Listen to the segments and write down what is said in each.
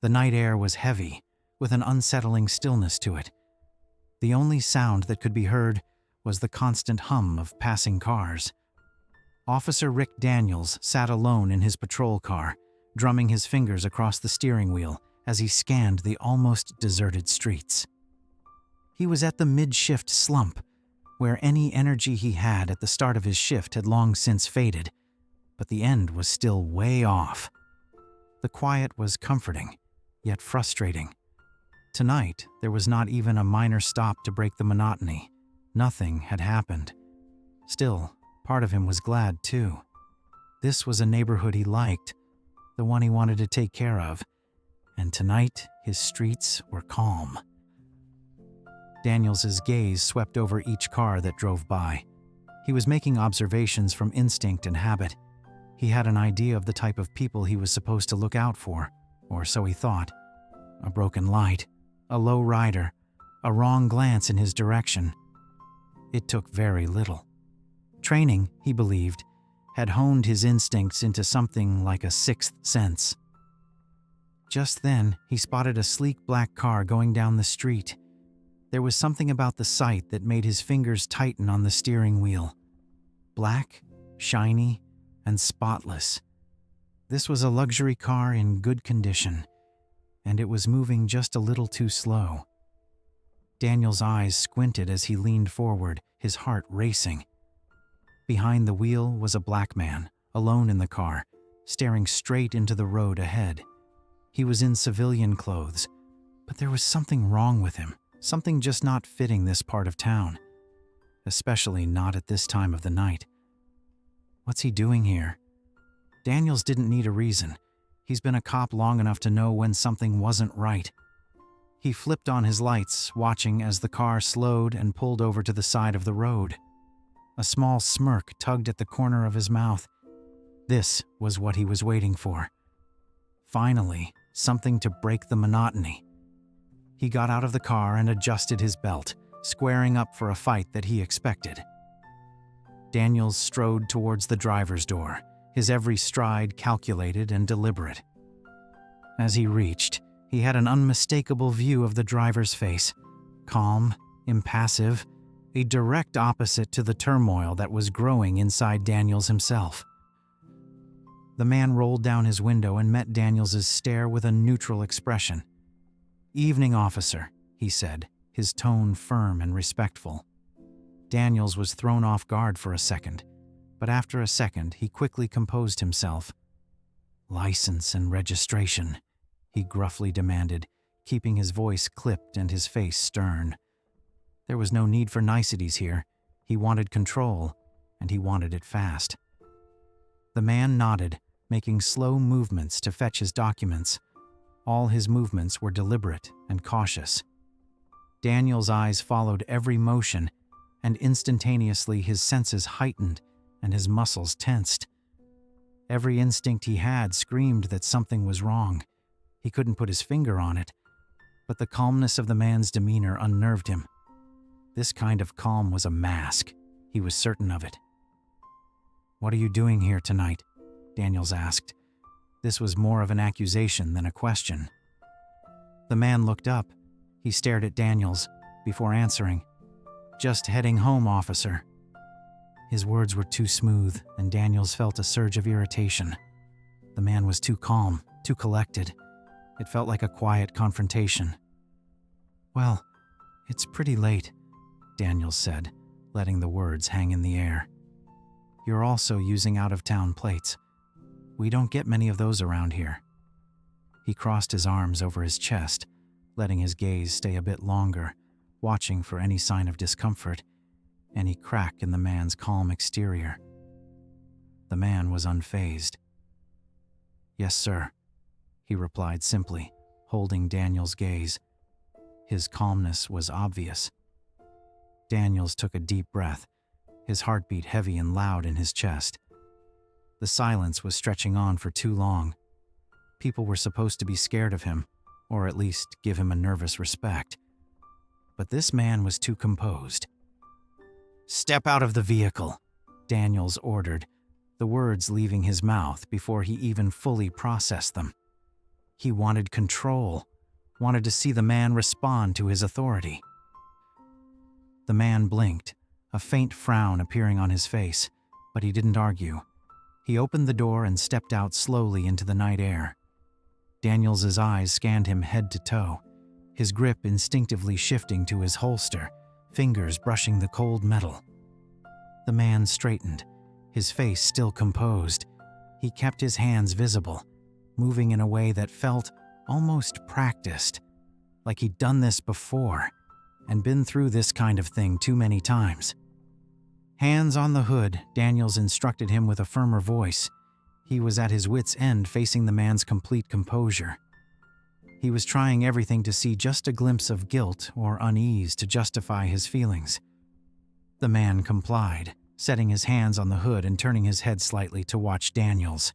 The night air was heavy, with an unsettling stillness to it. The only sound that could be heard was the constant hum of passing cars. Officer Rick Daniels sat alone in his patrol car, drumming his fingers across the steering wheel as he scanned the almost deserted streets. He was at the mid-shift slump, where any energy he had at the start of his shift had long since faded, but the end was still way off. The quiet was comforting, yet frustrating. Tonight, there was not even a minor stop to break the monotony. Nothing had happened. Still, part of him was glad, too. This was a neighborhood he liked, the one he wanted to take care of, and tonight his streets were calm. Daniels's gaze swept over each car that drove by. He was making observations from instinct and habit. He had an idea of the type of people he was supposed to look out for, or so he thought. A broken light, a low rider, a wrong glance in his direction. It took very little. Training, he believed, had honed his instincts into something like a sixth sense. Just then, he spotted a sleek black car going down the street. There was something about the sight that made his fingers tighten on the steering wheel. Black, shiny, and spotless. This was a luxury car in good condition, and it was moving just a little too slow. Daniel's eyes squinted as he leaned forward, his heart racing. Behind the wheel was a black man, alone in the car, staring straight into the road ahead. He was in civilian clothes, but there was something wrong with him, something just not fitting this part of town, especially not at this time of the night. What's he doing here? Daniels didn't need a reason. He's been a cop long enough to know when something wasn't right. He flipped on his lights, watching as the car slowed and pulled over to the side of the road. A small smirk tugged at the corner of his mouth. This was what he was waiting for. Finally, something to break the monotony. He got out of the car and adjusted his belt, squaring up for a fight that he expected. Daniels strode towards the driver's door, his every stride calculated and deliberate. As he reached, he had an unmistakable view of the driver's face, calm, impassive, a direct opposite to the turmoil that was growing inside Daniels himself. The man rolled down his window and met Daniels's stare with a neutral expression. "Evening, officer," he said, his tone firm and respectful. Daniels was thrown off guard for a second, but after a second he quickly composed himself. "License and registration," he gruffly demanded, keeping his voice clipped and his face stern. There was no need for niceties here. He wanted control, and he wanted it fast. The man nodded, making slow movements to fetch his documents. All his movements were deliberate and cautious. Daniel's eyes followed every motion, and instantaneously his senses heightened and his muscles tensed. Every instinct he had screamed that something was wrong. He couldn't put his finger on it, but the calmness of the man's demeanor unnerved him. This kind of calm was a mask. He was certain of it. "What are you doing here tonight?" Daniels asked. This was more of an accusation than a question. The man looked up. He stared at Daniels before answering. "Just heading home, officer." His words were too smooth, and Daniels felt a surge of irritation. The man was too calm, too collected. It felt like a quiet confrontation. "Well, it's pretty late," Daniels said, letting the words hang in the air. "You're also using out-of-town plates. We don't get many of those around here." He crossed his arms over his chest, letting his gaze stay a bit longer, watching for any sign of discomfort, any crack in the man's calm exterior. The man was unfazed. "Yes, sir," he replied simply, holding Daniel's gaze. His calmness was obvious. Daniels took a deep breath, his heartbeat heavy and loud in his chest. The silence was stretching on for too long. People were supposed to be scared of him, or at least give him a nervous respect. But this man was too composed. "Step out of the vehicle," Daniels ordered, the words leaving his mouth before he even fully processed them. He wanted control, wanted to see the man respond to his authority. The man blinked, a faint frown appearing on his face, but he didn't argue. He opened the door and stepped out slowly into the night air. Daniels' eyes scanned him head to toe, his grip instinctively shifting to his holster, fingers brushing the cold metal. The man straightened, his face still composed. He kept his hands visible, moving in a way that felt almost practiced, like he'd done this before and been through this kind of thing too many times. Hands on the hood, Daniels instructed him with a firmer voice. He was at his wits' end facing the man's complete composure. He was trying everything to see just a glimpse of guilt or unease to justify his feelings. The man complied, setting his hands on the hood and turning his head slightly to watch Daniels.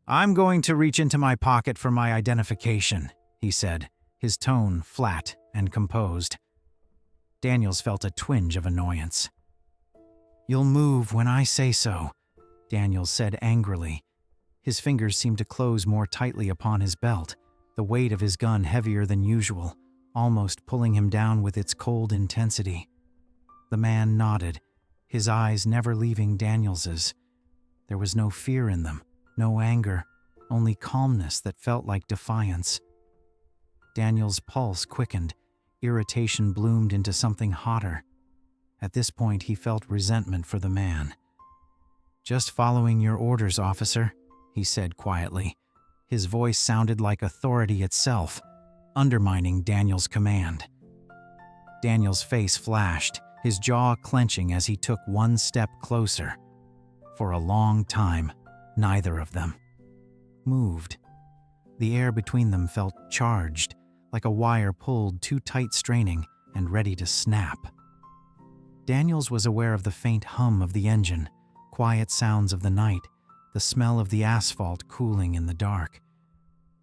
"I'm going to reach into my pocket for my identification," he said, his tone flat and composed. Daniels felt a twinge of annoyance. "You'll move when I say so," Daniels said angrily. His fingers seemed to close more tightly upon his belt, the weight of his gun heavier than usual, almost pulling him down with its cold intensity. The man nodded, his eyes never leaving Daniels's. There was no fear in them, no anger, only calmness that felt like defiance. Daniels' pulse quickened, irritation bloomed into something hotter. At this point, he felt resentment for the man. "Just following your orders, officer," he said quietly. His voice sounded like authority itself, undermining Daniels' command. Daniels' face flashed, his jaw clenching as he took one step closer. For a long time, neither of them moved. The air between them felt charged, like a wire pulled too tight, straining and ready to snap. Daniels was aware of the faint hum of the engine, quiet sounds of the night, the smell of the asphalt cooling in the dark.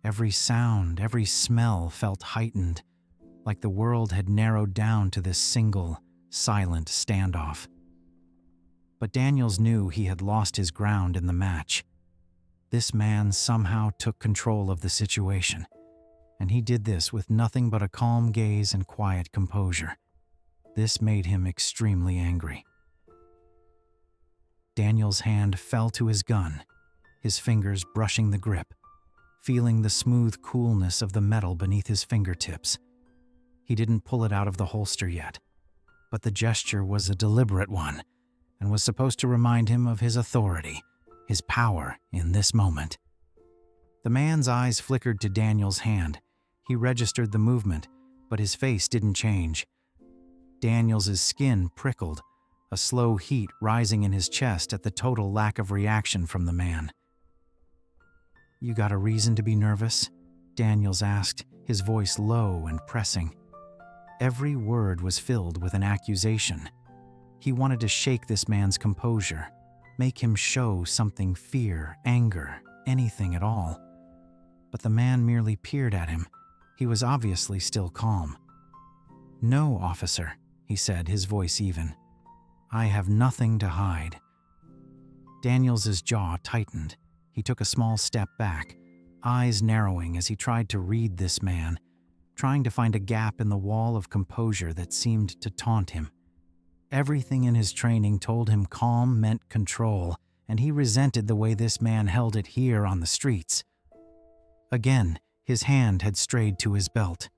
Every sound, every smell felt heightened, like the world had narrowed down to this single, silent standoff. But Daniels knew he had lost his ground in the match. This man somehow took control of the situation, and he did this with nothing but a calm gaze and quiet composure. This made him extremely angry. Daniels' hand fell to his gun, his fingers brushing the grip, feeling the smooth coolness of the metal beneath his fingertips. He didn't pull it out of the holster yet, but the gesture was a deliberate one and was supposed to remind him of his authority, his power in this moment. The man's eyes flickered to Daniels' hand. He registered the movement, but his face didn't change. Daniels' skin prickled, a slow heat rising in his chest at the total lack of reaction from the man. "You got a reason to be nervous?" Daniels asked, his voice low and pressing. Every word was filled with an accusation. He wanted to shake this man's composure, make him show something, fear, anger, anything at all. But the man merely peered at him. He was obviously still calm. "No, officer," he said, his voice even. "I have nothing to hide." Daniels' jaw tightened. He took a small step back, eyes narrowing as he tried to read this man, trying to find a gap in the wall of composure that seemed to taunt him. Everything in his training told him calm meant control, and he resented the way this man held it here on the streets. Again, his hand had strayed to his belt,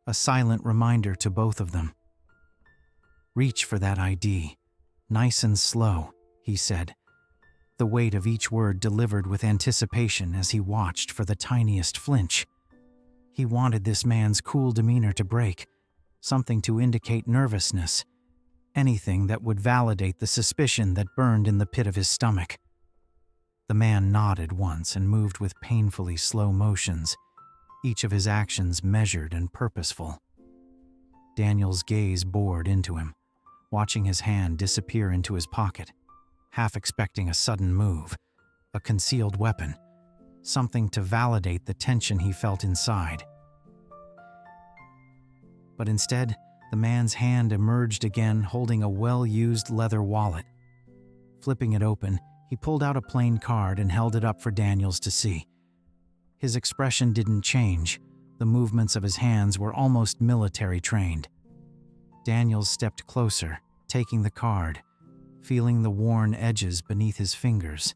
a silent reminder to both of them. "Reach for that ID. Nice and slow," he said, the weight of each word delivered with anticipation as he watched for the tiniest flinch. He wanted this man's cool demeanor to break, something to indicate nervousness, anything that would validate the suspicion that burned in the pit of his stomach. The man nodded once and moved with painfully slow motions, each of his actions measured and purposeful. Daniels' gaze bored into him, watching his hand disappear into his pocket, half expecting a sudden move, a concealed weapon, something to validate the tension he felt inside. But instead, the man's hand emerged again holding a well-used leather wallet. Flipping it open, he pulled out a plain card and held it up for Daniels to see. His expression didn't change. The movements of his hands were almost military-trained. Daniels stepped closer, taking the card, feeling the worn edges beneath his fingers.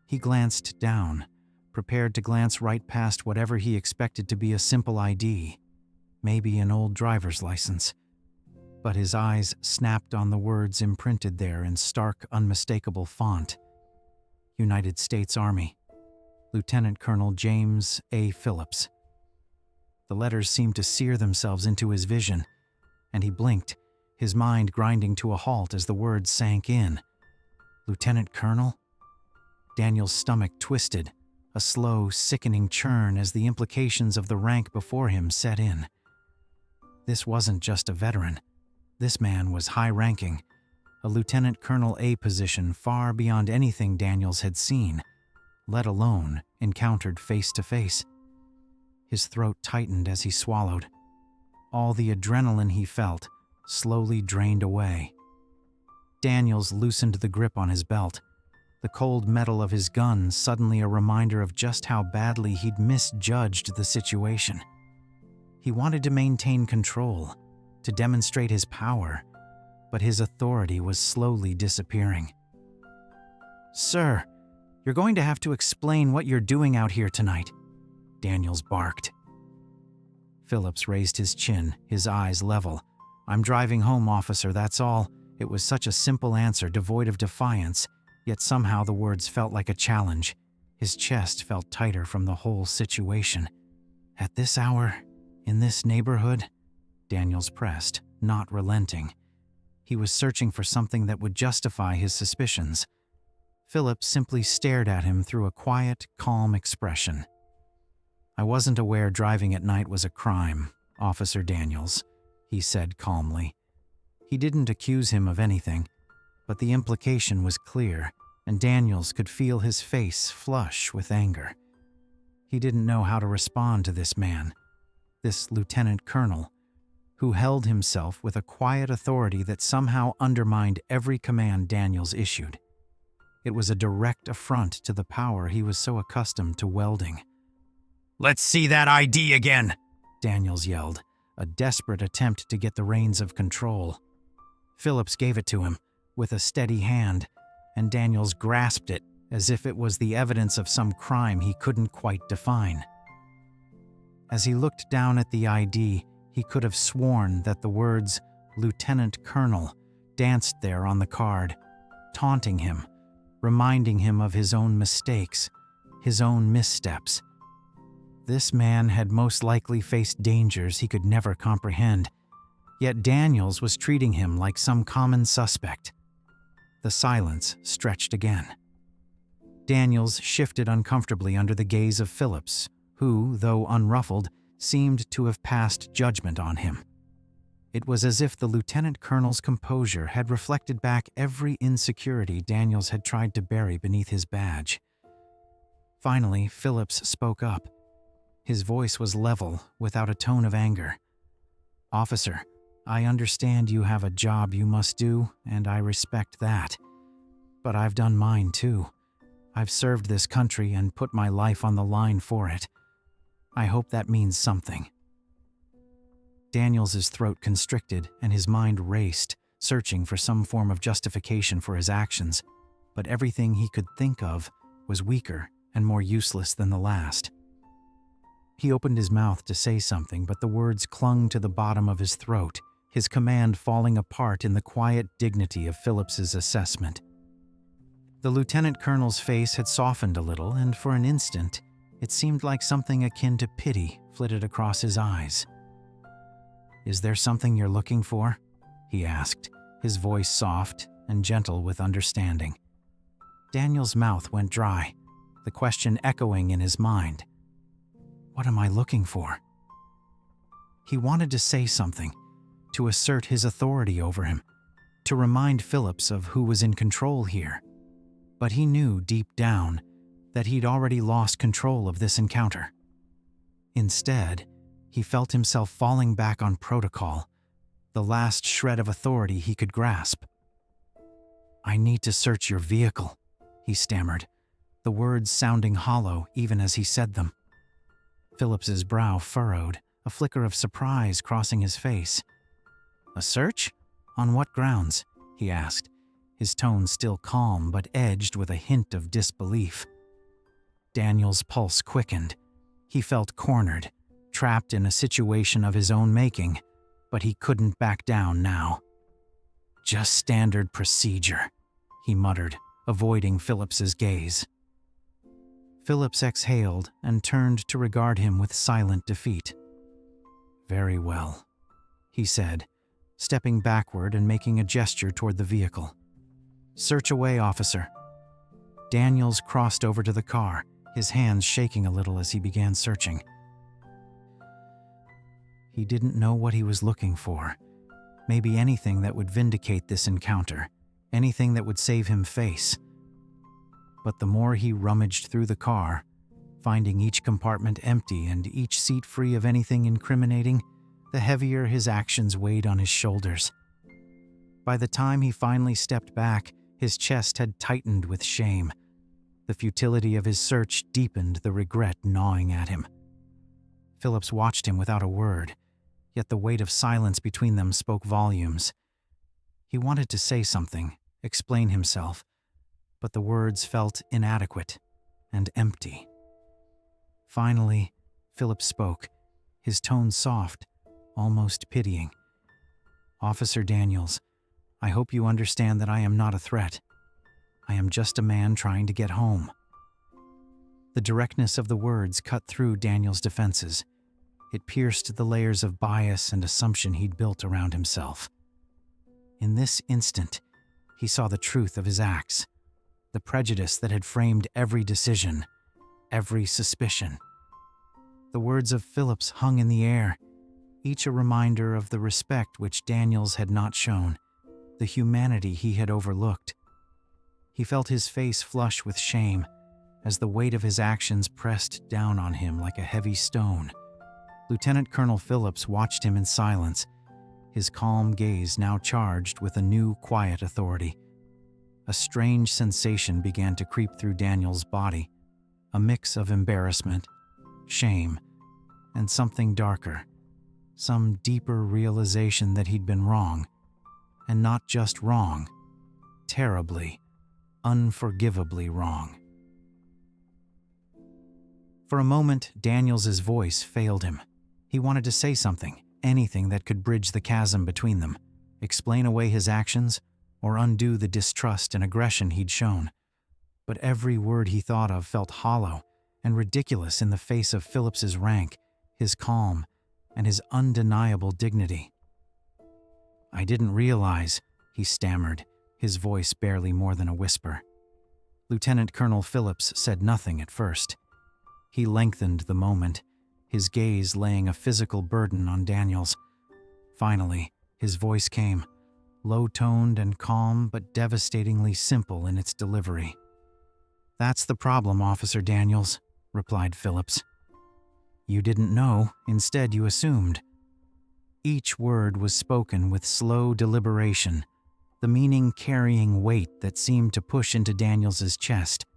He glanced down, prepared to glance right past whatever he expected to be a simple ID, maybe an old driver's license. But his eyes snapped on the words imprinted there in stark, unmistakable font. United States Army. Lieutenant Colonel James A. Phillips. The letters seemed to sear themselves into his vision, and he blinked, his mind grinding to a halt as the words sank in. Lieutenant Colonel? Daniel's stomach twisted, a slow, sickening churn as the implications of the rank before him set in. This wasn't just a veteran. This man was high-ranking, a Lieutenant Colonel A position far beyond anything Daniels had seen, let alone encountered face-to-face. His throat tightened as he swallowed. All the adrenaline he felt slowly drained away. Daniels loosened the grip on his belt, the cold metal of his gun suddenly a reminder of just how badly he'd misjudged the situation. He wanted to maintain control, to demonstrate his power, but his authority was slowly disappearing. "Sir, you're going to have to explain what you're doing out here tonight," Daniels barked. Phillips raised his chin, his eyes level. "I'm driving home, officer, that's all." It was such a simple answer, devoid of defiance, yet somehow the words felt like a challenge. His chest felt tighter from the whole situation. "At this hour, in this neighborhood?" Daniels pressed, not relenting. He was searching for something that would justify his suspicions. Phillips simply stared at him through a quiet, calm expression. "I wasn't aware driving at night was a crime, Officer Daniels," he said calmly. He didn't accuse him of anything, but the implication was clear, and Daniels could feel his face flush with anger. He didn't know how to respond to this man, this lieutenant colonel, who held himself with a quiet authority that somehow undermined every command Daniels issued. It was a direct affront to the power he was so accustomed to wielding. "Let's see that ID again!" Daniels yelled, a desperate attempt to get the reins of control. Phillips gave it to him, with a steady hand, and Daniels grasped it as if it was the evidence of some crime he couldn't quite define. As he looked down at the ID, he could have sworn that the words Lieutenant Colonel danced there on the card, taunting him, reminding him of his own mistakes, his own missteps. This man had most likely faced dangers he could never comprehend, yet Daniels was treating him like some common suspect. The silence stretched again. Daniels shifted uncomfortably under the gaze of Phillips, who, though unruffled, seemed to have passed judgment on him. It was as if the lieutenant colonel's composure had reflected back every insecurity Daniels had tried to bury beneath his badge. Finally, Phillips spoke up. His voice was level, without a tone of anger. "Officer, I understand you have a job you must do, and I respect that. But I've done mine too. I've served this country and put my life on the line for it. I hope that means something." Daniels's throat constricted and his mind raced, searching for some form of justification for his actions, but everything he could think of was weaker and more useless than the last. He opened his mouth to say something, but the words clung to the bottom of his throat, his command falling apart in the quiet dignity of Phillips's assessment. The lieutenant colonel's face had softened a little, and for an instant, it seemed like something akin to pity flitted across his eyes. "Is there something you're looking for?" he asked, his voice soft and gentle with understanding. Daniel's mouth went dry, the question echoing in his mind. What am I looking for? He wanted to say something, to assert his authority over him, to remind Phillips of who was in control here. But he knew deep down that he'd already lost control of this encounter. Instead, he felt himself falling back on protocol, the last shred of authority he could grasp. "I need to search your vehicle," he stammered, the words sounding hollow even as he said them. Phillips's brow furrowed, a flicker of surprise crossing his face. "A search? On what grounds?" he asked, his tone still calm but edged with a hint of disbelief. Daniel's pulse quickened. He felt cornered, trapped in a situation of his own making, but he couldn't back down now. "Just standard procedure," he muttered, avoiding Phillips's gaze. Phillips exhaled and turned to regard him with silent defeat. "Very well," he said, stepping backward and making a gesture toward the vehicle. "Search away, officer." Daniels crossed over to the car, his hands shaking a little as he began searching. He didn't know what he was looking for. Maybe anything that would vindicate this encounter, anything that would save him face. But the more he rummaged through the car, finding each compartment empty and each seat free of anything incriminating, the heavier his actions weighed on his shoulders. By the time he finally stepped back, his chest had tightened with shame. The futility of his search deepened the regret gnawing at him. Phillips watched him without a word, yet the weight of silence between them spoke volumes. He wanted to say something, explain himself, but the words felt inadequate and empty. Finally, Phillips spoke, his tone soft, almost pitying. "Officer Daniels, I hope you understand that I am not a threat. I am just a man trying to get home." The directness of the words cut through Daniels' defenses. It pierced the layers of bias and assumption he'd built around himself. In this instant, he saw the truth of his acts, the prejudice that had framed every decision, every suspicion. The words of Phillips hung in the air, each a reminder of the respect which Daniels had not shown, the humanity he had overlooked. He felt his face flush with shame as the weight of his actions pressed down on him like a heavy stone. Lieutenant Colonel Phillips watched him in silence, his calm gaze now charged with a new, quiet authority. A strange sensation began to creep through Daniel's body, a mix of embarrassment, shame, and something darker, some deeper realization that he'd been wrong, and not just wrong, terribly, unforgivably wrong. For a moment, Daniels' voice failed him. He wanted to say something, anything that could bridge the chasm between them, explain away his actions, or undo the distrust and aggression he'd shown. But every word he thought of felt hollow and ridiculous in the face of Phillips's rank, his calm, and his undeniable dignity. "I didn't realize," he stammered, his voice barely more than a whisper. Lieutenant Colonel Phillips said nothing at first. He lengthened the moment, his gaze laying a physical burden on Daniels. Finally, his voice came, low-toned and calm but devastatingly simple in its delivery. "That's the problem, Officer Daniels," replied Phillips. "You didn't know, instead you assumed." Each word was spoken with slow deliberation, the meaning carrying weight that seemed to push into Daniels' chest.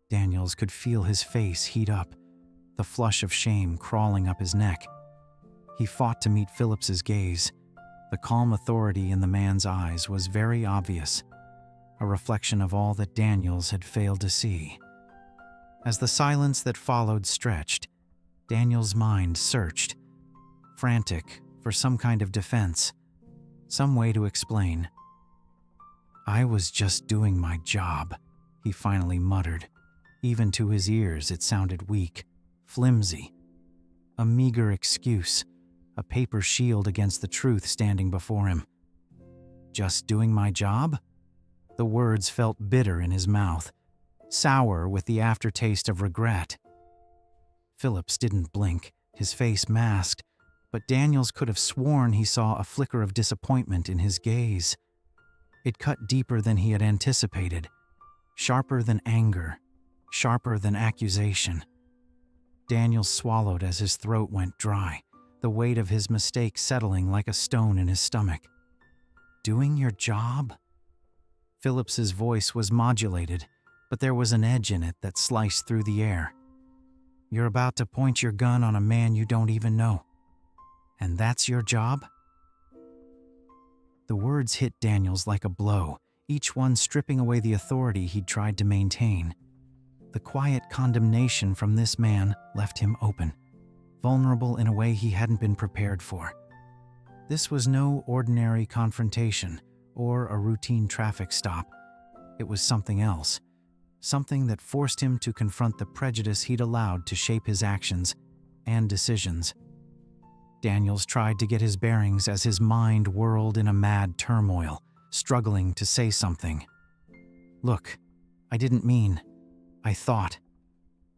Daniels could feel his face heat up, the flush of shame crawling up his neck. He fought to meet Phillips's gaze. The calm authority in the man's eyes was very obvious, a reflection of all that Daniels had failed to see. As the silence that followed stretched, Daniels' mind searched, frantic for some kind of defense, some way to explain. "I was just doing my job," he finally muttered. Even to his ears it sounded weak, flimsy. A meager excuse, a paper shield against the truth standing before him. "Just doing my job?" The words felt bitter in his mouth, sour with the aftertaste of regret. Phillips didn't blink, his face masked, but Daniels could have sworn he saw a flicker of disappointment in his gaze. It cut deeper than he had anticipated, sharper than anger, sharper than accusation. Daniels swallowed as his throat went dry, the weight of his mistake settling like a stone in his stomach. "Doing your job?" Phillips's voice was modulated, but there was an edge in it that sliced through the air. You're about to point your gun on a man you don't even know. And that's your job?" The words hit Daniels like a blow, each one stripping away the authority he'd tried to maintain. The quiet condemnation from this man left him open, vulnerable in a way he hadn't been prepared for. This was no ordinary confrontation or a routine traffic stop. It was something else, something that forced him to confront the prejudice he'd allowed to shape his actions and decisions. Daniels tried to get his bearings as his mind whirled in a mad turmoil, struggling to say something. "Look, I didn't mean. I thought.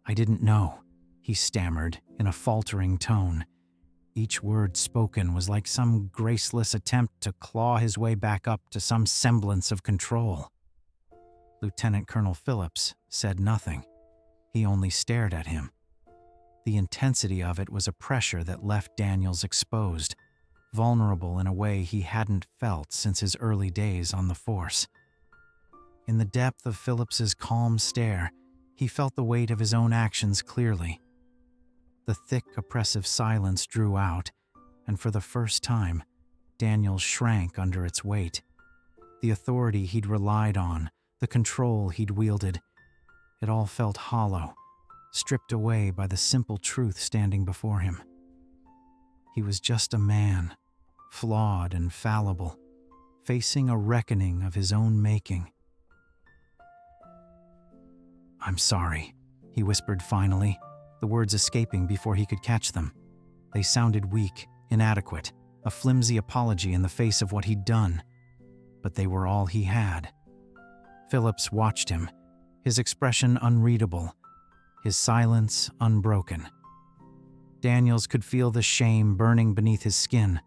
I didn't know," he stammered in a faltering tone. Each word spoken was like some graceless attempt to claw his way back up to some semblance of control. Lieutenant Colonel Phillips said nothing. He only stared at him. The intensity of it was a pressure that left Daniels exposed, vulnerable in a way he hadn't felt since his early days on the force. In the depth of Phillips's calm stare, he felt the weight of his own actions clearly. The thick, oppressive silence drew out, and for the first time, Daniels shrank under its weight. The authority he'd relied on, the control he'd wielded, it all felt hollow, stripped away by the simple truth standing before him. He was just a man, flawed and fallible, facing a reckoning of his own making. "I'm sorry," he whispered finally, the words escaping before he could catch them. They sounded weak, inadequate, a flimsy apology in the face of what he'd done. But they were all he had. Phillips watched him, his expression unreadable, his silence unbroken. Daniels could feel the shame burning beneath his skin,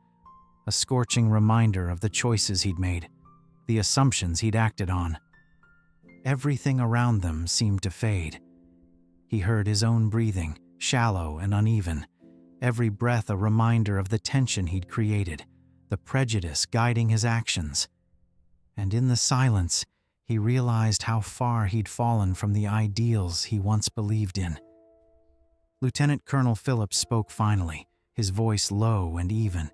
a scorching reminder of the choices he'd made, the assumptions he'd acted on. Everything around them seemed to fade. He heard his own breathing, shallow and uneven, every breath a reminder of the tension he'd created, the prejudice guiding his actions. And in the silence, he realized how far he'd fallen from the ideals he once believed in. Lieutenant Colonel Phillips spoke finally, his voice low and even,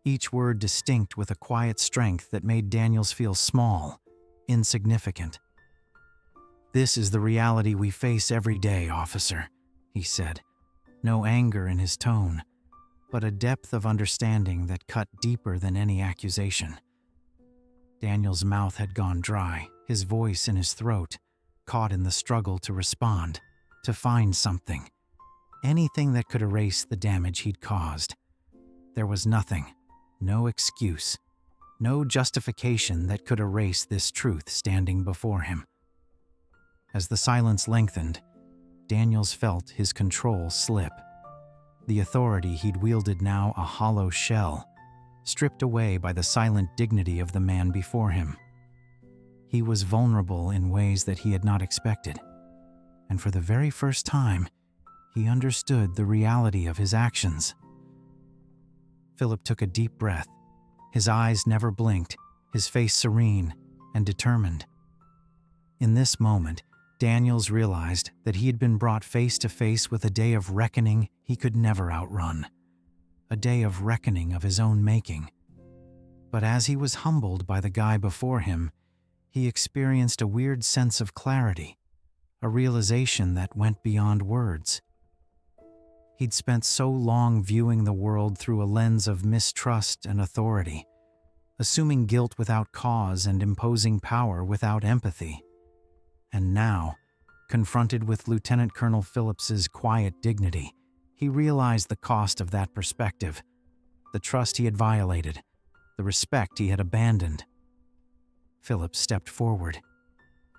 each word distinct with a quiet strength that made Daniels feel small, insignificant. "This is the reality we face every day, officer," he said, no anger in his tone, but a depth of understanding that cut deeper than any accusation. Daniel's mouth had gone dry, his voice in his throat, caught in the struggle to respond, to find something, anything that could erase the damage he'd caused. There was nothing, no excuse, no justification that could erase this truth standing before him. As the silence lengthened, Daniels felt his control slip. The authority he'd wielded now a hollow shell, stripped away by the silent dignity of the man before him. He was vulnerable in ways that he had not expected, and for the very first time, he understood the reality of his actions. Philip took a deep breath. His eyes never blinked, his face serene and determined. In this moment, Daniels realized that he had been brought face to face with a day of reckoning he could never outrun, a day of reckoning of his own making. But as he was humbled by the guy before him, he experienced a weird sense of clarity, a realization that went beyond words. He'd spent so long viewing the world through a lens of mistrust and authority, assuming guilt without cause and imposing power without empathy. And now, confronted with Lieutenant Colonel Phillips's quiet dignity, he realized the cost of that perspective, the trust he had violated, the respect he had abandoned. Phillips stepped forward.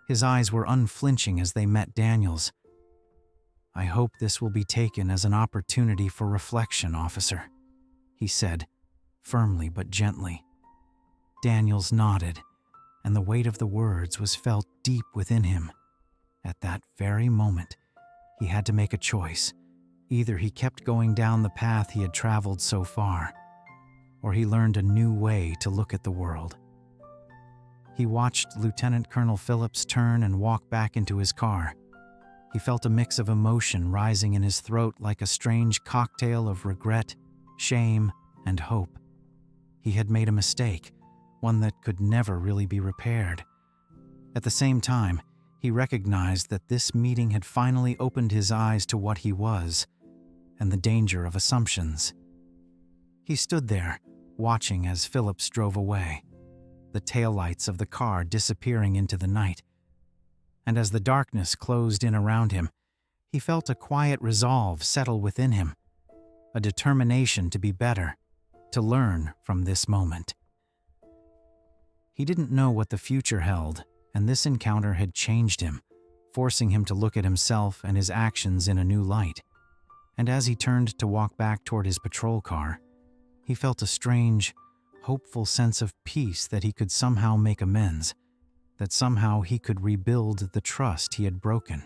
His eyes were unflinching as they met Daniel's. "I hope this will be taken as an opportunity for reflection, officer," he said, firmly but gently. Daniels nodded, and the weight of the words was felt deep within him. At that very moment, he had to make a choice. Either he kept going down the path he had traveled so far, or he learned a new way to look at the world. He watched Lieutenant Colonel Phillips turn and walk back into his car. He felt a mix of emotion rising in his throat like a strange cocktail of regret, shame, and hope. He had made a mistake, one that could never really be repaired. At the same time, he recognized that this meeting had finally opened his eyes to what he was, and the danger of assumptions. He stood there, watching as Phillips drove away, the taillights of the car disappearing into the night. And as the darkness closed in around him, he felt a quiet resolve settle within him, a determination to be better, to learn from this moment. He didn't know what the future held, and this encounter had changed him, forcing him to look at himself and his actions in a new light. And as he turned to walk back toward his patrol car, he felt a strange, hopeful sense of peace that he could somehow make amends, that somehow he could rebuild the trust he had broken.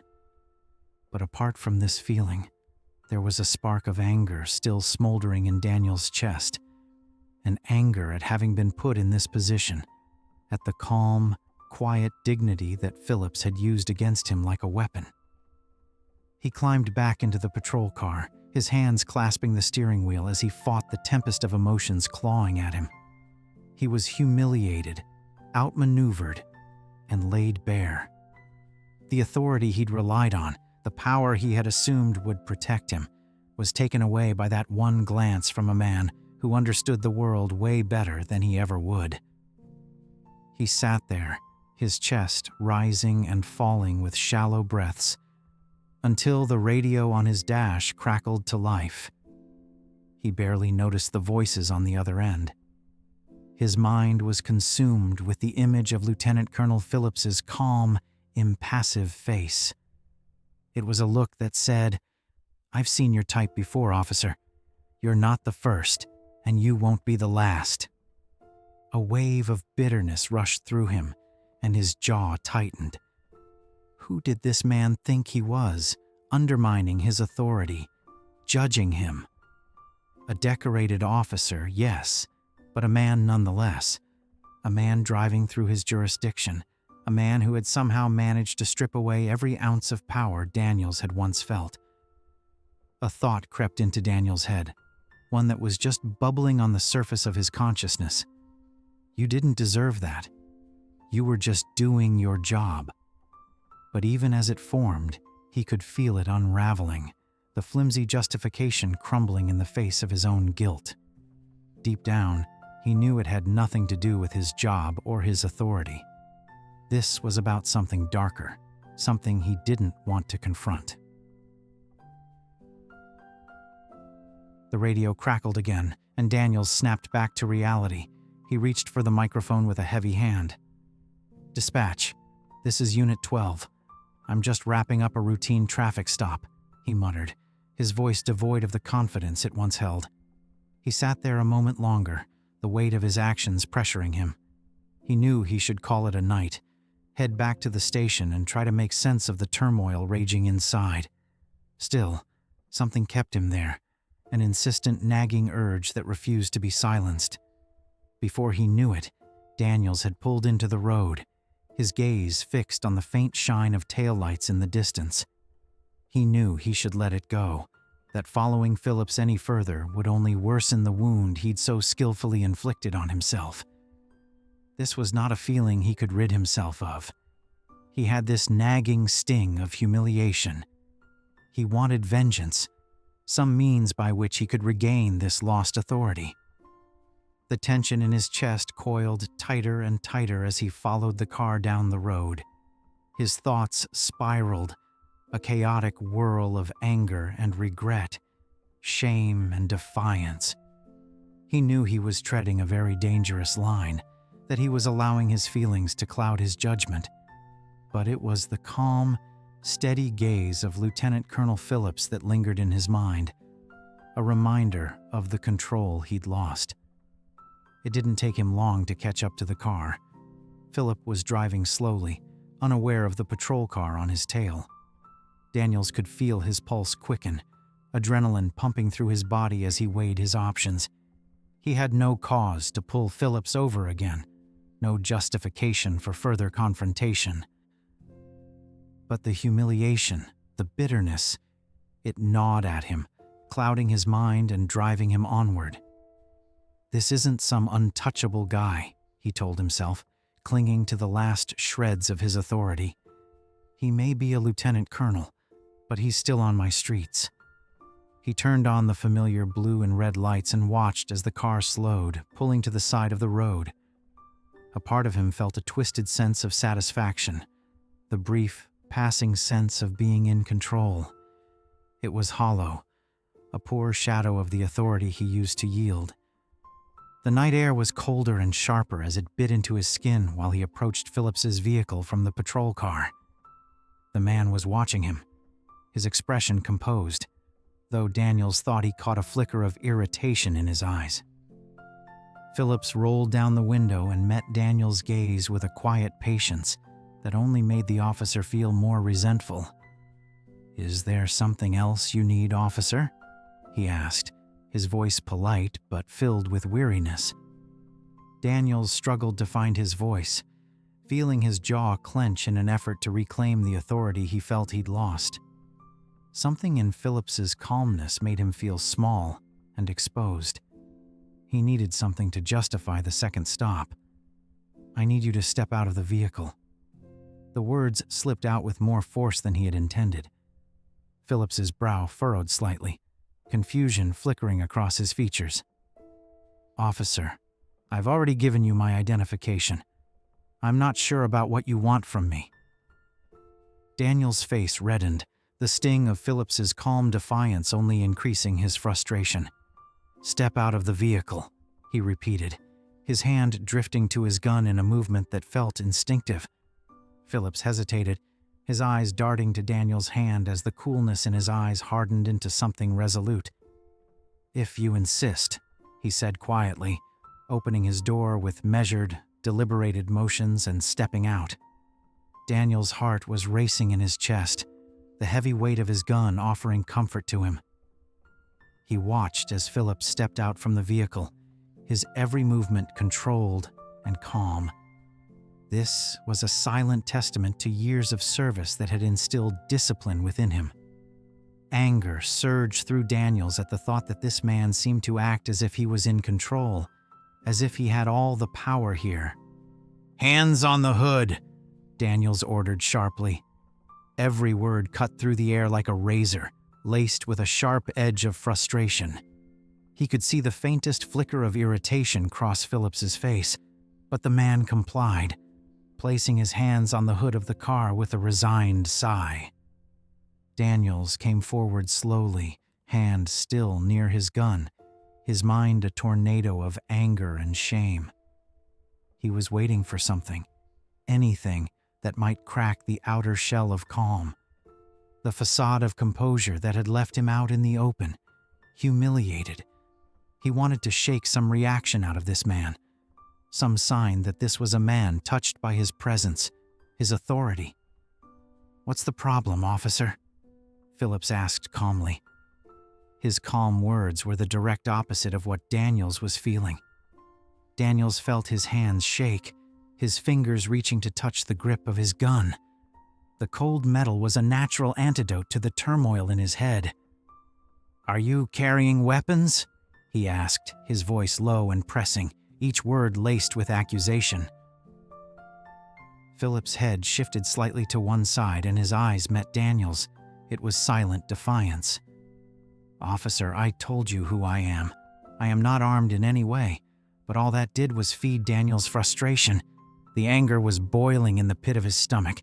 But apart from this feeling, there was a spark of anger still smoldering in Daniel's chest, an anger at having been put in this position, at the calm, quiet dignity that Phillips had used against him like a weapon. He climbed back into the patrol car, his hands clasping the steering wheel as he fought the tempest of emotions clawing at him. He was humiliated, outmaneuvered, and laid bare. The authority he'd relied on, the power he had assumed would protect him, was taken away by that one glance from a man who understood the world way better than he ever would. He sat there, his chest rising and falling with shallow breaths, until the radio on his dash crackled to life. He barely noticed the voices on the other end. His mind was consumed with the image of Lieutenant Colonel Phillips's calm, impassive face. It was a look that said, "I've seen your type before, officer. You're not the first, and you won't be the last." A wave of bitterness rushed through him, and his jaw tightened. Who did this man think he was, undermining his authority, judging him? A decorated officer, yes, but a man nonetheless. A man driving through his jurisdiction, a man who had somehow managed to strip away every ounce of power Daniels had once felt. A thought crept into Daniel's head, one that was just bubbling on the surface of his consciousness. You didn't deserve that. You were just doing your job. But even as it formed, he could feel it unraveling, the flimsy justification crumbling in the face of his own guilt. Deep down, he knew it had nothing to do with his job or his authority. This was about something darker, something he didn't want to confront. The radio crackled again, and Daniels snapped back to reality. He reached for the microphone with a heavy hand. "Dispatch, this is Unit 12. I'm just wrapping up a routine traffic stop," he muttered, his voice devoid of the confidence it once held. He sat there a moment longer, the weight of his actions pressuring him. He knew he should call it a night, head back to the station and try to make sense of the turmoil raging inside. Still, something kept him there, an insistent nagging urge that refused to be silenced. Before he knew it, Daniels had pulled into the road, his gaze fixed on the faint shine of taillights in the distance. He knew he should let it go, that following Phillips any further would only worsen the wound he'd so skillfully inflicted on himself. This was not a feeling he could rid himself of. He had this nagging sting of humiliation. He wanted vengeance, some means by which he could regain this lost authority. The tension in his chest coiled tighter and tighter as he followed the car down the road. His thoughts spiraled, a chaotic whirl of anger and regret, shame and defiance. He knew he was treading a very dangerous line, that he was allowing his feelings to cloud his judgment. But it was the calm, steady gaze of Lieutenant Colonel Phillips that lingered in his mind, a reminder of the control he'd lost. It didn't take him long to catch up to the car. Philip was driving slowly, unaware of the patrol car on his tail. Daniels could feel his pulse quicken, adrenaline pumping through his body as he weighed his options. He had no cause to pull Phillips over again, no justification for further confrontation. But the humiliation, The bitterness, it gnawed at him, clouding his mind and driving him onward. This isn't some untouchable guy, he told himself, clinging to the last shreds of his authority. He may be a lieutenant colonel, but he's still on my streets. He turned on the familiar blue and red lights and watched as the car slowed, pulling to the side of the road. A part of him felt a twisted sense of satisfaction, the brief, passing sense of being in control. It was hollow, a poor shadow of the authority he used to yield. The night air was colder and sharper as it bit into his skin while he approached Phillips's vehicle from the patrol car. The man was watching him, his expression composed, though Daniels thought he caught a flicker of irritation in his eyes. Phillips rolled down the window and met Daniels' gaze with a quiet patience that only made the officer feel more resentful. "Is there something else you need, officer?" he asked, his voice polite but filled with weariness. Daniels struggled to find his voice, feeling his jaw clench in an effort to reclaim the authority he felt he'd lost. Something in Phillips's calmness made him feel small and exposed. He needed something to justify the second stop. "I need you to step out of the vehicle." The words slipped out with more force than he had intended. Phillips's brow furrowed slightly, confusion flickering across his features. "Officer, I've already given you my identification. I'm not sure about what you want from me." Daniels' face reddened, the sting of Phillips's calm defiance only increasing his frustration. "Step out of the vehicle," he repeated, his hand drifting to his gun in a movement that felt instinctive. Phillips hesitated, his eyes darting to Daniels' hand as the coolness in his eyes hardened into something resolute. "If you insist," he said quietly, opening his door with measured, deliberated motions and stepping out. Daniels' heart was racing in his chest, the heavy weight of his gun offering comfort to him. He watched as Phillips stepped out from the vehicle, his every movement controlled and calm. This was a silent testament to years of service that had instilled discipline within him. Anger surged through Daniels at the thought that this man seemed to act as if he was in control, as if he had all the power here. "Hands on the hood," Daniels ordered sharply. Every word cut through the air like a razor, laced with a sharp edge of frustration. He could see the faintest flicker of irritation cross Phillips's face, but the man complied, placing his hands on the hood of the car with a resigned sigh. Daniels came forward slowly, hand still near his gun, his mind a tornado of anger and shame. He was waiting for something, anything that might crack the outer shell of calm, the facade of composure that had left him out in the open, humiliated. He wanted to shake some reaction out of this man, some sign that this was a man touched by his presence, his authority. "What's the problem, officer?" Phillips asked calmly. His calm words were the direct opposite of what Daniels was feeling. Daniels felt his hands shake, his fingers reaching to touch the grip of his gun. The cold metal was a natural antidote to the turmoil in his head. "Are you carrying weapons?" he asked, his voice low and pressing, each word laced with accusation. Phillips' head shifted slightly to one side and his eyes met Daniels'. It was silent defiance. "Officer, I told you who I am. I am not armed in any way, but all that did was feed Daniels' frustration. The anger was boiling in the pit of his stomach,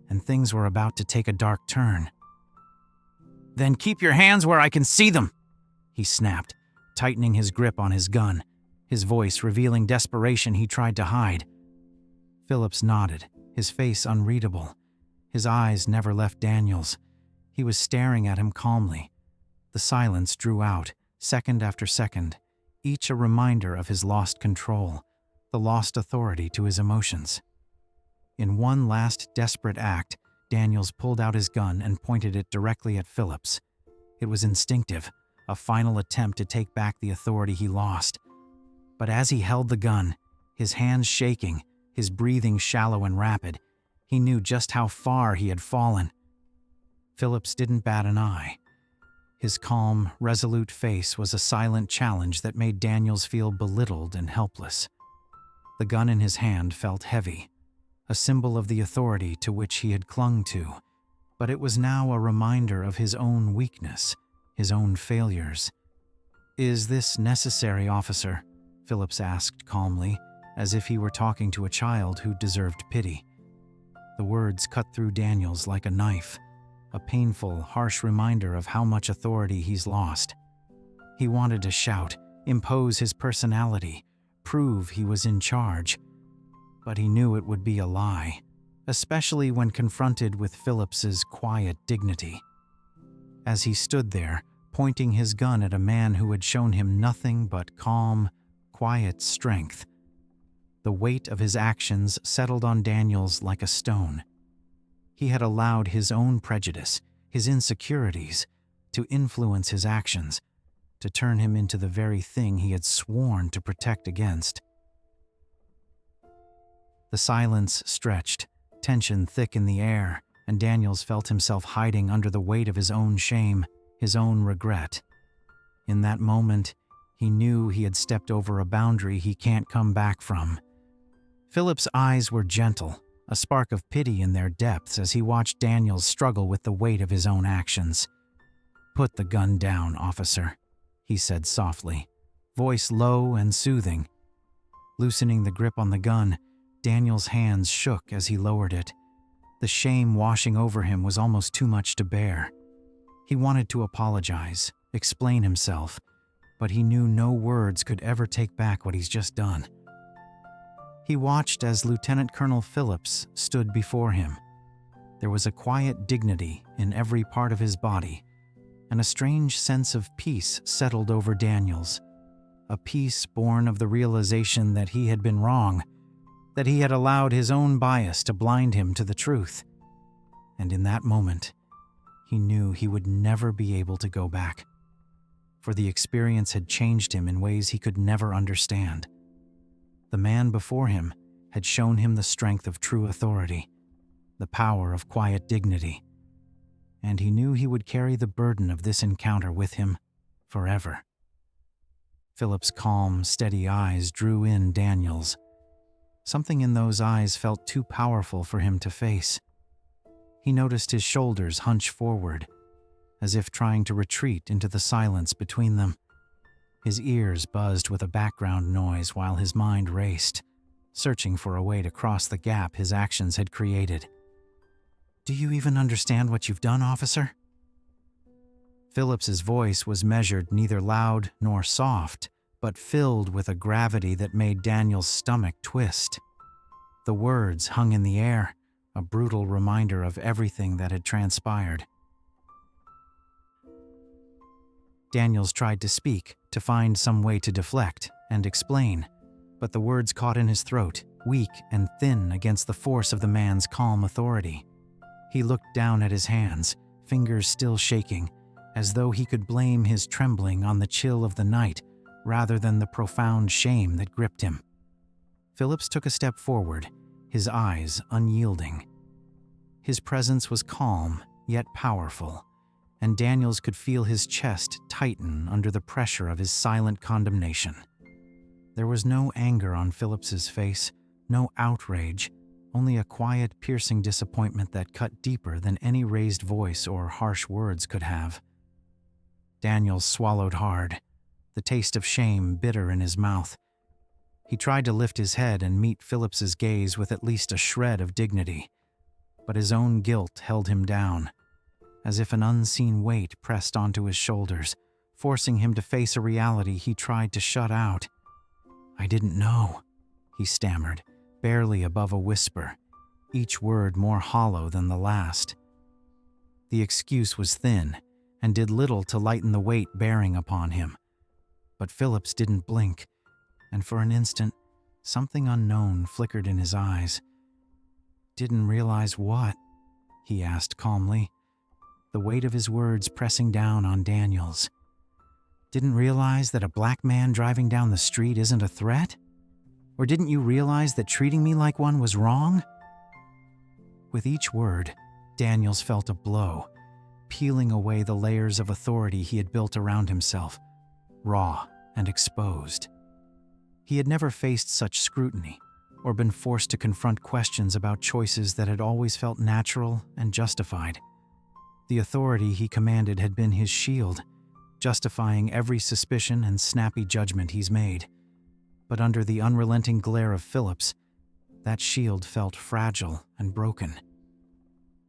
and things were about to take a dark turn." "Then keep your hands where I can see them," he snapped, tightening his grip on his gun, his voice revealing desperation he tried to hide. Phillips nodded, his face unreadable. His eyes never left Daniels. He was staring at him calmly. The silence drew out, second after second, each a reminder of his lost control, the lost authority to his emotions. In one last desperate act, Daniels pulled out his gun and pointed it directly at Phillips. It was instinctive, a final attempt to take back the authority he lost. But as he held the gun, his hands shaking, his breathing shallow and rapid, he knew just how far he had fallen. Phillips didn't bat an eye. His calm, resolute face was a silent challenge that made Daniels feel belittled and helpless. The gun in his hand felt heavy, a symbol of the authority to which he had clung to, but it was now a reminder of his own weakness, his own failures. "Is this necessary, officer?" Phillips asked calmly, as if he were talking to a child who deserved pity. The words cut through Daniels like a knife, a painful, harsh reminder of how much authority he's lost. He wanted to shout, impose his personality, prove he was in charge, but he knew it would be a lie, especially when confronted with Phillips's quiet dignity. As he stood there, pointing his gun at a man who had shown him nothing but calm, quiet strength, the weight of his actions settled on Daniels like a stone. He had allowed his own prejudice, his insecurities, to influence his actions, to turn him into the very thing he had sworn to protect against. The silence stretched, tension thick in the air, and Daniels felt himself hiding under the weight of his own shame, his own regret. In that moment, he knew he had stepped over a boundary he can't come back from. Phillips' eyes were gentle, a spark of pity in their depths as he watched Daniels struggle with the weight of his own actions. "Put the gun down, officer," he said softly, voice low and soothing. Loosening the grip on the gun, Daniels' hands shook as he lowered it. The shame washing over him was almost too much to bear. He wanted to apologize, explain himself, but he knew no words could ever take back what he's just done. He watched as Lieutenant Colonel Phillips stood before him. There was a quiet dignity in every part of his body, and a strange sense of peace settled over Daniels, a peace born of the realization that he had been wrong, that he had allowed his own bias to blind him to the truth. And in that moment, he knew he would never be able to go back, for the experience had changed him in ways he could never understand. The man before him had shown him the strength of true authority, the power of quiet dignity, and he knew he would carry the burden of this encounter with him forever. Philip's calm, steady eyes drew in Daniels. Something in those eyes felt too powerful for him to face. He noticed his shoulders hunch forward, as if trying to retreat into the silence between them. His ears buzzed with a background noise while his mind raced, searching for a way to cross the gap his actions had created. "Do you even understand what you've done, officer?" Phillips's voice was measured, neither loud nor soft, but filled with a gravity that made Daniel's stomach twist. The words hung in the air, a brutal reminder of everything that had transpired. Daniels tried to speak, to find some way to deflect and explain, but the words caught in his throat, weak and thin against the force of the man's calm authority. He looked down at his hands, fingers still shaking, as though he could blame his trembling on the chill of the night rather than the profound shame that gripped him. Phillips took a step forward, his eyes unyielding. His presence was calm, yet powerful, and Daniels could feel his chest tighten under the pressure of his silent condemnation. There was no anger on Phillips's face, no outrage, only a quiet, piercing disappointment that cut deeper than any raised voice or harsh words could have. Daniels swallowed hard, the taste of shame bitter in his mouth. He tried to lift his head and meet Phillips's gaze with at least a shred of dignity, but his own guilt held him down, as if an unseen weight pressed onto his shoulders, forcing him to face a reality he tried to shut out. "I didn't know," he stammered, barely above a whisper, each word more hollow than the last. The excuse was thin and did little to lighten the weight bearing upon him. But Phillips didn't blink, and for an instant, something unknown flickered in his eyes. "Didn't realize what?" he asked calmly, the weight of his words pressing down on Daniels. "Didn't realize that a black man driving down the street isn't a threat? Or didn't you realize that treating me like one was wrong?" With each word, Daniels felt a blow, peeling away the layers of authority he had built around himself, raw and exposed. He had never faced such scrutiny or been forced to confront questions about choices that had always felt natural and justified. The authority he commanded had been his shield, justifying every suspicion and snappy judgment he's made. But under the unrelenting glare of Phillips, that shield felt fragile and broken.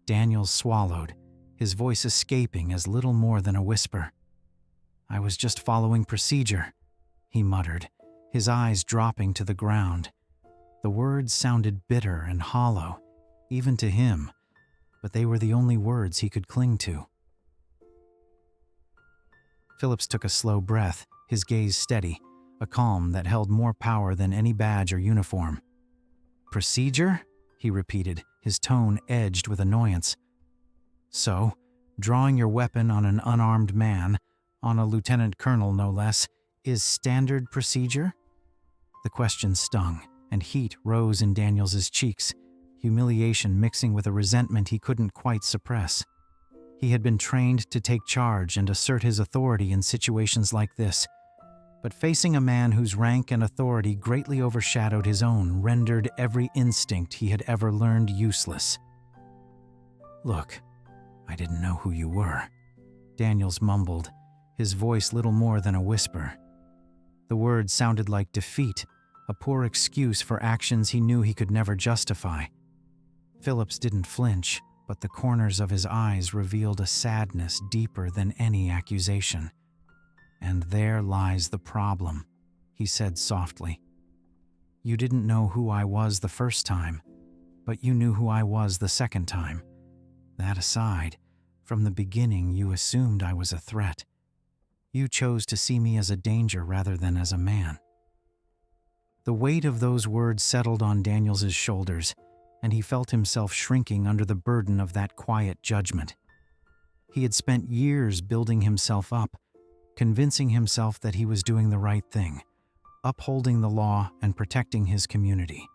Daniels swallowed, his voice escaping as little more than a whisper. "I was just following procedure," he muttered, his eyes dropping to the ground. The words sounded bitter and hollow, even to him, but they were the only words he could cling to. Phillips took a slow breath, his gaze steady, a calm that held more power than any badge or uniform. "Procedure?" he repeated, his tone edged with annoyance. "So, drawing your weapon on an unarmed man, on a lieutenant colonel no less, is standard procedure?" The question stung, and heat rose in Daniels's cheeks, humiliation mixing with a resentment he couldn't quite suppress. He had been trained to take charge and assert his authority in situations like this, but facing a man whose rank and authority greatly overshadowed his own rendered every instinct he had ever learned useless. "Look, I didn't know who you were," Daniels mumbled, his voice little more than a whisper. The words sounded like defeat, a poor excuse for actions he knew he could never justify. Phillips didn't flinch, but the corners of his eyes revealed a sadness deeper than any accusation. "And there lies the problem," he said softly. "You didn't know who I was the first time, but you knew who I was the second time. That aside, from the beginning you assumed I was a threat. You chose to see me as a danger rather than as a man." The weight of those words settled on Daniels's shoulders, and he felt himself shrinking under the burden of that quiet judgment. He had spent years building himself up, convincing himself that he was doing the right thing, upholding the law and protecting his community.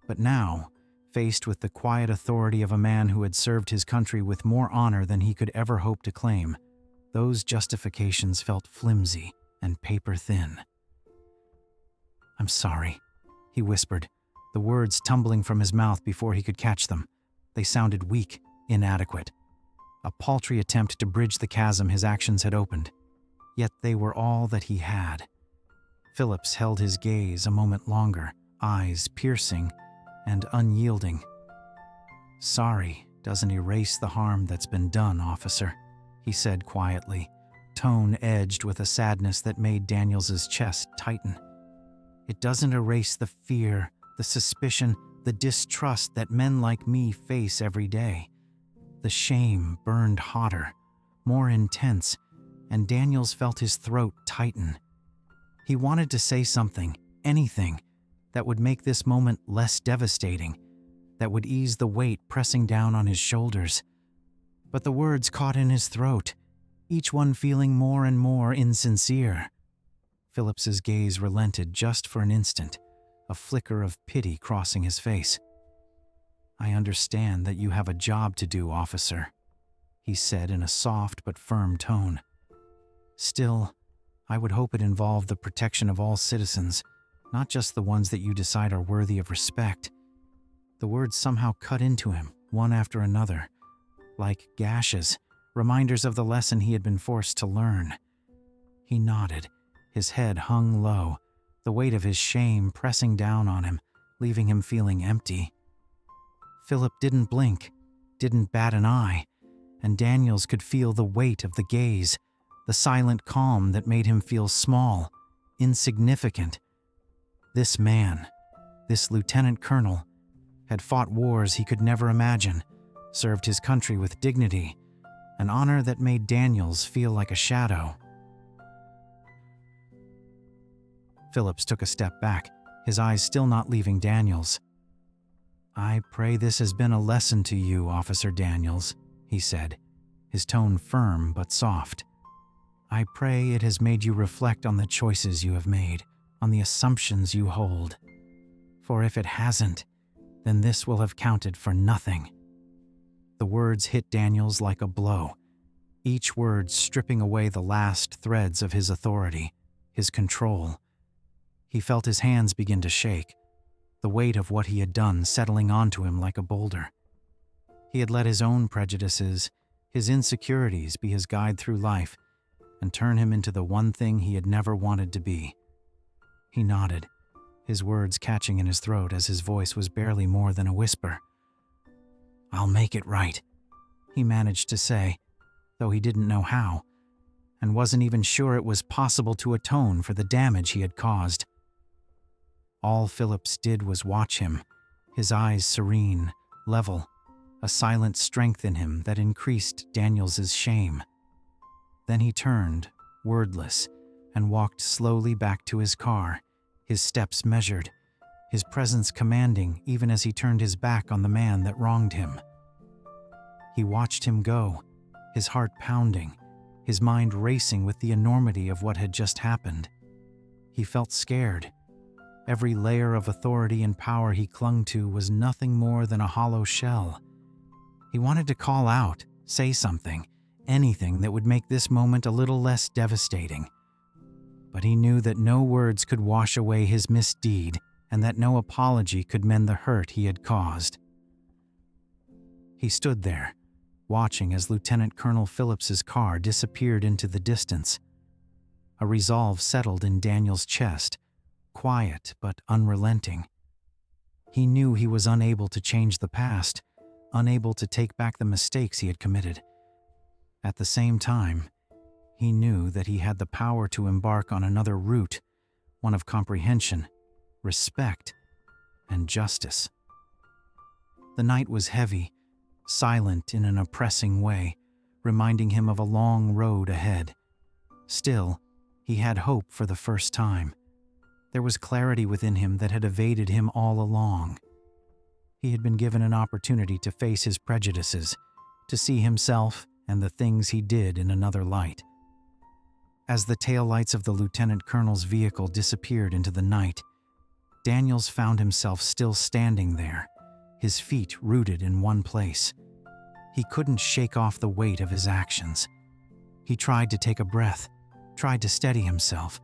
But now, faced with the quiet authority of a man who had served his country with more honor than he could ever hope to claim, those justifications felt flimsy and paper-thin. "I'm sorry," he whispered, the words tumbling from his mouth before he could catch them. They sounded weak, inadequate. A paltry attempt to bridge the chasm his actions had opened. Yet they were all that he had. Phillips held his gaze a moment longer, eyes piercing and unyielding. "Sorry doesn't erase the harm that's been done, officer," he said quietly, tone edged with a sadness that made Daniels's chest tighten. "It doesn't erase the fear, the suspicion, the distrust that men like me face every day. The shame burned hotter, more intense, and Daniels felt his throat tighten. He wanted to say something, anything, that would make this moment less devastating, that would ease the weight pressing down on his shoulders. But the words caught in his throat, each one feeling more and more insincere. Phillips's gaze relented just for an instant, a flicker of pity crossing his face. "I understand that you have a job to do, officer," he said in a soft but firm tone. "Still, I would hope it involved the protection of all citizens, not just the ones that you decide are worthy of respect." The words somehow cut into him, one after another, like gashes, reminders of the lesson he had been forced to learn. He nodded, his head hung low, the weight of his shame pressing down on him, leaving him feeling empty. Philip didn't blink, didn't bat an eye, and Daniels could feel the weight of the gaze, the silent calm that made him feel small, insignificant. This man, this lieutenant colonel, had fought wars he could never imagine, served his country with dignity, an honor that made Daniels feel like a shadow. Phillips took a step back, his eyes still not leaving Daniels. "I pray this has been a lesson to you, Officer Daniels," he said, his tone firm but soft. "I pray it has made you reflect on the choices you have made, on the assumptions you hold. For if it hasn't, then this will have counted for nothing." The words hit Daniels like a blow. each word stripping away the last threads of his authority, his control. He felt his hands begin to shake, the weight of what he had done settling onto him like a boulder. He had let his own prejudices, his insecurities be his guide through life and turn him into the one thing he had never wanted to be. He nodded, his words catching in his throat as his voice was barely more than a whisper. "I'll make it right," he managed to say, though he didn't know how, and wasn't even sure it was possible to atone for the damage he had caused. All Phillips did was watch him, his eyes serene, level, a silent strength in him that increased Daniels's shame. Then he turned, wordless, and walked slowly back to his car, his steps measured, his presence commanding even as he turned his back on the man that wronged him. He watched him go, his heart pounding, his mind racing with the enormity of what had just happened. He felt scared. Every layer of authority and power he clung to was nothing more than a hollow shell. He wanted to call out, say something, anything that would make this moment a little less devastating. But he knew that no words could wash away his misdeed and that no apology could mend the hurt he had caused. He stood there, watching as Lieutenant Colonel Phillips's car disappeared into the distance. A resolve settled in Daniel's chest, quiet but unrelenting. He knew he was unable to change the past, unable to take back the mistakes he had committed. At the same time, he knew that he had the power to embark on another route, one of comprehension, respect, and justice. The night was heavy, silent in an oppressing way, reminding him of a long road ahead. Still, he had hope for the first time. There was clarity within him that had evaded him all along. He had been given an opportunity to face his prejudices, to see himself and the things he did in another light. As the taillights of the lieutenant colonel's vehicle disappeared into the night, Daniels found himself still standing there, his feet rooted in one place. He couldn't shake off the weight of his actions. He tried to take a breath, tried to steady himself,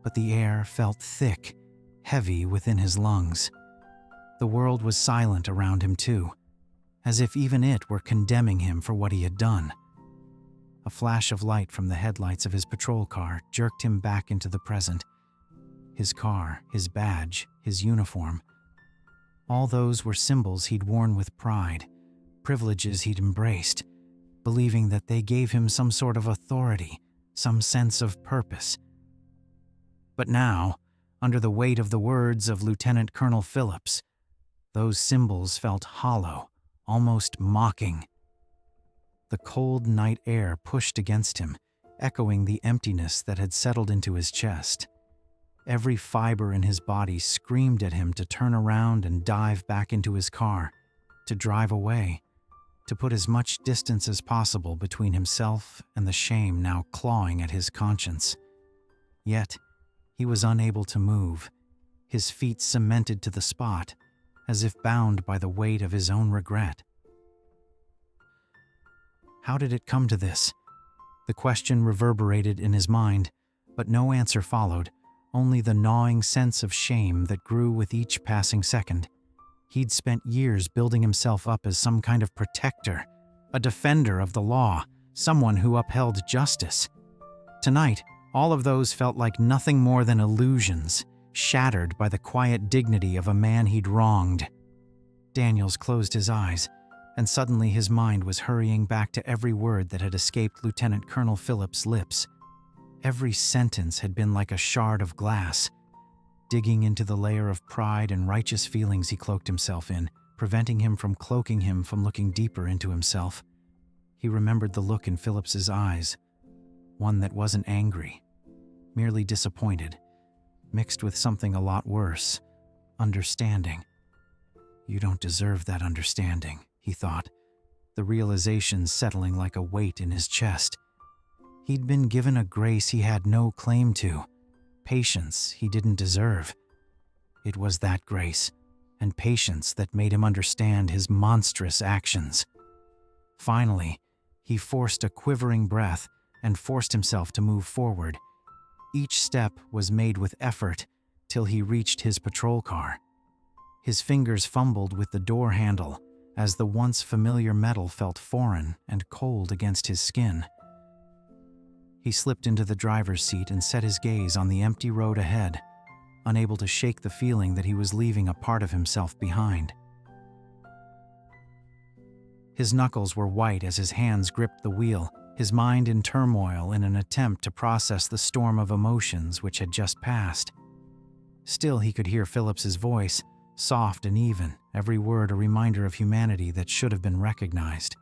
but the air felt thick, heavy within his lungs. The world was silent around him too, as if even it were condemning him for what he had done. A flash of light from the headlights of his patrol car jerked him back into the present. His car, his badge, his uniform. All those were symbols he'd worn with pride, privileges he'd embraced, believing that they gave him some sort of authority, some sense of purpose. But now, under the weight of the words of Lieutenant Colonel Phillips, those symbols felt hollow, almost mocking. The cold night air pushed against him, echoing the emptiness that had settled into his chest. Every fiber in his body screamed at him to turn around and dive back into his car, to drive away, to put as much distance as possible between himself and the shame now clawing at his conscience. Yet, he was unable to move, his feet cemented to the spot, as if bound by the weight of his own regret. How did it come to this? The question reverberated in his mind, but no answer followed, only the gnawing sense of shame that grew with each passing second. He'd spent years building himself up as some kind of protector, a defender of the law, someone who upheld justice. Tonight, all of those felt like nothing more than illusions, shattered by the quiet dignity of a man he'd wronged. Daniels closed his eyes, and suddenly his mind was hurrying back to every word that had escaped Lieutenant Colonel Phillips' lips. Every sentence had been like a shard of glass, digging into the layer of pride and righteous feelings he cloaked himself in, preventing him from cloaking him from looking deeper into himself. He remembered the look in Phillips's eyes, one that wasn't angry, merely disappointed, mixed with something a lot worse, understanding. "You don't deserve that understanding," he thought, the realization settling like a weight in his chest. He'd been given a grace he had no claim to, patience he didn't deserve. It was that grace and patience that made him understand his monstrous actions. Finally, He forced a quivering breath and forced himself to move forward. Each step was made with effort till he reached his patrol car. His fingers fumbled with the door handle as the once familiar metal felt foreign and cold against his skin. He slipped into the driver's seat and set his gaze on the empty road ahead, unable to shake the feeling that he was leaving a part of himself behind. His knuckles were white as his hands gripped the wheel, his mind in turmoil in an attempt to process the storm of emotions which had just passed. Still, he could hear Phillips's voice, soft and even, every word a reminder of humanity that should have been recognized.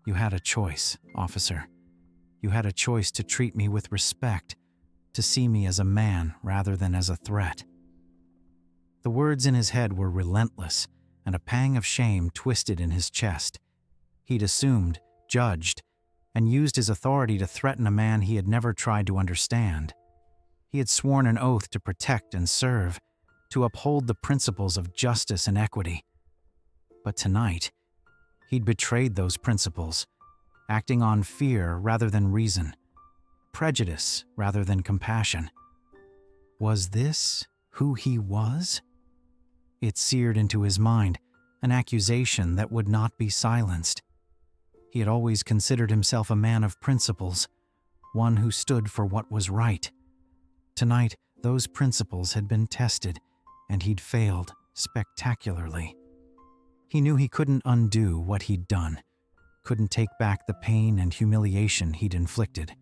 "You had a choice, officer. You had a choice to treat me with respect, to see me as a man rather than as a threat." The words in his head were relentless, and a pang of shame twisted in his chest. He'd assumed, judged, and used his authority to threaten a man he had never tried to understand. He had sworn an oath to protect and serve, to uphold the principles of justice and equity. But tonight, he'd betrayed those principles, acting on fear rather than reason, prejudice rather than compassion. Was this who he was? It seared into his mind, an accusation that would not be silenced. He had always considered himself a man of principles, one who stood for what was right. Tonight, those principles had been tested, and he'd failed spectacularly. He knew he couldn't undo what he'd done, couldn't take back the pain and humiliation he'd inflicted.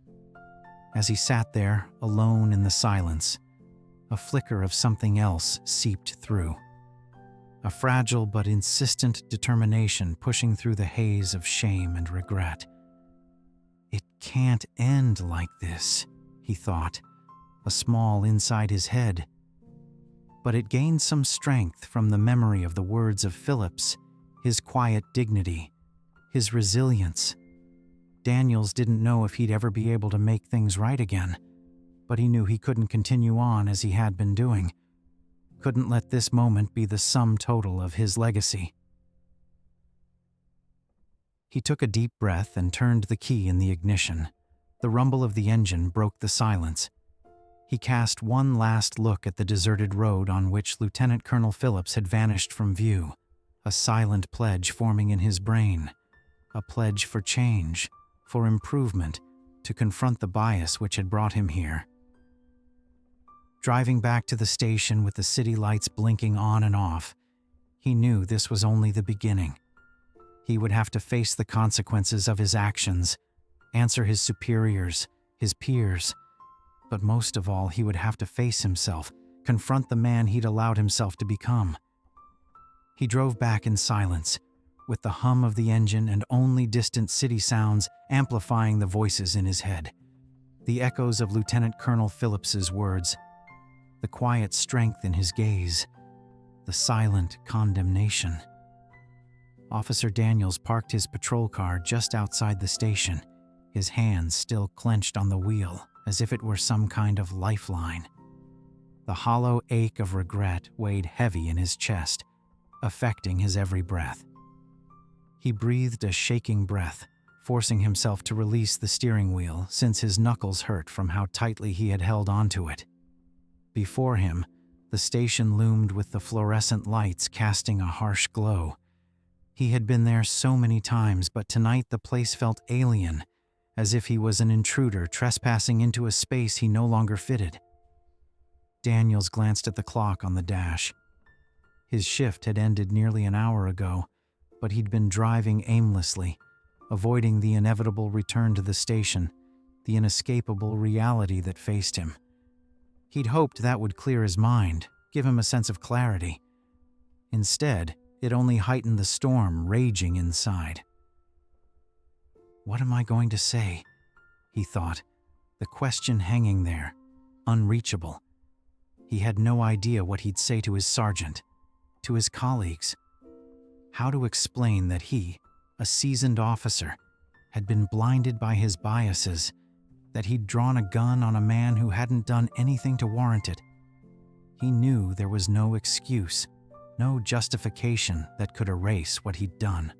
As he sat there, alone in the silence, a flicker of something else seeped through. A fragile but insistent determination pushing through the haze of shame and regret. It can't end like this, he thought, a small inside his head. But it gained some strength from the memory of the words of Phillips, his quiet dignity, his resilience. Daniels didn't know if he'd ever be able to make things right again, but he knew he couldn't continue on as he had been doing. Couldn't let this moment be the sum total of his legacy. He took a deep breath and turned the key in the ignition. The rumble of the engine broke the silence. He cast one last look at the deserted road on which Lieutenant Colonel Phillips had vanished from view, a silent pledge forming in his brain, a pledge for change, for improvement, to confront the bias which had brought him here. Driving back to the station with the city lights blinking on and off, he knew this was only the beginning. He would have to face the consequences of his actions, answer his superiors, his peers, but most of all, he would have to face himself, confront the man he'd allowed himself to become. He drove back in silence, with the hum of the engine and only distant city sounds amplifying the voices in his head. The echoes of Lieutenant Colonel Phillips's words, the quiet strength in his gaze, the silent condemnation. Officer Daniels parked his patrol car just outside the station, his hands still clenched on the wheel as if it were some kind of lifeline. The hollow ache of regret weighed heavy in his chest, affecting his every breath. He breathed a shaking breath, forcing himself to release the steering wheel since his knuckles hurt from how tightly he had held onto it. Before him, the station loomed with the fluorescent lights casting a harsh glow. He had been there so many times, but tonight the place felt alien, as if he was an intruder trespassing into a space he no longer fitted. Daniels glanced at the clock on the dash. His shift had ended nearly an hour ago, but he'd been driving aimlessly, avoiding the inevitable return to the station, the inescapable reality that faced him. He'd hoped that would clear his mind, give him a sense of clarity. Instead, it only heightened the storm raging inside. What am I going to say? He thought, the question hanging there, unreachable. He had no idea what he'd say to his sergeant, to his colleagues. How to explain that he, a seasoned officer, had been blinded by his biases, that he'd drawn a gun on a man who hadn't done anything to warrant it. He knew there was no excuse, no justification that could erase what he'd done.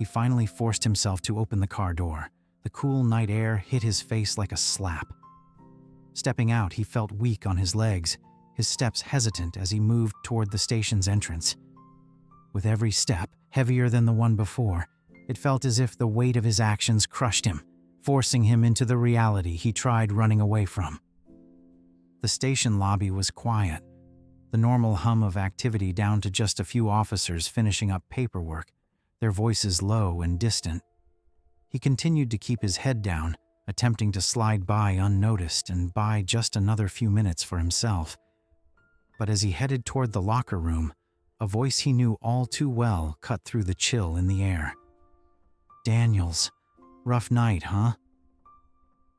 He finally forced himself to open the car door. The cool night air hit his face like a slap. Stepping out, he felt weak on his legs, his steps hesitant as he moved toward the station's entrance. With every step, heavier than the one before, it felt as if the weight of his actions crushed him, forcing him into the reality he tried running away from. The station lobby was quiet, the normal hum of activity down to just a few officers finishing up paperwork, their voices low and distant. He continued to keep his head down, attempting to slide by unnoticed and buy just another few minutes for himself. But as he headed toward the locker room, a voice he knew all too well cut through the chill in the air. "Daniels, rough night, huh?"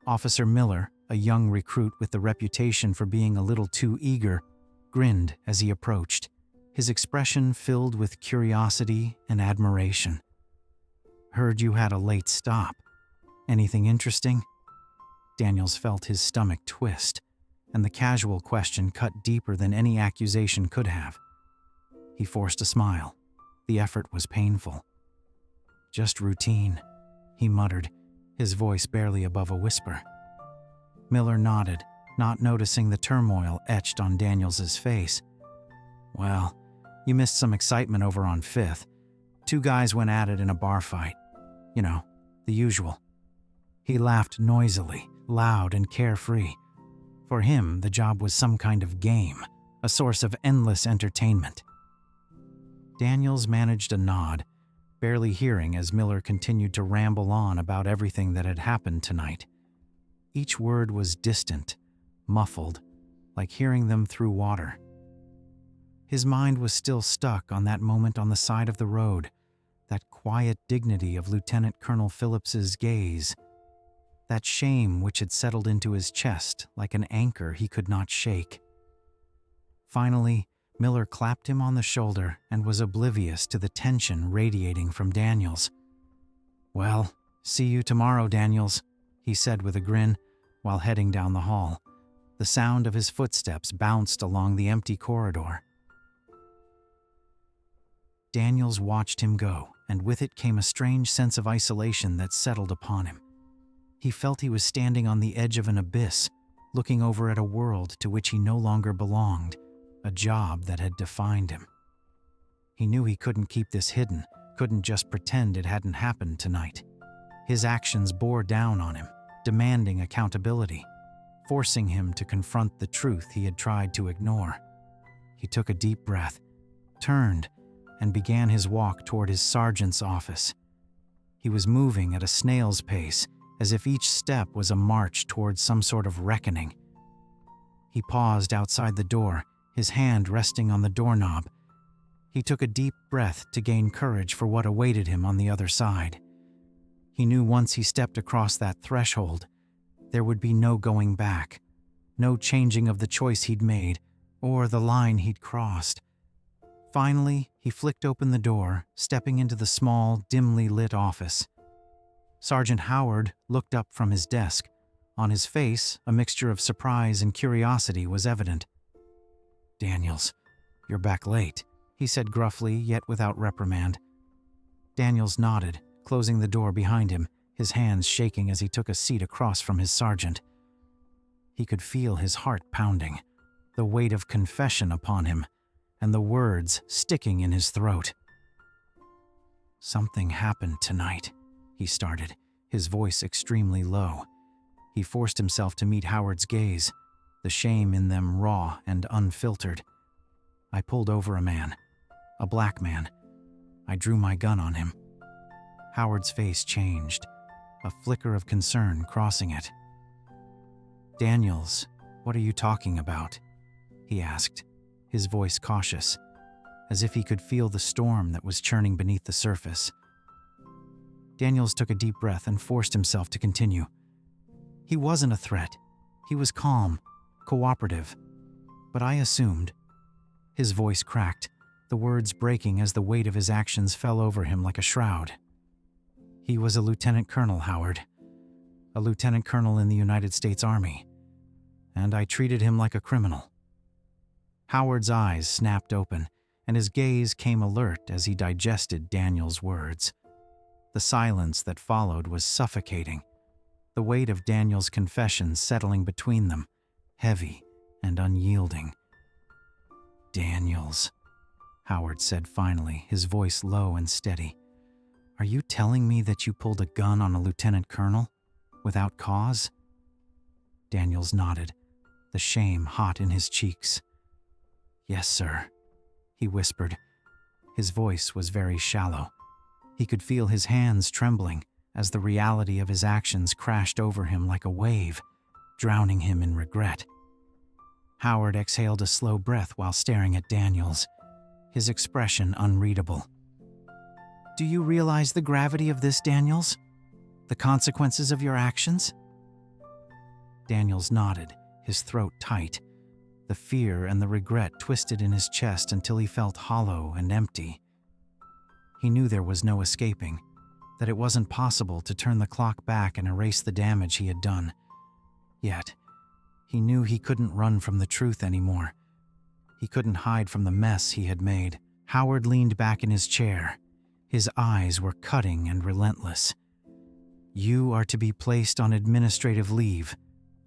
Officer Miller, a young recruit with the reputation for being a little too eager, grinned as he approached, his expression filled with curiosity and admiration. "Heard you had a late stop. Anything interesting?" Daniels felt his stomach twist, and the casual question cut deeper than any accusation could have. He forced a smile. The effort was painful. "Just routine," he muttered, his voice barely above a whisper. Miller nodded, not noticing the turmoil etched on Daniels's face. "Well, you missed some excitement over on 5th. 2 guys went at it in a bar fight. You know, the usual." He laughed noisily, loud and carefree. For him, the job was some kind of game, a source of endless entertainment. Daniels managed a nod, barely hearing as Miller continued to ramble on about everything that had happened tonight. Each word was distant, muffled, like hearing them through water. His mind was still stuck on that moment on the side of the road, that quiet dignity of Lieutenant Colonel Phillips's gaze, that shame which had settled into his chest like an anchor he could not shake. Finally, Miller clapped him on the shoulder and was oblivious to the tension radiating from Daniels. "Well, see you tomorrow, Daniels," he said with a grin, while heading down the hall. The sound of his footsteps bounced along the empty corridor. Daniels watched him go, and with it came a strange sense of isolation that settled upon him. He felt he was standing on the edge of an abyss, looking over at a world to which he no longer belonged, a job that had defined him. He knew he couldn't keep this hidden, couldn't just pretend it hadn't happened tonight. His actions bore down on him, demanding accountability, forcing him to confront the truth he had tried to ignore. He took a deep breath, turned, and began his walk toward his sergeant's office. He was moving at a snail's pace, as if each step was a march towards some sort of reckoning. He paused outside the door, his hand resting on the doorknob. He took a deep breath to gain courage for what awaited him on the other side. He knew once he stepped across that threshold, there would be no going back, no changing of the choice he'd made or the line he'd crossed. Finally, he flicked open the door, stepping into the small, dimly lit office. Sergeant Howard looked up from his desk. On his face, a mixture of surprise and curiosity was evident. "Daniels, you're back late," he said gruffly, yet without reprimand. Daniels nodded, closing the door behind him, his hands shaking as he took a seat across from his sergeant. He could feel his heart pounding, the weight of confession upon him, and the words sticking in his throat. "Something happened tonight," he started, his voice extremely low. He forced himself to meet Howard's gaze, the shame in them raw and unfiltered. "I pulled over a man, a black man. I drew my gun on him." Howard's face changed, a flicker of concern crossing it. "Daniels, what are you talking about?" he asked, his voice cautious, as if he could feel the storm that was churning beneath the surface. Daniels took a deep breath and forced himself to continue. He wasn't a threat. He was calm, cooperative. But I assumed. His voice cracked, the words breaking as the weight of his actions fell over him like a shroud. He was a lieutenant colonel, Howard. A lieutenant colonel in the United States Army. And I treated him like a criminal. Howard's eyes snapped open, and his gaze came alert as he digested Daniel's words. The silence that followed was suffocating, the weight of Daniel's confession settling between them, heavy and unyielding. "Daniels," Howard said finally, his voice low and steady. "Are you telling me that you pulled a gun on a lieutenant colonel? Without cause?" Daniels nodded, the shame hot in his cheeks. "Yes, sir," he whispered. His voice was very shallow. He could feel his hands trembling as the reality of his actions crashed over him like a wave, drowning him in regret. Howard exhaled a slow breath while staring at Daniels, his expression unreadable. "Do you realize the gravity of this, Daniels? The consequences of your actions?" Daniels nodded, his throat tight. The fear and the regret twisted in his chest until he felt hollow and empty. He knew there was no escaping, that it wasn't possible to turn the clock back and erase the damage he had done. Yet, he knew he couldn't run from the truth anymore. He couldn't hide from the mess he had made. Howard leaned back in his chair. His eyes were cutting and relentless. "You are to be placed on administrative leave,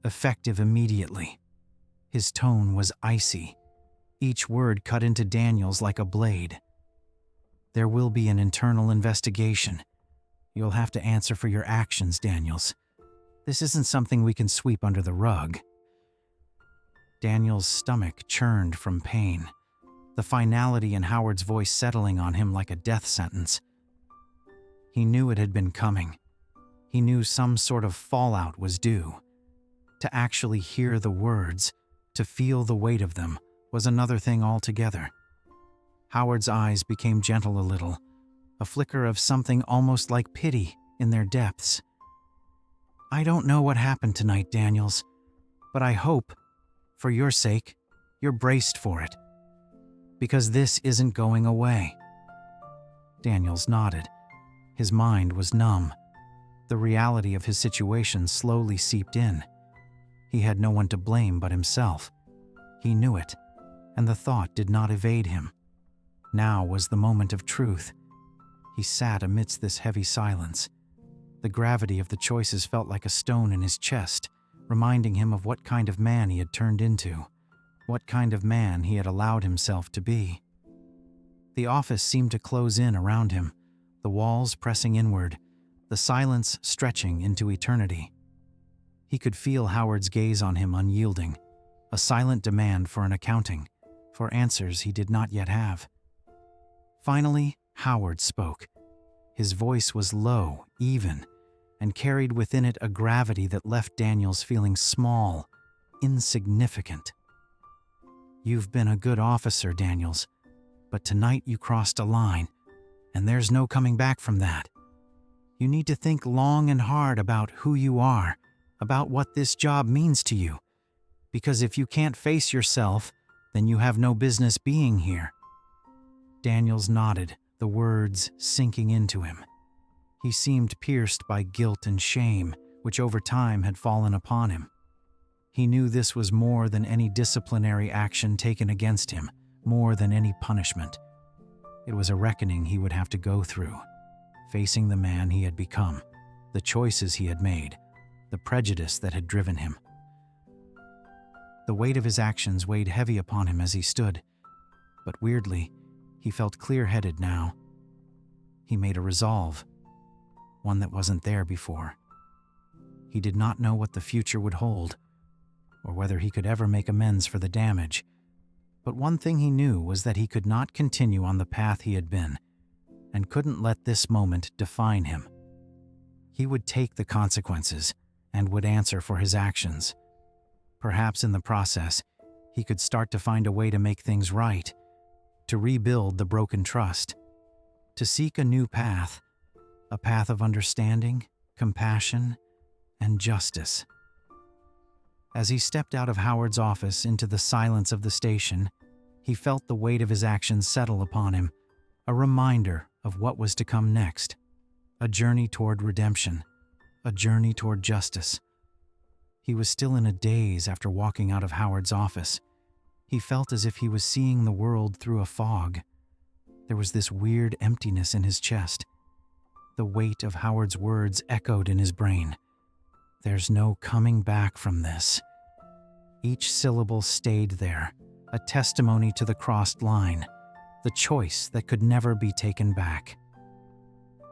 effective immediately." His tone was icy. Each word cut into Daniels like a blade. "There will be an internal investigation. You'll have to answer for your actions, Daniels. This isn't something we can sweep under the rug." Daniels' stomach churned from pain, the finality in Howard's voice settling on him like a death sentence. He knew it had been coming. He knew some sort of fallout was due. To actually hear the words, to feel the weight of them, was another thing altogether. Howard's eyes became gentle a little, a flicker of something almost like pity in their depths. "I don't know what happened tonight, Daniels, but I hope, for your sake, you're braced for it. Because this isn't going away." Daniels nodded. His mind was numb. The reality of his situation slowly seeped in. He had no one to blame but himself. He knew it, and the thought did not evade him. Now was the moment of truth. He sat amidst this heavy silence. The gravity of the choices felt like a stone in his chest, reminding him of what kind of man he had turned into, what kind of man he had allowed himself to be. The office seemed to close in around him, the walls pressing inward, the silence stretching into eternity. He could feel Howard's gaze on him unyielding, a silent demand for an accounting, for answers he did not yet have. Finally, Howard spoke. His voice was low, even, and carried within it a gravity that left Daniels feeling small, insignificant. "You've been a good officer, Daniels, but tonight you crossed a line, and there's no coming back from that. You need to think long and hard about who you are, about what this job means to you, because if you can't face yourself, then you have no business being here." Daniels nodded, the words sinking into him. He seemed pierced by guilt and shame, which over time had fallen upon him. He knew this was more than any disciplinary action taken against him, more than any punishment. It was a reckoning he would have to go through, facing the man he had become, the choices he had made, the prejudice that had driven him. The weight of his actions weighed heavy upon him as he stood, but weirdly, he felt clear-headed now. He made a resolve, one that wasn't there before. He did not know what the future would hold, or whether he could ever make amends for the damage, but one thing he knew was that he could not continue on the path he had been, and couldn't let this moment define him. He would take the consequences, and would answer for his actions. Perhaps in the process, he could start to find a way to make things right, to rebuild the broken trust, to seek a new path, a path of understanding, compassion, and justice. As he stepped out of Howard's office into the silence of the station, he felt the weight of his actions settle upon him, a reminder of what was to come next, a journey toward redemption, a journey toward justice. He was still in a daze after walking out of Howard's office. He felt as if he was seeing the world through a fog. There was this weird emptiness in his chest. The weight of Howard's words echoed in his brain. There's no coming back from this. Each syllable stayed there, a testimony to the crossed line, the choice that could never be taken back.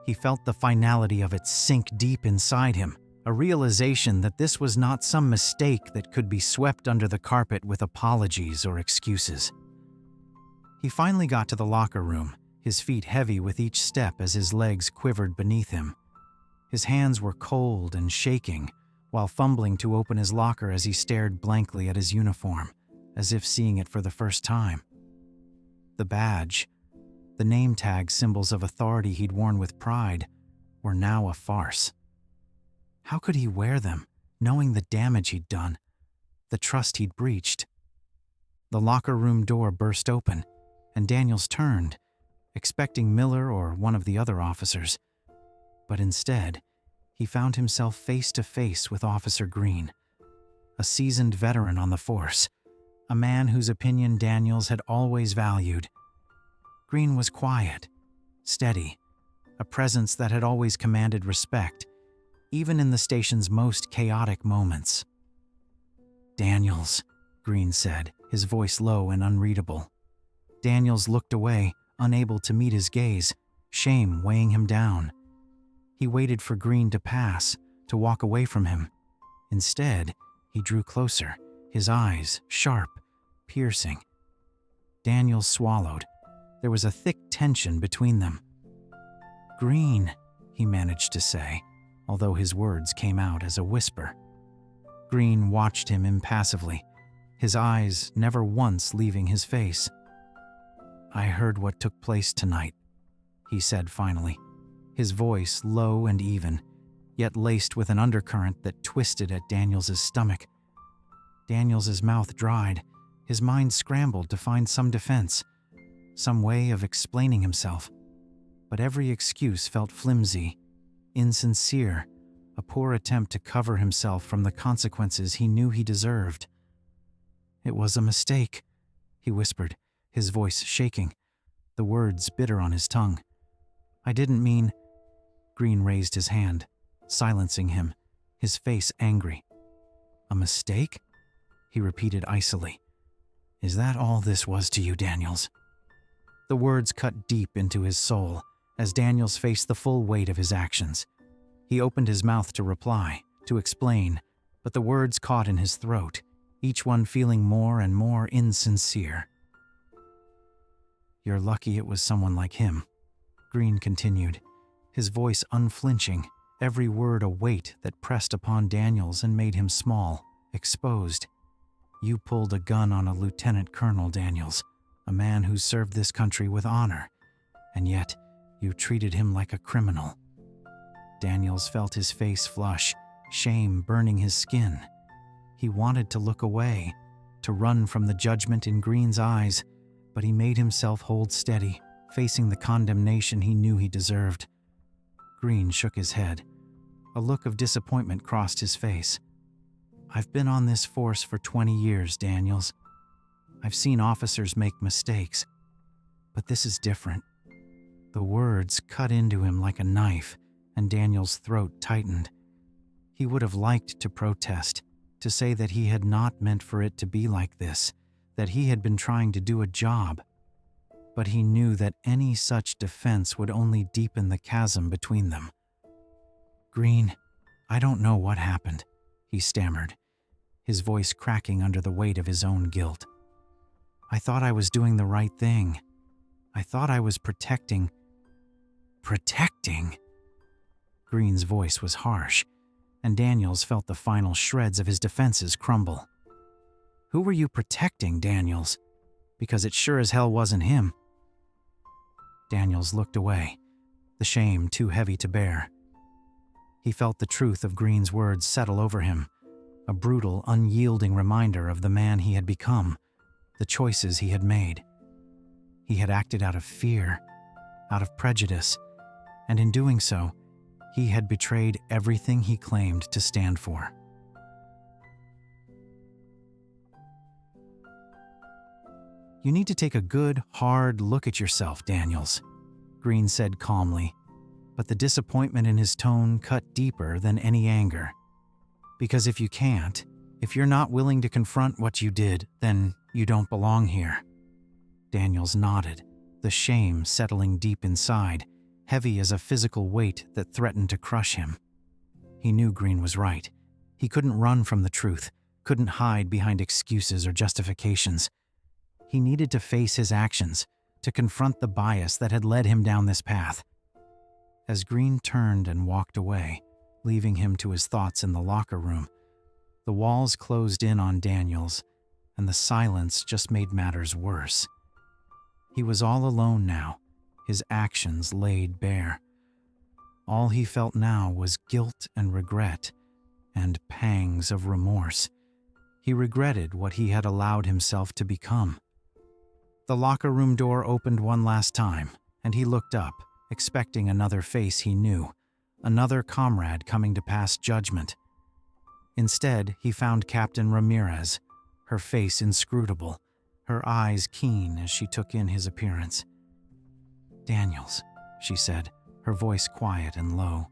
He felt the finality of it sink deep inside him, a realization that this was not some mistake that could be swept under the carpet with apologies or excuses. He finally got to the locker room, his feet heavy with each step as his legs quivered beneath him. His hands were cold and shaking, while fumbling to open his locker as he stared blankly at his uniform, as if seeing it for the first time. The badge, the name tag symbols of authority he'd worn with pride, were now a farce. How could he wear them, knowing the damage he'd done, the trust he'd breached? The locker room door burst open, and Daniels turned, expecting Miller or one of the other officers. But instead, he found himself face to face with Officer Green, a seasoned veteran on the force, a man whose opinion Daniels had always valued. Green was quiet, steady, a presence that had always commanded respect, even in the station's most chaotic moments. "Daniels," Green said, his voice low and unreadable. Daniels looked away, unable to meet his gaze, shame weighing him down. He waited for Green to pass, to walk away from him. Instead, he drew closer, his eyes sharp, piercing. Daniels swallowed. There was a thick tension between them. "Green," he managed to say, although his words came out as a whisper. Green watched him impassively, his eyes never once leaving his face. "I heard what took place tonight," he said finally, his voice low and even, yet laced with an undercurrent that twisted at Daniels' stomach. Daniels' mouth dried, his mind scrambled to find some defense, some way of explaining himself. But every excuse felt flimsy, insincere, a poor attempt to cover himself from the consequences he knew he deserved. "It was a mistake," he whispered, his voice shaking, the words bitter on his tongue. "I didn't mean—" Green raised his hand, silencing him, his face angry. "A mistake?" he repeated icily. "Is that all this was to you, Daniels?" The words cut deep into his soul as Daniels faced the full weight of his actions. He opened his mouth to reply, to explain, but the words caught in his throat, each one feeling more and more insincere. "You're lucky it was someone like him," Green continued, his voice unflinching, every word a weight that pressed upon Daniels and made him small, exposed. "You pulled a gun on a lieutenant colonel, Daniels, a man who served this country with honor, and yet you treated him like a criminal." Daniels felt his face flush, shame burning his skin. He wanted to look away, to run from the judgment in Green's eyes, but he made himself hold steady, facing the condemnation he knew he deserved. Green shook his head. A look of disappointment crossed his face. "I've been on this force for 20 years, Daniels. I've seen officers make mistakes, but this is different." The words cut into him like a knife, and Daniels' throat tightened. He would have liked to protest, to say that he had not meant for it to be like this, that he had been trying to do a job. But he knew that any such defense would only deepen the chasm between them. "Green, I don't know what happened," he stammered, his voice cracking under the weight of his own guilt. "I thought I was doing the right thing. I thought I was protecting—" "Protecting?" Green's voice was harsh, and Daniels felt the final shreds of his defenses crumble. "Who were you protecting, Daniels? Because it sure as hell wasn't him." Daniels looked away, the shame too heavy to bear. He felt the truth of Green's words settle over him, a brutal, unyielding reminder of the man he had become, the choices he had made. He had acted out of fear, out of prejudice, and in doing so, he had betrayed everything he claimed to stand for. "You need to take a good, hard look at yourself, Daniels," Green said calmly. but the disappointment in his tone cut deeper than any anger. Because if you can't, if you're not willing to confront what you did, then you don't belong here. Daniels nodded, the shame settling deep inside, heavy as a physical weight that threatened to crush him. He knew Green was right. He couldn't run from the truth, couldn't hide behind excuses or justifications. He needed to face his actions, to confront the bias that had led him down this path. As Green turned and walked away, leaving him to his thoughts in the locker room, the walls closed in on Daniels, and the silence just made matters worse. He was all alone now, his actions laid bare. All he felt now was guilt and regret, and pangs of remorse. He regretted what he had allowed himself to become. The locker room door opened one last time, and he looked up, expecting another face he knew, another comrade coming to pass judgment. Instead, he found Captain Ramirez, her face inscrutable, her eyes keen as she took in his appearance. "Daniels," she said, her voice quiet and low.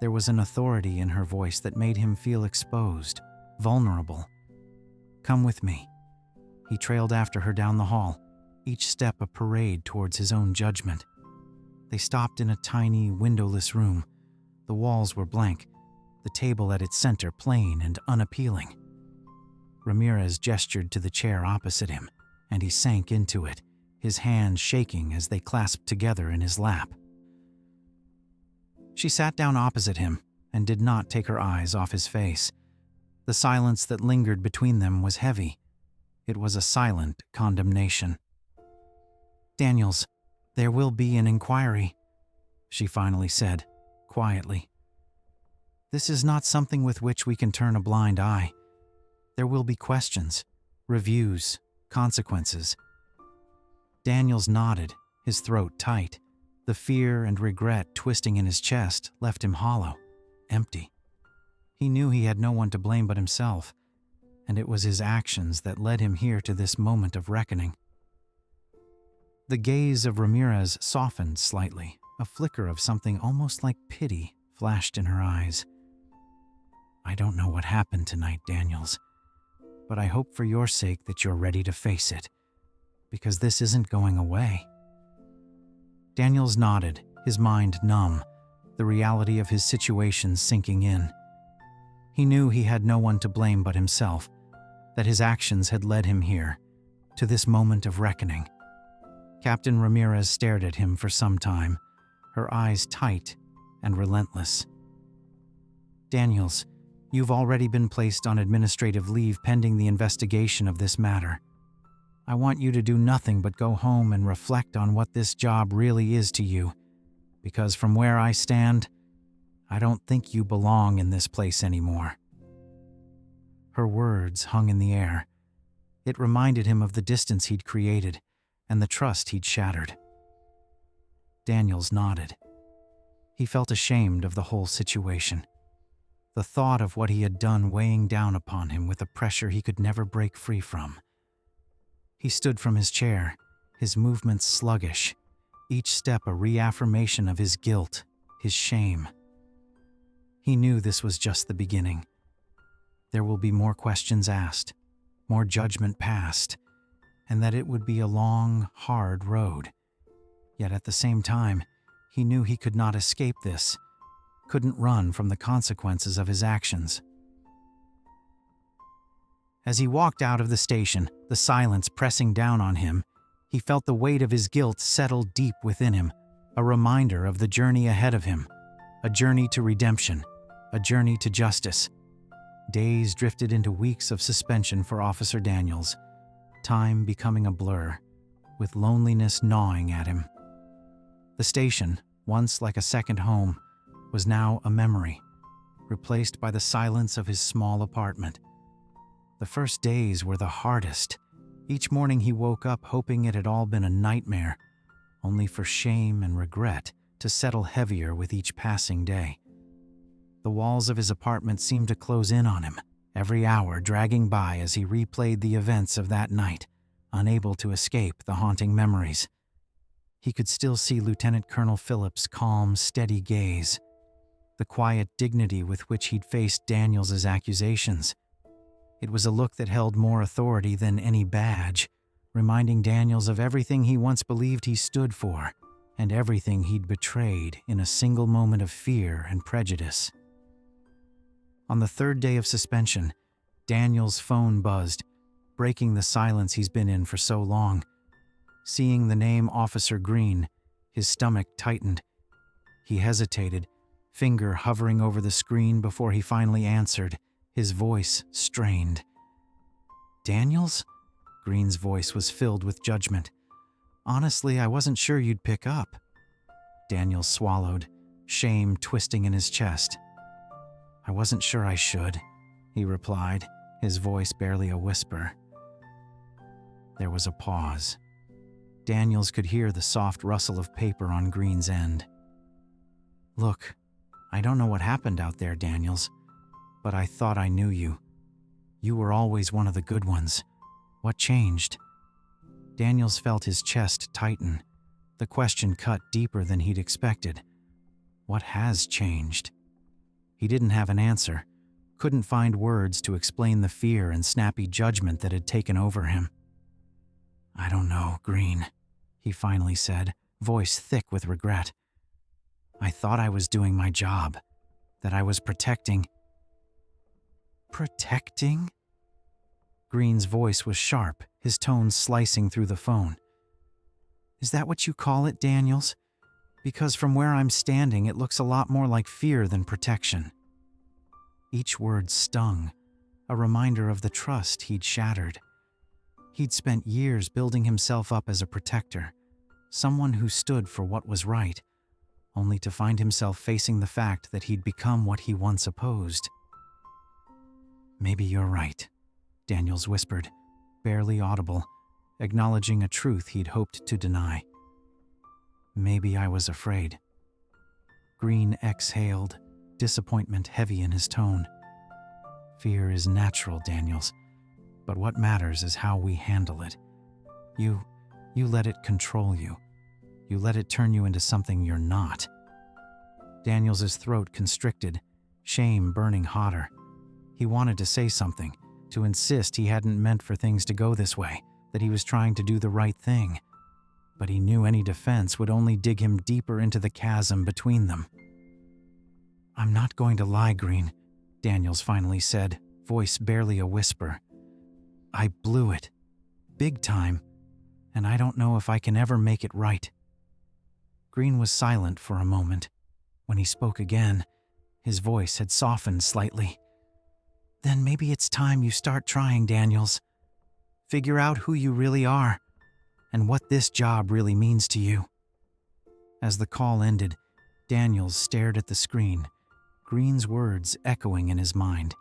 There was an authority in her voice that made him feel exposed, vulnerable. "Come with me." He trailed after her down the hall, each step a parade towards his own judgment. They stopped in a tiny, windowless room. The walls were blank, the table at its center plain and unappealing. Ramirez gestured to the chair opposite him, and he sank into it, his hands shaking as they clasped together in his lap. She sat down opposite him and did not take her eyes off his face. The silence that lingered between them was heavy. It was a silent condemnation. "Daniels, there will be an inquiry," she finally said, quietly. "This is not something with which we can turn a blind eye. There will be questions, reviews, consequences." Daniels nodded, his throat tight. The fear and regret twisting in his chest left him hollow, empty. He knew he had no one to blame but himself, and it was his actions that led him here to this moment of reckoning. The gaze of Ramirez softened slightly. A flicker of something almost like pity flashed in her eyes. "I don't know what happened tonight, Daniels, but I hope for your sake that you're ready to face it, because this isn't going away." Daniels nodded, his mind numb, the reality of his situation sinking in. He knew he had no one to blame but himself, that his actions had led him here, to this moment of reckoning. Captain Ramirez stared at him for some time, her eyes tight and relentless. "Daniels, you've already been placed on administrative leave pending the investigation of this matter. I want you to do nothing but go home and reflect on what this job really is to you, because from where I stand, I don't think you belong in this place anymore." Her words hung in the air. It reminded him of the distance he'd created and the trust he'd shattered. Daniels nodded. He felt ashamed of the whole situation, the thought of what he had done weighing down upon him with a pressure he could never break free from. He stood from his chair, his movements sluggish, each step a reaffirmation of his guilt, his shame. He knew this was just the beginning. There will be more questions asked, more judgment passed, and that it would be a long, hard road. Yet at the same time, he knew he could not escape this, couldn't run from the consequences of his actions. As he walked out of the station, the silence pressing down on him, he felt the weight of his guilt settle deep within him, a reminder of the journey ahead of him, a journey to redemption, a journey to justice. Days drifted into weeks of suspension for Officer Daniels, time becoming a blur, with loneliness gnawing at him. The station, once like a second home, was now a memory, replaced by the silence of his small apartment. The first days were the hardest. Each morning he woke up hoping it had all been a nightmare, only for shame and regret to settle heavier with each passing day. The walls of his apartment seemed to close in on him, every hour dragging by as he replayed the events of that night, unable to escape the haunting memories. He could still see Lieutenant Colonel Phillips' calm, steady gaze, the quiet dignity with which he'd faced Daniels' accusations. It was a look that held more authority than any badge, reminding Daniels of everything he once believed he stood for, and everything he'd betrayed in a single moment of fear and prejudice. On the third day of suspension, Daniels' phone buzzed, breaking the silence he's been in for so long. Seeing the name Officer Green, his stomach tightened. He hesitated, finger hovering over the screen before he finally answered, his voice strained. "Daniels?" Green's voice was filled with judgment. "Honestly, I wasn't sure you'd pick up." Daniels swallowed, shame twisting in his chest. "I wasn't sure I should," he replied, his voice barely a whisper. There was a pause. Daniels could hear the soft rustle of paper on Green's end. "Look, I don't know what happened out there, Daniels, but I thought I knew you. You were always one of the good ones. What changed?" Daniels felt his chest tighten. The question cut deeper than he'd expected. What has changed? He didn't have an answer, couldn't find words to explain the fear and snappy judgment that had taken over him. "I don't know, Green," he finally said, voice thick with regret. "I thought I was doing my job, that I was protecting." "Protecting?" Green's voice was sharp, his tone slicing through the phone. "Is that what you call it, Daniels? Because from where I'm standing, it looks a lot more like fear than protection." Each word stung, a reminder of the trust he'd shattered. He'd spent years building himself up as a protector, someone who stood for what was right, only to find himself facing the fact that he'd become what he once opposed. "Maybe you're right," Daniels whispered, barely audible, acknowledging a truth he'd hoped to deny. "Maybe I was afraid." Green exhaled, disappointment heavy in his tone. "Fear is natural, Daniels, but what matters is how we handle it. You let it control you. You let it turn you into something you're not." Daniels' throat constricted, shame burning hotter. He wanted to say something, to insist he hadn't meant for things to go this way, that he was trying to do the right thing. But he knew any defense would only dig him deeper into the chasm between them. "I'm not going to lie, Green," Daniels finally said, voice barely a whisper. "I blew it. Big time. And I don't know if I can ever make it right." Green was silent for a moment. When he spoke again, his voice had softened slightly. "Then maybe it's time you start trying, Daniels. Figure out who you really are, and what this job really means to you." As the call ended, Daniels stared at the screen, Green's words echoing in his mind.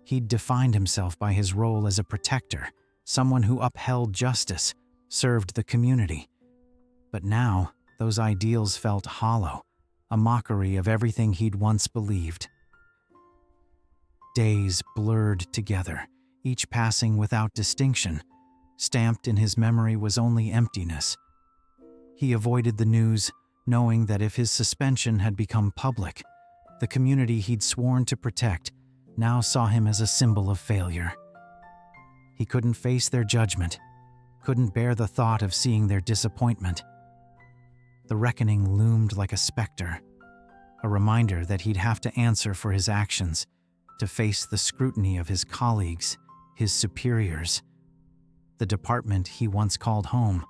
He'd defined himself by his role as a protector, someone who upheld justice, served the community. But now, those ideals felt hollow, a mockery of everything he'd once believed. Days blurred together, each passing without distinction. Stamped in his memory was only emptiness. He avoided the news, knowing that if his suspension had become public, the community he'd sworn to protect now saw him as a symbol of failure. He couldn't face their judgment, couldn't bear the thought of seeing their disappointment. The reckoning loomed like a specter, a reminder that he'd have to answer for his actions, to face the scrutiny of his colleagues, his superiors, the department he once called home.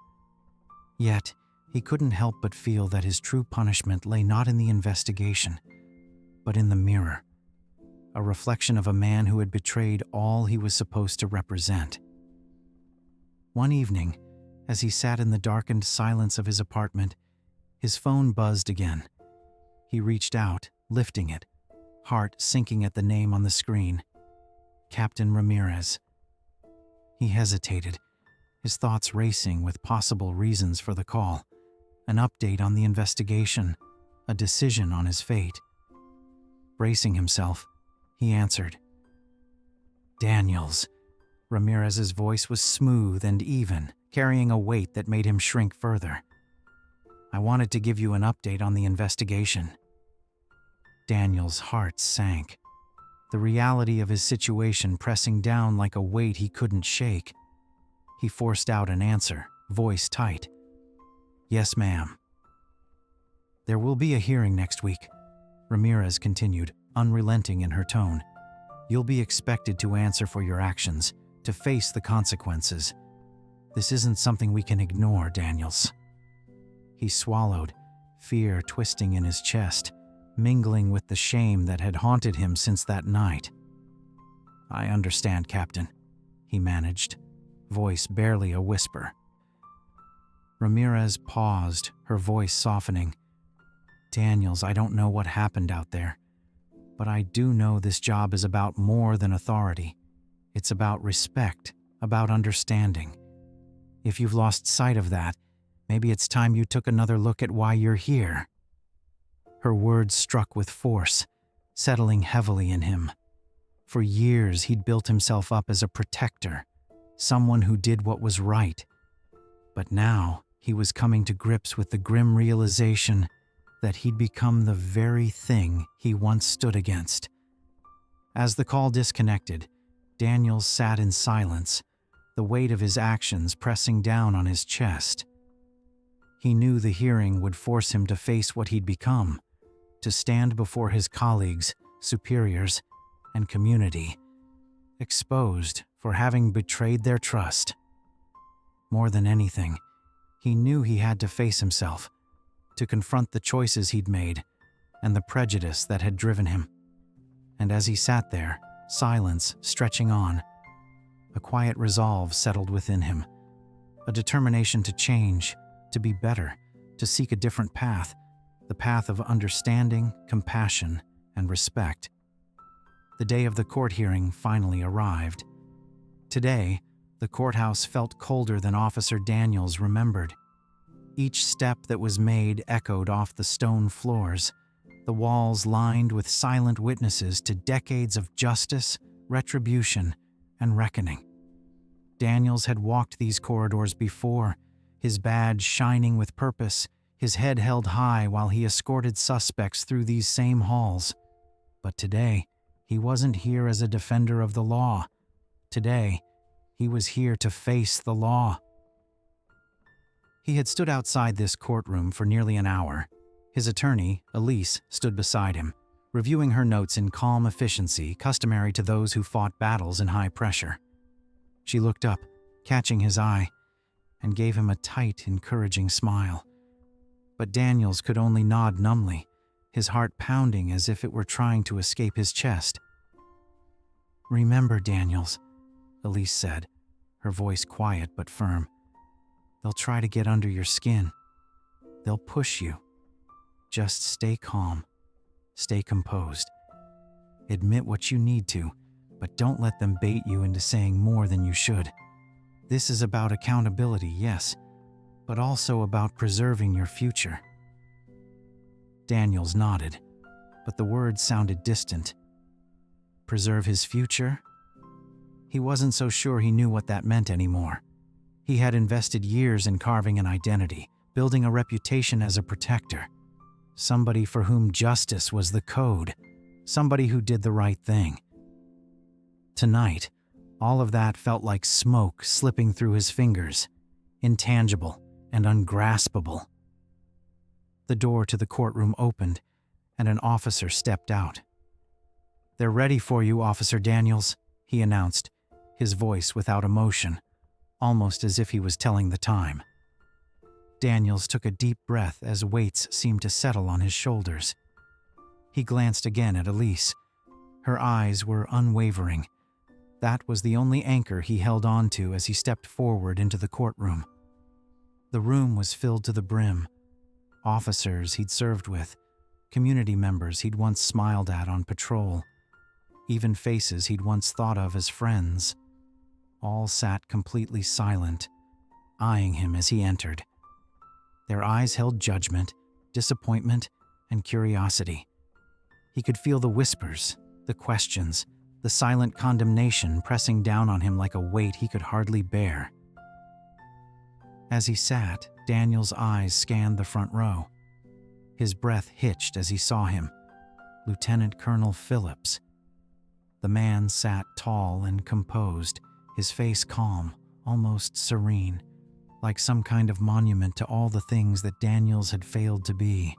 Yet, he couldn't help but feel that his true punishment lay not in the investigation, but in the mirror, a reflection of a man who had betrayed all he was supposed to represent. One evening, as he sat in the darkened silence of his apartment, his phone buzzed again. He reached out, lifting it, heart sinking at the name on the screen. Captain Ramirez. He hesitated, his thoughts racing with possible reasons for the call, an update on the investigation, a decision on his fate. Bracing himself, he answered. "Daniels." Ramirez's voice was smooth and even, carrying a weight that made him shrink further. I wanted to give you an update on the investigation." Daniel's heart sank, the reality of his situation pressing down like a weight he couldn't shake. He forced out an answer, voice tight. "Yes, ma'am." "There will be a hearing next week," Ramirez continued, unrelenting in her tone. "You'll be expected to answer for your actions, to face the consequences. This isn't something we can ignore, Daniels." He swallowed, fear twisting in his chest, mingling with the shame that had haunted him since that night. "I understand, Captain," he managed, voice barely a whisper. Ramirez paused, her voice softening. "Daniels, I don't know what happened out there, but I do know this job is about more than authority. It's about respect, about understanding. If you've lost sight of that, maybe it's time you took another look at why you're here." Her words struck with force, settling heavily in him. For years, he'd built himself up as a protector, someone who did what was right. But now, he was coming to grips with the grim realization that he'd become the very thing he once stood against. As the call disconnected, Daniels sat in silence, the weight of his actions pressing down on his chest. He knew the hearing would force him to face what he'd become, to stand before his colleagues, superiors, and community, exposed for having betrayed their trust. More than anything, he knew he had to face himself, to confront the choices he'd made and the prejudice that had driven him. And as he sat there, silence stretching on, a quiet resolve settled within him, a determination to change, to be better, to seek a different path, the path of understanding, compassion, and respect. The day of the court hearing finally arrived. Today, the courthouse felt colder than Officer Daniels remembered. Each step that was made echoed off the stone floors, the walls lined with silent witnesses to decades of justice, retribution, and reckoning. Daniels had walked these corridors before, his badge shining with purpose, his head held high while he escorted suspects through these same halls. But today, he wasn't here as a defender of the law. Today, he was here to face the law. He had stood outside this courtroom for nearly an hour. His attorney, Elise, stood beside him, reviewing her notes in calm efficiency customary to those who fought battles in high pressure. She looked up, catching his eye, and gave him a tight, encouraging smile. But Daniels could only nod numbly, his heart pounding as if it were trying to escape his chest. "Remember, Daniels," Elise said, her voice quiet but firm. "They'll try to get under your skin. They'll push you. Just stay calm. Stay composed. Admit what you need to, but don't let them bait you into saying more than you should. This is about accountability, yes, but also about preserving your future." Daniels nodded, but the words sounded distant. Preserve his future? He wasn't so sure he knew what that meant anymore. He had invested years in carving an identity, building a reputation as a protector. Somebody for whom justice was the code. Somebody who did the right thing. Tonight, all of that felt like smoke slipping through his fingers, intangible and ungraspable. The door to the courtroom opened, and an officer stepped out. "They're ready for you, Officer Daniels," he announced, his voice without emotion, almost as if he was telling the time. Daniels took a deep breath as weights seemed to settle on his shoulders. He glanced again at Elise. Her eyes were unwavering. That was the only anchor he held on to as he stepped forward into the courtroom. The room was filled to the brim. Officers he'd served with, community members he'd once smiled at on patrol, even faces he'd once thought of as friends. All sat completely silent, eyeing him as he entered. Their eyes held judgment, disappointment, and curiosity. He could feel the whispers, the questions, the silent condemnation pressing down on him like a weight he could hardly bear. As he sat, Daniel's eyes scanned the front row. His breath hitched as he saw him. Lieutenant Colonel Phillips. The man sat tall and composed, his face calm, almost serene, like some kind of monument to all the things that Daniels had failed to be.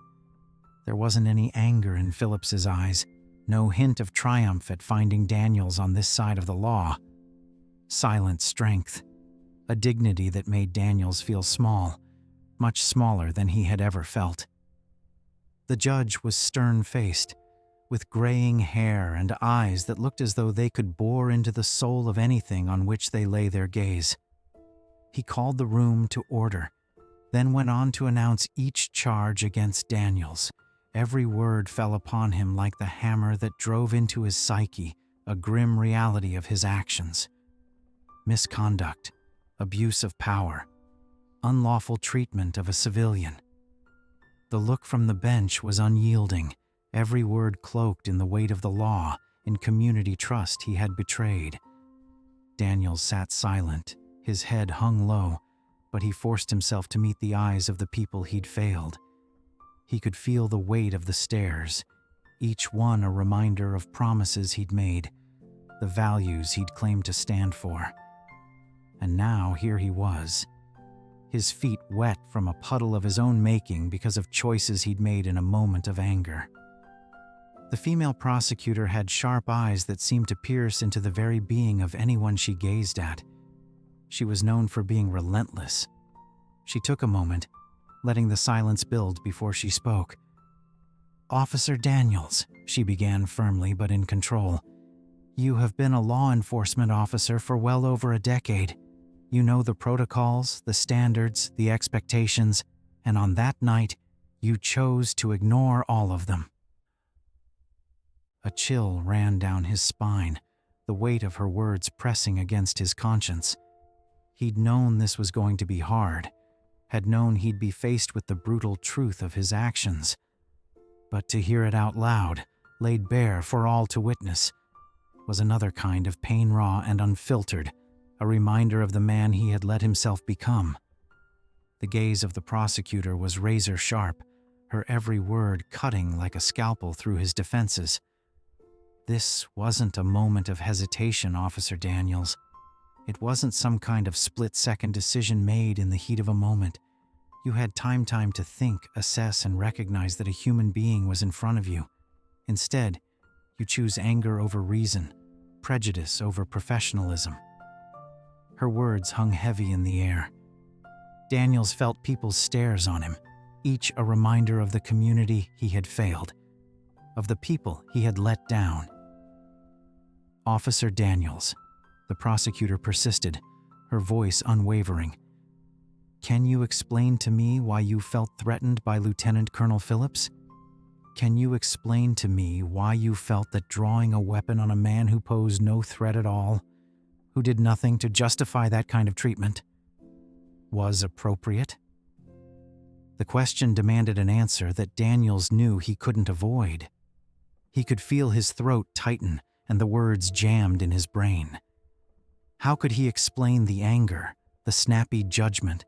There wasn't any anger in Phillips's eyes, no hint of triumph at finding Daniels on this side of the law. Silent strength, a dignity that made Daniels feel small, much smaller than he had ever felt. The judge was stern-faced, with graying hair and eyes that looked as though they could bore into the soul of anything on which they lay their gaze. He called the room to order, then went on to announce each charge against Daniels. Every word fell upon him like the hammer that drove into his psyche a grim reality of his actions. Misconduct, abuse of power, unlawful treatment of a civilian. The look from the bench was unyielding, every word cloaked in the weight of the law, in community trust he had betrayed. Daniels sat silent, his head hung low, but he forced himself to meet the eyes of the people he'd failed. He could feel the weight of the stares, each one a reminder of promises he'd made, the values he'd claimed to stand for. And now here he was, his feet wet from a puddle of his own making because of choices he'd made in a moment of anger. The female prosecutor had sharp eyes that seemed to pierce into the very being of anyone she gazed at. She was known for being relentless. She took a moment, letting the silence build before she spoke. "Officer Daniels," she began firmly but in control, "you have been a law enforcement officer for well over a decade. You know the protocols, the standards, the expectations, and on that night, you chose to ignore all of them." A chill ran down his spine, the weight of her words pressing against his conscience. He'd known this was going to be hard, had known he'd be faced with the brutal truth of his actions. But to hear it out loud, laid bare for all to witness, was another kind of pain, raw and unfiltered, a reminder of the man he had let himself become. The gaze of the prosecutor was razor sharp, her every word cutting like a scalpel through his defenses. This wasn't a moment of hesitation, Officer Daniels. It wasn't some kind of split-second decision made in the heat of a moment. You had time to think, assess, and recognize that a human being was in front of you. Instead, you choose anger over reason, prejudice over professionalism. Her words hung heavy in the air. Daniels felt people's stares on him, each a reminder of the community he had failed, of the people he had let down. "Officer Daniels," the prosecutor persisted, her voice unwavering. "Can you explain to me why you felt threatened by Lieutenant Colonel Phillips? Can you explain to me why you felt that drawing a weapon on a man who posed no threat at all, who did nothing to justify that kind of treatment, was appropriate?" The question demanded an answer that Daniels knew he couldn't avoid. He could feel his throat tighten and the words jammed in his brain. How could he explain the anger, the snappy judgment,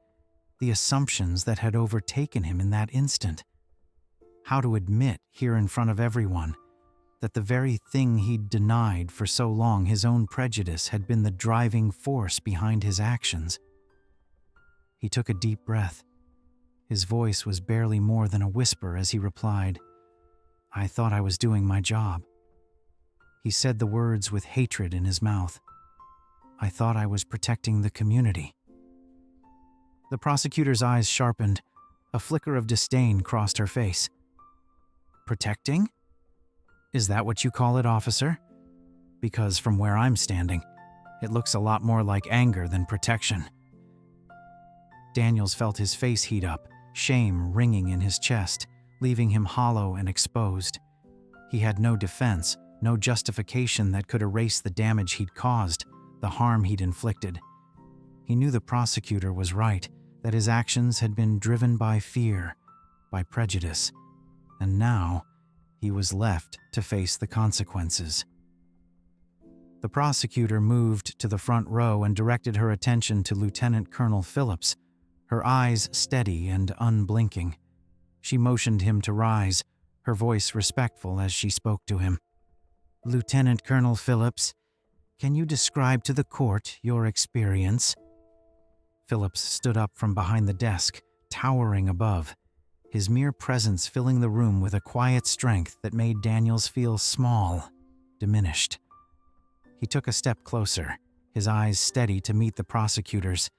the assumptions that had overtaken him in that instant? How to admit, here in front of everyone, that the very thing he'd denied for so long, his own prejudice, had been the driving force behind his actions? He took a deep breath. His voice was barely more than a whisper as he replied, "I thought I was doing my job." He said the words with hatred in his mouth. "I thought I was protecting the community." The prosecutor's eyes sharpened. A flicker of disdain crossed her face. "Protecting? Is that what you call it, officer? Because from where I'm standing, it looks a lot more like anger than protection." Daniels felt his face heat up, shame ringing in his chest, leaving him hollow and exposed. He had no defense, no justification that could erase the damage he'd caused, the harm he'd inflicted. He knew the prosecutor was right, that his actions had been driven by fear, by prejudice, and now he was left to face the consequences. The prosecutor moved to the front row and directed her attention to Lieutenant Colonel Phillips, her eyes steady and unblinking. She motioned him to rise, her voice respectful as she spoke to him. "Lieutenant Colonel Phillips, can you describe to the court your experience?" Phillips stood up from behind the desk, towering above, his mere presence filling the room with a quiet strength that made Daniels feel small, diminished. He took a step closer, his eyes steady to meet the prosecutor's.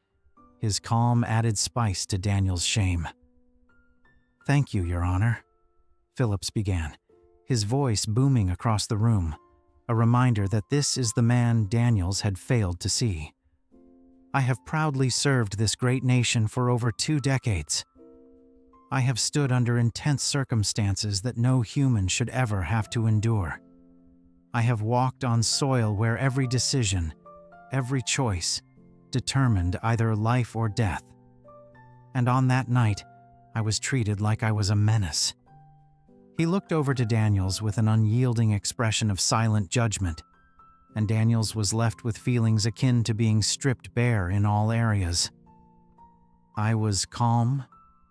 His calm added spice to Daniels' shame. "Thank you, Your Honor," Phillips began, his voice booming across the room, a reminder that this is the man Daniels had failed to see. "I have proudly served this great nation for over 2 decades. I have stood under intense circumstances that no human should ever have to endure. I have walked on soil where every decision, every choice, determined either life or death. And on that night, I was treated like I was a menace." He looked over to Daniels with an unyielding expression of silent judgment, and Daniels was left with feelings akin to being stripped bare in all areas. I was calm,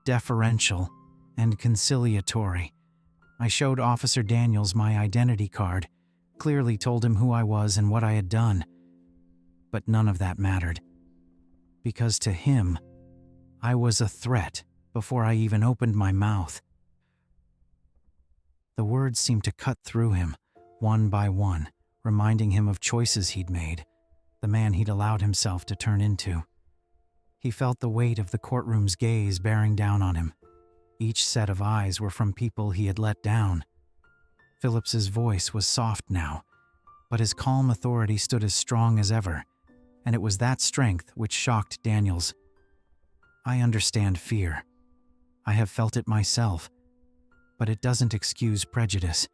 deferential, and conciliatory. I showed Officer Daniels my identity card, clearly told him who I was and what I had done. But none of that mattered. Because to him, I was a threat before I even opened my mouth. The words seemed to cut through him, one by one, reminding him of choices he'd made, the man he'd allowed himself to turn into. He felt the weight of the courtroom's gaze bearing down on him. Each set of eyes were from people he had let down. Phillips's voice was soft now, but his calm authority stood as strong as ever, and it was that strength which shocked Daniels. "I understand fear. I have felt it myself, but it doesn't excuse prejudice.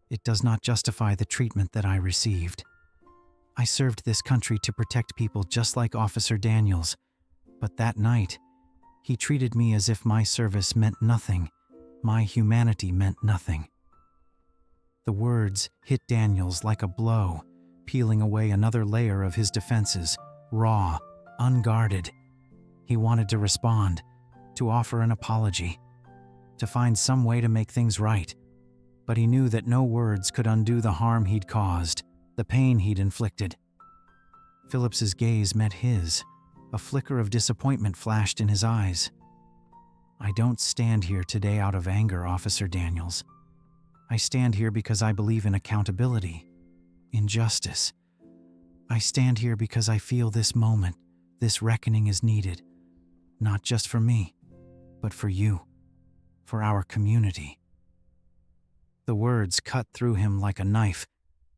It does not justify the treatment that I received. I served this country to protect people just like Officer Daniels, but that night, he treated me as if my service meant nothing, my humanity meant nothing." The words hit Daniels like a blow, peeling away another layer of his defenses, raw, unguarded. He wanted to respond, to offer an apology, to find some way to make things right, but he knew that no words could undo the harm he'd caused, the pain he'd inflicted. Phillips's gaze met his. A flicker of disappointment flashed in his eyes. "I don't stand here today out of anger, Officer Daniels. I stand here because I believe in accountability, in justice. I stand here because I feel this moment, this reckoning is needed, not just for me, but for you, for our community." The words cut through him like a knife,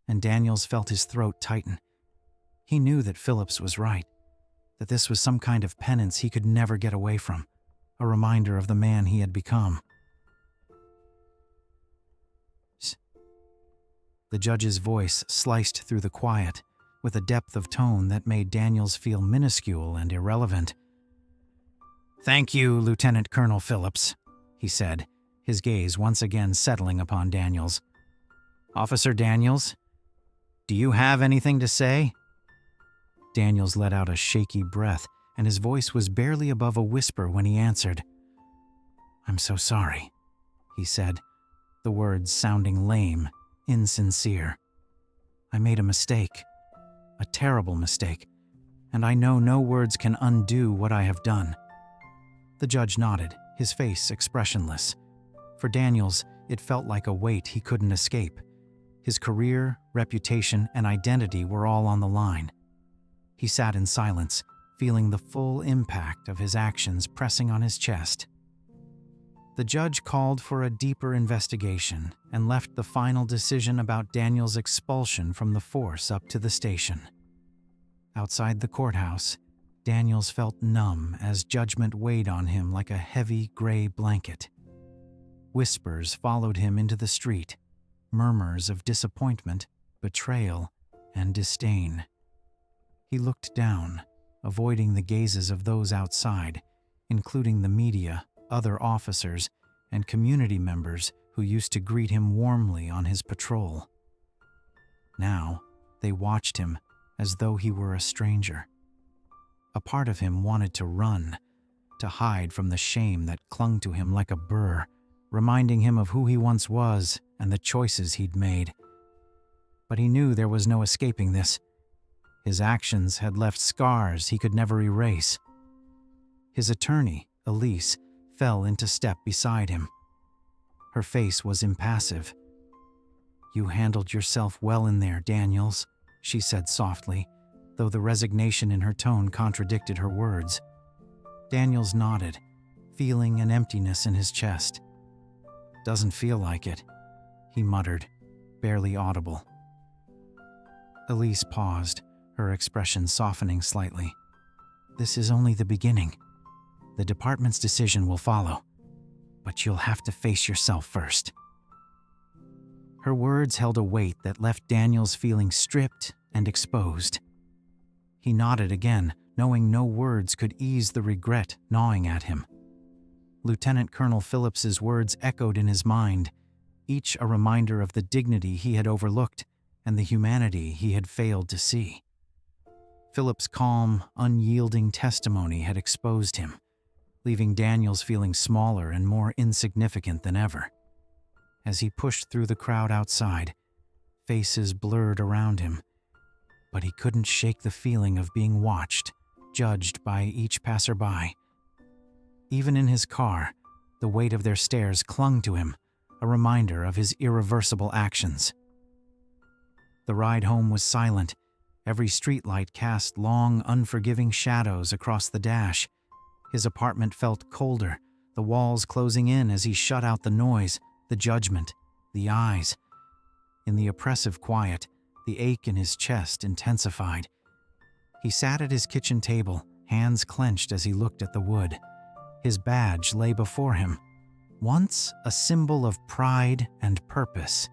and Daniels felt his throat tighten. He knew that Phillips was right, that this was some kind of penance he could never get away from, a reminder of the man he had become. The judge's voice sliced through the quiet, with a depth of tone that made Daniels feel minuscule and irrelevant. "Thank you, Lieutenant Colonel Phillips," he said, his gaze once again settling upon Daniels. "Officer Daniels, do you have anything to say?" Daniels let out a shaky breath, and his voice was barely above a whisper when he answered. "I'm so sorry," he said, the words sounding lame, insincere. "I made a mistake, a terrible mistake, and I know no words can undo what I have done." The judge nodded, his face expressionless. For Daniels, it felt like a weight he couldn't escape. His career, reputation, and identity were all on the line. He sat in silence, feeling the full impact of his actions pressing on his chest. The judge called for a deeper investigation and left the final decision about Daniels' expulsion from the force up to the station. Outside the courthouse, Daniels felt numb as judgment weighed on him like a heavy gray blanket. Whispers followed him into the street, murmurs of disappointment, betrayal, and disdain. He looked down, avoiding the gazes of those outside, including the media, other officers, and community members who used to greet him warmly on his patrol. Now, they watched him as though he were a stranger. A part of him wanted to run, to hide from the shame that clung to him like a burr, reminding him of who he once was and the choices he'd made. But he knew there was no escaping this. His actions had left scars he could never erase. His attorney, Elise, fell into step beside him. Her face was impassive. "You handled yourself well in there, Daniels," she said softly, though the resignation in her tone contradicted her words. Daniels nodded, feeling an emptiness in his chest. "Doesn't feel like it," he muttered, barely audible. Elise paused, her expression softening slightly. "This is only the beginning. The department's decision will follow, but you'll have to face yourself first." Her words held a weight that left Daniels feeling stripped and exposed. He nodded again, knowing no words could ease the regret gnawing at him. Lieutenant Colonel Phillips's words echoed in his mind, each a reminder of the dignity he had overlooked and the humanity he had failed to see. Phillips' calm, unyielding testimony had exposed him, leaving Daniels feeling smaller and more insignificant than ever. As he pushed through the crowd outside, faces blurred around him, but he couldn't shake the feeling of being watched, judged by each passerby. Even in his car, the weight of their stares clung to him, a reminder of his irreversible actions. The ride home was silent. Every streetlight cast long, unforgiving shadows across the dash. His apartment felt colder, the walls closing in as he shut out the noise, the judgment, the eyes. In the oppressive quiet, the ache in his chest intensified. He sat at his kitchen table, hands clenched as he looked at the wood. His badge lay before him, once a symbol of pride and purpose.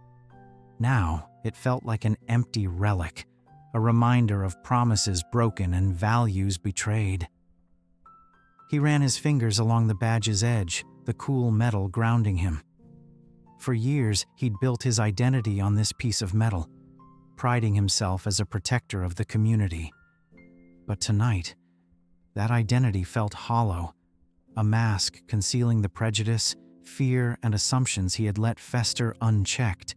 Now it felt like an empty relic, a reminder of promises broken and values betrayed. He ran his fingers along the badge's edge, the cool metal grounding him. For years, he'd built his identity on this piece of metal, priding himself as a protector of the community. But tonight, that identity felt hollow, a mask concealing the prejudice, fear, and assumptions he had let fester unchecked.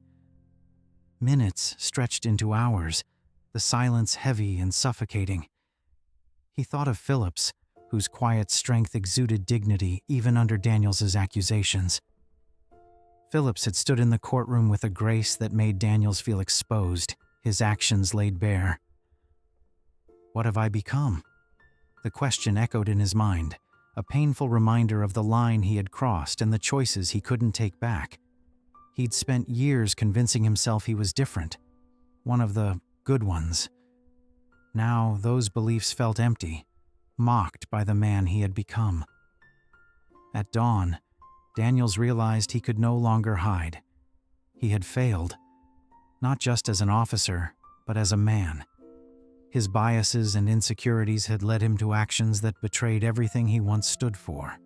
Minutes stretched into hours, the silence heavy and suffocating. He thought of Phillips, whose quiet strength exuded dignity even under Daniels's accusations. Phillips had stood in the courtroom with a grace that made Daniels feel exposed, his actions laid bare. What have I become? The question echoed in his mind, a painful reminder of the line he had crossed and the choices he couldn't take back. He'd spent years convincing himself he was different, one of the good ones. Now those beliefs felt empty, mocked by the man he had become. At dawn, Daniels realized he could no longer hide. He had failed, not just as an officer, but as a man. His biases and insecurities had led him to actions that betrayed everything he once stood for.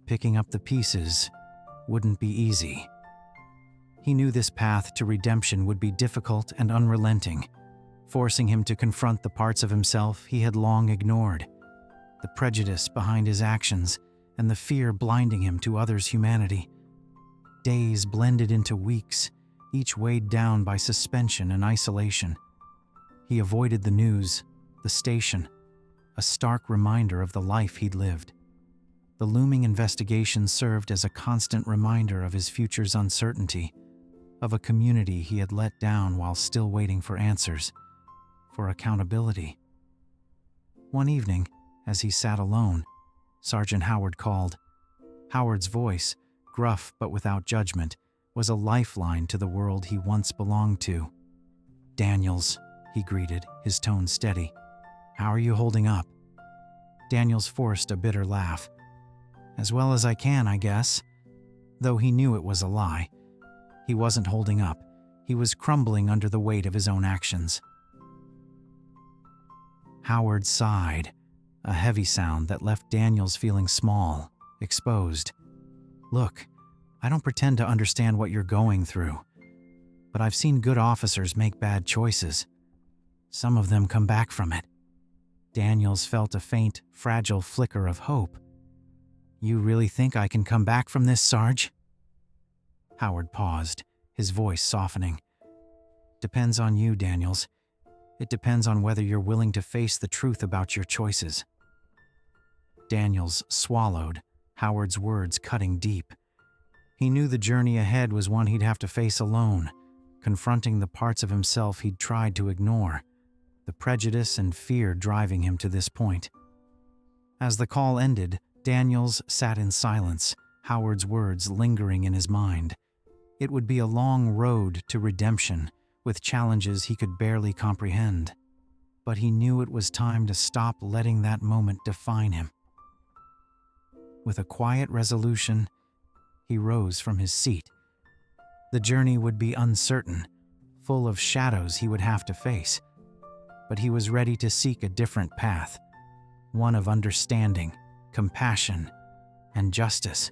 Picking up the pieces wouldn't be easy. He knew this path to redemption would be difficult and unrelenting, forcing him to confront the parts of himself he had long ignored, the prejudice behind his actions, and the fear blinding him to others' humanity. Days blended into weeks, each weighed down by suspension and isolation. He avoided the news, the station, a stark reminder of the life he'd lived. The looming investigation served as a constant reminder of his future's uncertainty, of a community he had let down while still waiting for answers, for accountability. One evening, as he sat alone, Sergeant Howard called. Howard's voice, gruff but without judgment, was a lifeline to the world he once belonged to. "Daniels," he greeted, his tone steady. "How are you holding up?" Daniels forced a bitter laugh. "As well as I can, I guess." Though he knew it was a lie. He wasn't holding up. He was crumbling under the weight of his own actions. Howard sighed, a heavy sound that left Daniels feeling small, exposed. "Look, I don't pretend to understand what you're going through, but I've seen good officers make bad choices. Some of them come back from it." Daniels felt a faint, fragile flicker of hope, You really think I can come back from this, Sarge? Howard paused, his voice softening. Depends on you, Daniels. It depends on whether you're willing to face the truth about your choices. Daniels swallowed, Howard's words cutting deep. He knew the journey ahead was one he'd have to face alone, confronting the parts of himself he'd tried to ignore, the prejudice and fear driving him to this point. As the call ended, Daniels sat in silence, Howard's words lingering in his mind. It would be a long road to redemption, with challenges he could barely comprehend. But he knew it was time to stop letting that moment define him. With a quiet resolution, he rose from his seat. The journey would be uncertain, full of shadows he would have to face. But he was ready to seek a different path, one of understanding, compassion, and justice.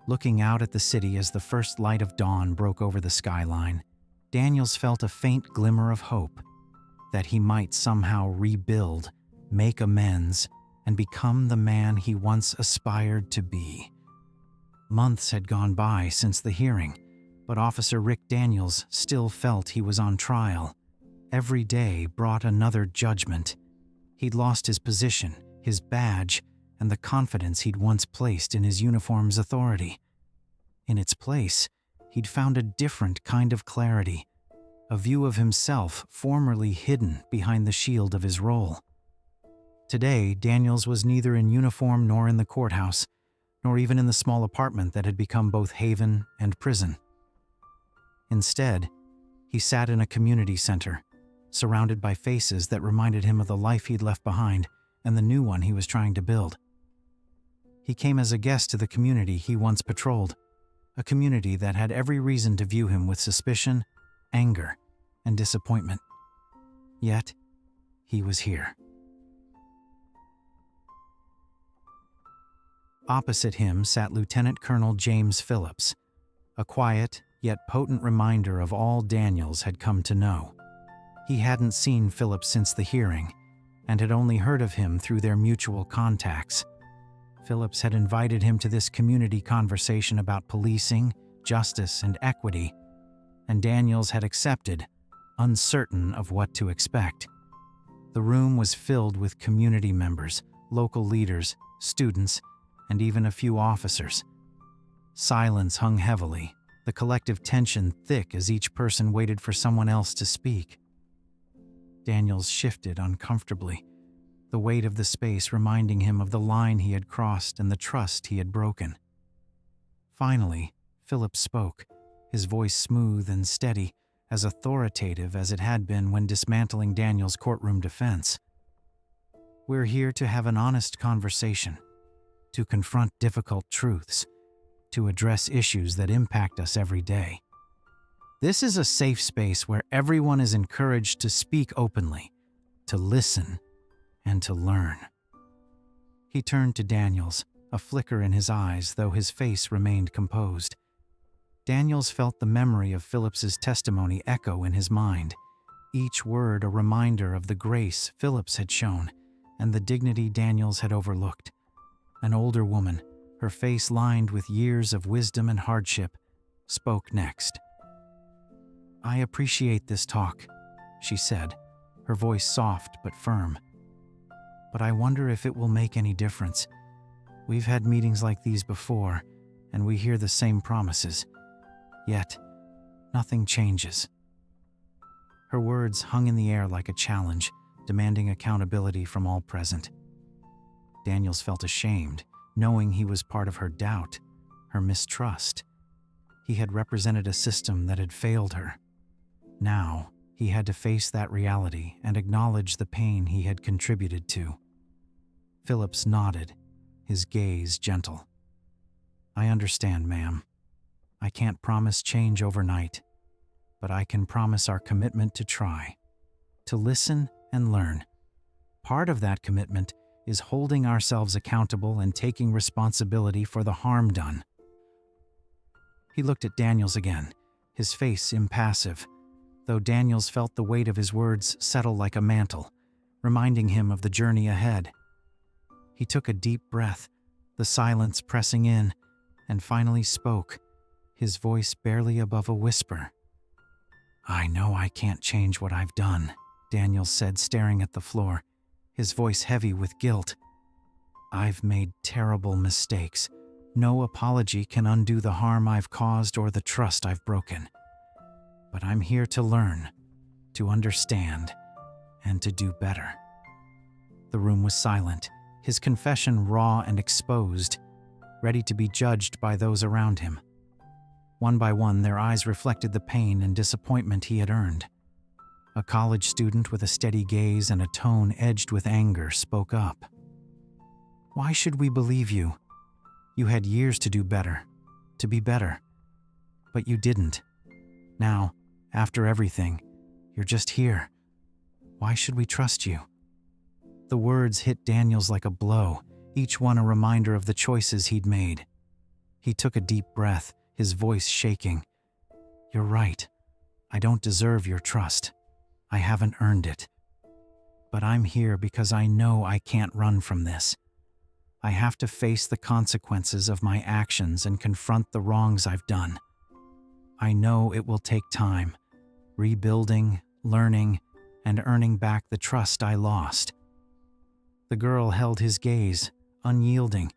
Looking out at the city as the first light of dawn broke over the skyline, Daniels felt a faint glimmer of hope that he might somehow rebuild, make amends, and become the man he once aspired to be. Months had gone by since the hearing, but Officer Rick Daniels still felt he was on trial. Every day brought another judgment. He'd lost his position, his badge, and the confidence he'd once placed in his uniform's authority. In its place, he'd found a different kind of clarity, a view of himself formerly hidden behind the shield of his role. Today, Daniels was neither in uniform nor in the courthouse, nor even in the small apartment that had become both haven and prison. Instead, he sat in a community center, surrounded by faces that reminded him of the life he'd left behind and the new one he was trying to build. He came as a guest to the community he once patrolled, a community that had every reason to view him with suspicion, anger, and disappointment. Yet, he was here. Opposite him sat Lieutenant Colonel James Phillips, a quiet yet potent reminder of all Daniels had come to know. He hadn't seen Phillips since the hearing, and had only heard of him through their mutual contacts. Phillips had invited him to this community conversation about policing, justice, and equity, and Daniels had accepted, uncertain of what to expect. The room was filled with community members, local leaders, students, and even a few officers. Silence hung heavily, the collective tension thick as each person waited for someone else to speak. Daniels shifted uncomfortably, the weight of the space reminding him of the line he had crossed and the trust he had broken. Finally, Phillips spoke, his voice smooth and steady, as authoritative as it had been when dismantling Daniels' courtroom defense. "We're here to have an honest conversation, to confront difficult truths, to address issues that impact us every day. This is a safe space where everyone is encouraged to speak openly, to listen, and to learn." He turned to Daniels, a flicker in his eyes, though his face remained composed. Daniels felt the memory of Phillips's testimony echo in his mind, each word a reminder of the grace Phillips had shown and the dignity Daniels had overlooked. An older woman, her face lined with years of wisdom and hardship, spoke next. "I appreciate this talk," she said, her voice soft but firm. "But I wonder if it will make any difference. We've had meetings like these before, and we hear the same promises. Yet, nothing changes." Her words hung in the air like a challenge, demanding accountability from all present. Daniels felt ashamed, knowing he was part of her doubt, her mistrust. He had represented a system that had failed her. Now, he had to face that reality and acknowledge the pain he had contributed to. Phillips nodded, his gaze gentle. "I understand, ma'am. I can't promise change overnight, but I can promise our commitment to try, to listen and learn. Part of that commitment is holding ourselves accountable and taking responsibility for the harm done." He looked at Daniels again, his face impassive, though Daniels felt the weight of his words settle like a mantle, reminding him of the journey ahead. He took a deep breath, the silence pressing in, and finally spoke, his voice barely above a whisper. "I know I can't change what I've done," Daniels said, staring at the floor, his voice heavy with guilt. "I've made terrible mistakes. No apology can undo the harm I've caused or the trust I've broken. But I'm here to learn, to understand, and to do better." The room was silent, his confession raw and exposed, ready to be judged by those around him. One by one, their eyes reflected the pain and disappointment he had earned. A college student with a steady gaze and a tone edged with anger spoke up. "Why should we believe you? You had years to do better, to be better. But you didn't. Now, after everything, you're just here. Why should we trust you?" The words hit Daniels like a blow, each one a reminder of the choices he'd made. He took a deep breath, his voice shaking. "You're right. I don't deserve your trust. I haven't earned it. But I'm here because I know I can't run from this. I have to face the consequences of my actions and confront the wrongs I've done. I know it will take time, rebuilding, learning, and earning back the trust I lost." The girl held his gaze, unyielding.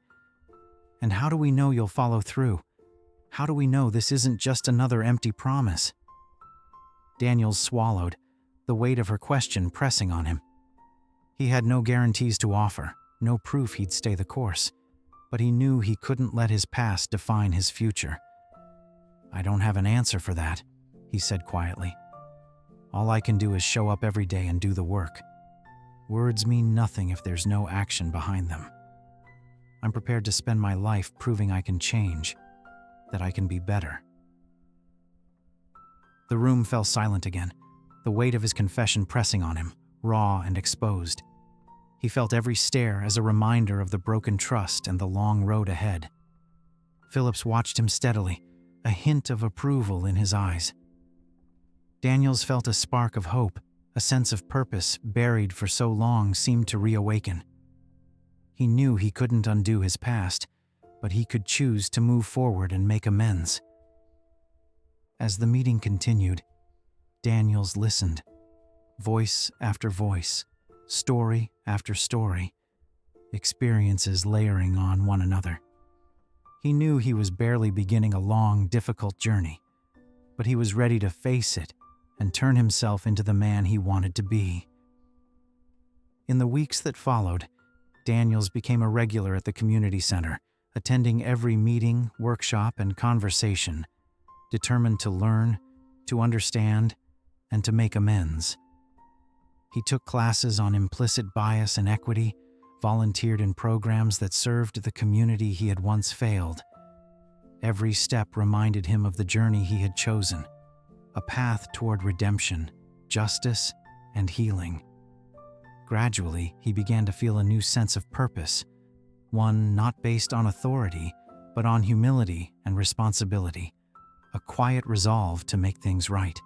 "And how do we know you'll follow through? How do we know this isn't just another empty promise?" Daniels swallowed, the weight of her question pressing on him. He had no guarantees to offer, no proof he'd stay the course, but he knew he couldn't let his past define his future. "I don't have an answer for that," he said quietly. "All I can do is show up every day and do the work. Words mean nothing if there's no action behind them. I'm prepared to spend my life proving I can change, that I can be better." The room fell silent again, the weight of his confession pressing on him, raw and exposed. He felt every stare as a reminder of the broken trust and the long road ahead. Phillips watched him steadily, a hint of approval in his eyes. Daniels felt a spark of hope, a sense of purpose buried for so long seemed to reawaken. He knew he couldn't undo his past, but he could choose to move forward and make amends. As the meeting continued, Daniels listened, voice after voice, story after story, experiences layering on one another. He knew he was barely beginning a long, difficult journey, but he was ready to face it and turn himself into the man he wanted to be. In the weeks that followed, Daniels became a regular at the community center, attending every meeting, workshop, and conversation, determined to learn, to understand, and to make amends. He took classes on implicit bias and equity, volunteered in programs that served the community he had once failed. Every step reminded him of the journey he had chosen, a path toward redemption, justice, and healing. Gradually, he began to feel a new sense of purpose, one not based on authority, but on humility and responsibility, a quiet resolve to make things right.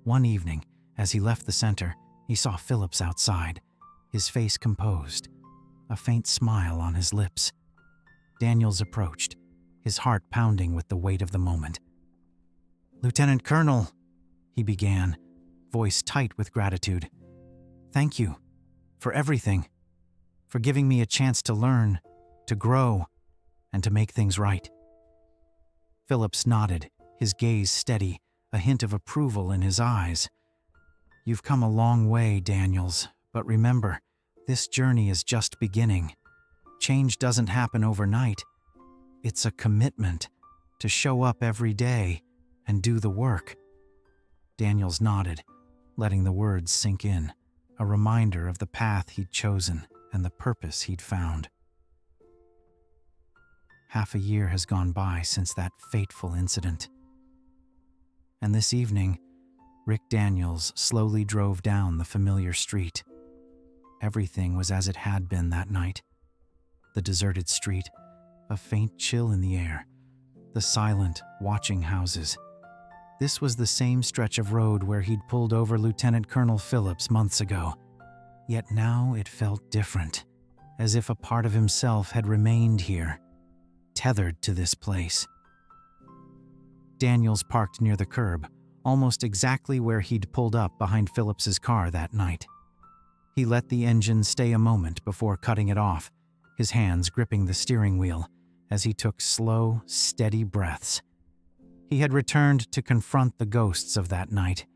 One evening, as he left the center, he saw Phillips outside, his face composed, a faint smile on his lips. Daniels approached, his heart pounding with the weight of the moment. "Lieutenant Colonel," he began, voice tight with gratitude. "Thank you for everything, for giving me a chance to learn, to grow, and to make things right." Phillips nodded, his gaze steady, a hint of approval in his eyes. "You've come a long way, Daniels, but remember, this journey is just beginning. Change doesn't happen overnight. It's a commitment to show up every day and do the work." Daniels nodded, letting the words sink in, a reminder of the path he'd chosen and the purpose he'd found. Half a year has gone by since that fateful incident. And this evening, Rick Daniels slowly drove down the familiar street. Everything was as it had been that night. The deserted street, a faint chill in the air, the silent, watching houses. This was the same stretch of road where he'd pulled over Lieutenant Colonel Phillips months ago. Yet now it felt different, as if a part of himself had remained here, tethered to this place. Daniels parked near the curb, almost exactly where he'd pulled up behind Phillips's car that night. He let the engine stay a moment before cutting it off, his hands gripping the steering wheel as he took slow, steady breaths. He had returned to confront the ghosts of that night,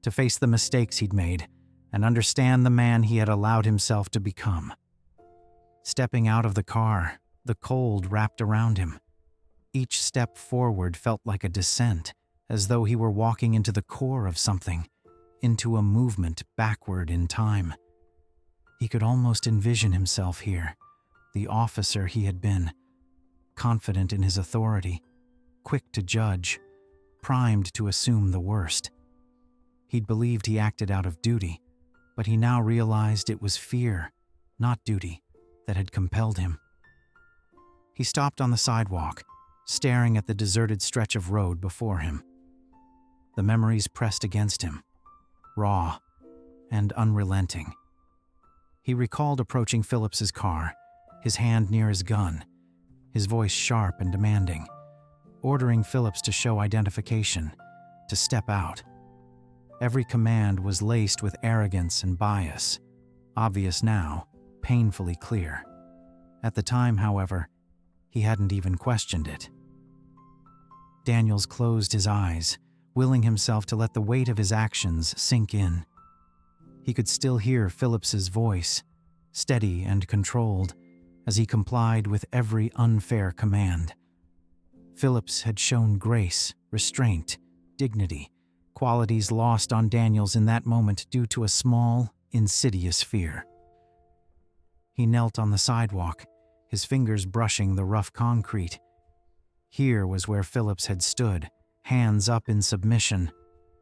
to face the mistakes he'd made and understand the man he had allowed himself to become. Stepping out of the car, the cold wrapped around him. Each step forward felt like a descent, as though he were walking into the core of something, into a movement backward in time. He could almost envision himself here, the officer he had been, confident in his authority, quick to judge, primed to assume the worst. He'd believed he acted out of duty, but he now realized it was fear, not duty, that had compelled him. He stopped on the sidewalk, staring at the deserted stretch of road before him. The memories pressed against him, raw and unrelenting. He recalled approaching Phillips's car, his hand near his gun, his voice sharp and demanding, ordering Phillips to show identification, to step out. Every command was laced with arrogance and bias, obvious now, painfully clear. At the time, however, he hadn't even questioned it. Daniels closed his eyes, willing himself to let the weight of his actions sink in. He could still hear Phillips's voice, steady and controlled, as he complied with every unfair command. Phillips had shown grace, restraint, dignity, qualities lost on Daniels in that moment due to a small, insidious fear. He knelt on the sidewalk, his fingers brushing the rough concrete. Here was where Phillips had stood, hands up in submission,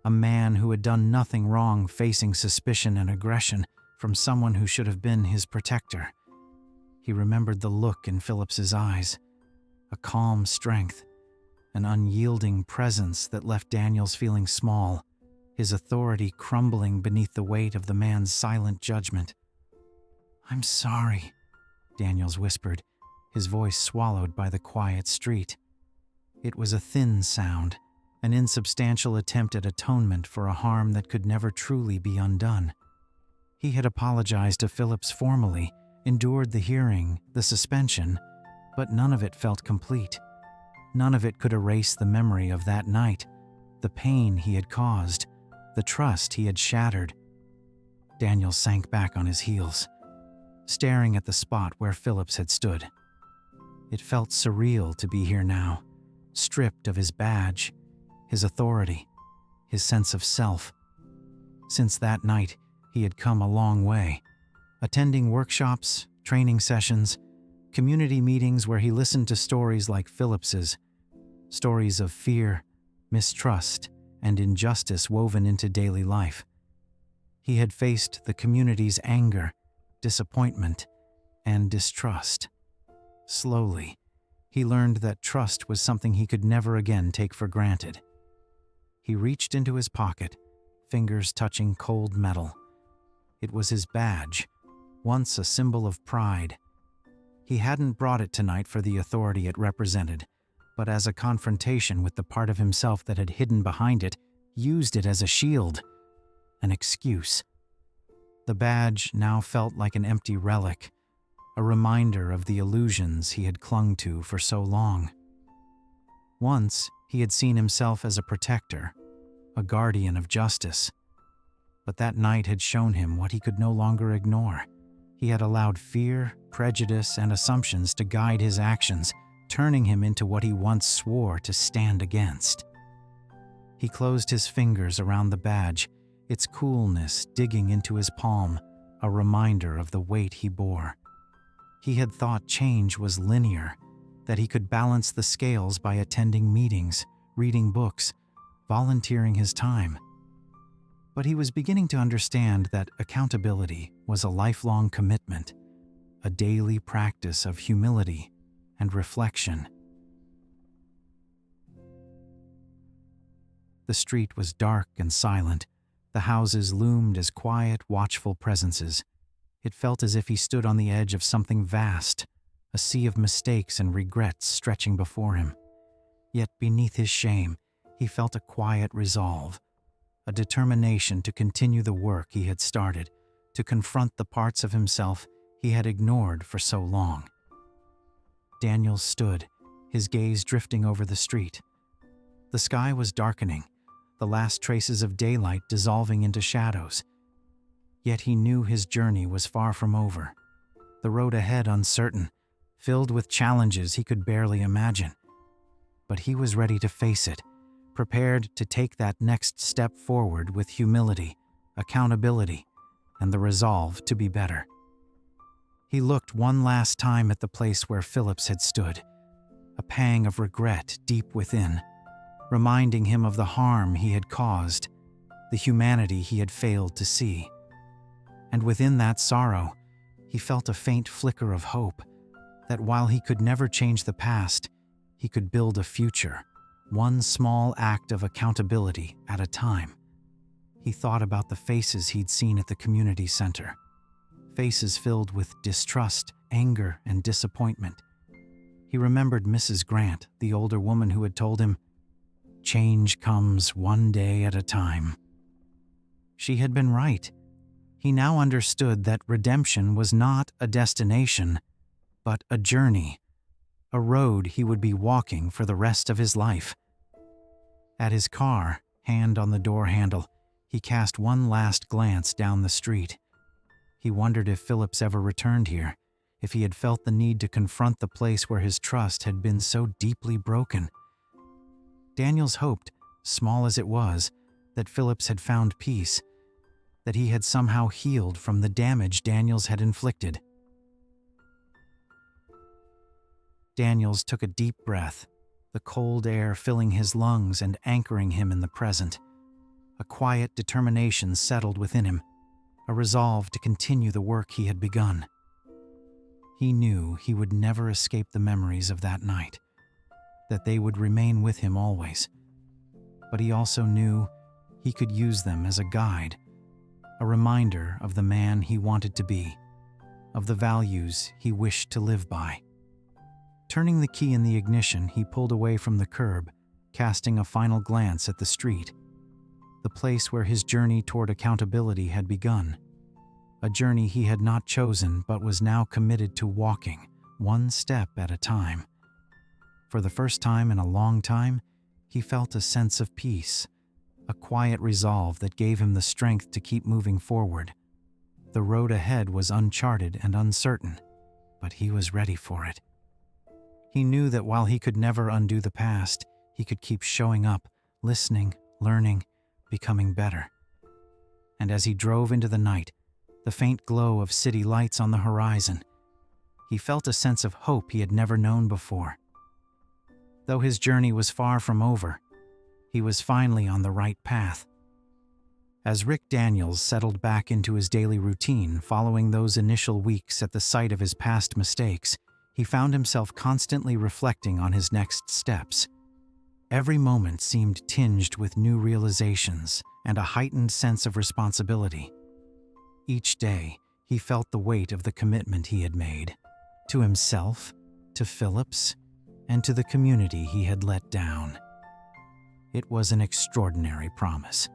a man who had done nothing wrong facing suspicion and aggression from someone who should have been his protector. He remembered the look in Phillips's eyes, a calm strength, an unyielding presence that left Daniels feeling small, his authority crumbling beneath the weight of the man's silent judgment. "I'm sorry," Daniels whispered, his voice swallowed by the quiet street. It was a thin sound, an insubstantial attempt at atonement for a harm that could never truly be undone. He had apologized to Phillips formally, endured the hearing, the suspension, but none of it felt complete. None of it could erase the memory of that night, the pain he had caused, the trust he had shattered. Daniel sank back on his heels, staring at the spot where Phillips had stood. It felt surreal to be here now, stripped of his badge, his authority, his sense of self. Since that night, he had come a long way, attending workshops, training sessions, community meetings where he listened to stories like Phillips's, stories of fear, mistrust, and injustice woven into daily life. He had faced the community's anger, disappointment, and distrust. Slowly, he learned that trust was something he could never again take for granted. He reached into his pocket, fingers touching cold metal. It was his badge, once a symbol of pride. He hadn't brought it tonight for the authority it represented, but as a confrontation with the part of himself that had hidden behind it, used it as a shield, an excuse. The badge now felt like an empty relic, a reminder of the illusions he had clung to for so long. Once, he had seen himself as a protector, a guardian of justice. But that night had shown him what he could no longer ignore. He had allowed fear, prejudice, and assumptions to guide his actions, turning him into what he once swore to stand against. He closed his fingers around the badge, its coolness digging into his palm, a reminder of the weight he bore. He had thought change was linear, that he could balance the scales by attending meetings, reading books, volunteering his time. But he was beginning to understand that accountability was a lifelong commitment, a daily practice of humility and reflection. The street was dark and silent. The houses loomed as quiet, watchful presences. It felt as if he stood on the edge of something vast, a sea of mistakes and regrets stretching before him. Yet beneath his shame, he felt a quiet resolve, a determination to continue the work he had started, to confront the parts of himself he had ignored for so long. Daniels stood, his gaze drifting over the street. The sky was darkening, the last traces of daylight dissolving into shadows. Yet he knew his journey was far from over. The road ahead uncertain, filled with challenges he could barely imagine. But he was ready to face it, prepared to take that next step forward with humility, accountability, and the resolve to be better. He looked one last time at the place where Phillips had stood, a pang of regret deep within, reminding him of the harm he had caused, the humanity he had failed to see. And within that sorrow, he felt a faint flicker of hope that while he could never change the past, he could build a future, one small act of accountability at a time. He thought about the faces he'd seen at the community center, faces filled with distrust, anger, and disappointment. He remembered Mrs. Grant, the older woman who had told him, "Change comes one day at a time." She had been right. He now understood that redemption was not a destination, but a journey, a road he would be walking for the rest of his life. At his car, hand on the door handle, he cast one last glance down the street. He wondered if Phillips ever returned here, if he had felt the need to confront the place where his trust had been so deeply broken. Daniels hoped, small as it was, that Phillips had found peace, that he had somehow healed from the damage Daniels had inflicted. Daniels took a deep breath, the cold air filling his lungs and anchoring him in the present. A quiet determination settled within him, a resolve to continue the work he had begun. He knew he would never escape the memories of that night, that they would remain with him always. But he also knew he could use them as a guide, a reminder of the man he wanted to be, of the values he wished to live by. Turning the key in the ignition, he pulled away from the curb, casting a final glance at the street, the place where his journey toward accountability had begun, a journey he had not chosen but was now committed to walking, one step at a time. For the first time in a long time, he felt a sense of peace, a quiet resolve that gave him the strength to keep moving forward. The road ahead was uncharted and uncertain, but he was ready for it. He knew that while he could never undo the past, he could keep showing up, listening, learning, becoming better. And as he drove into the night, the faint glow of city lights on the horizon, he felt a sense of hope he had never known before. Though his journey was far from over, he was finally on the right path. As Rick Daniels settled back into his daily routine following those initial weeks at the site of his past mistakes, he found himself constantly reflecting on his next steps. Every moment seemed tinged with new realizations and a heightened sense of responsibility. Each day, he felt the weight of the commitment he had made, to himself, to Phillips, and to the community he had let down. It was an extraordinary promise,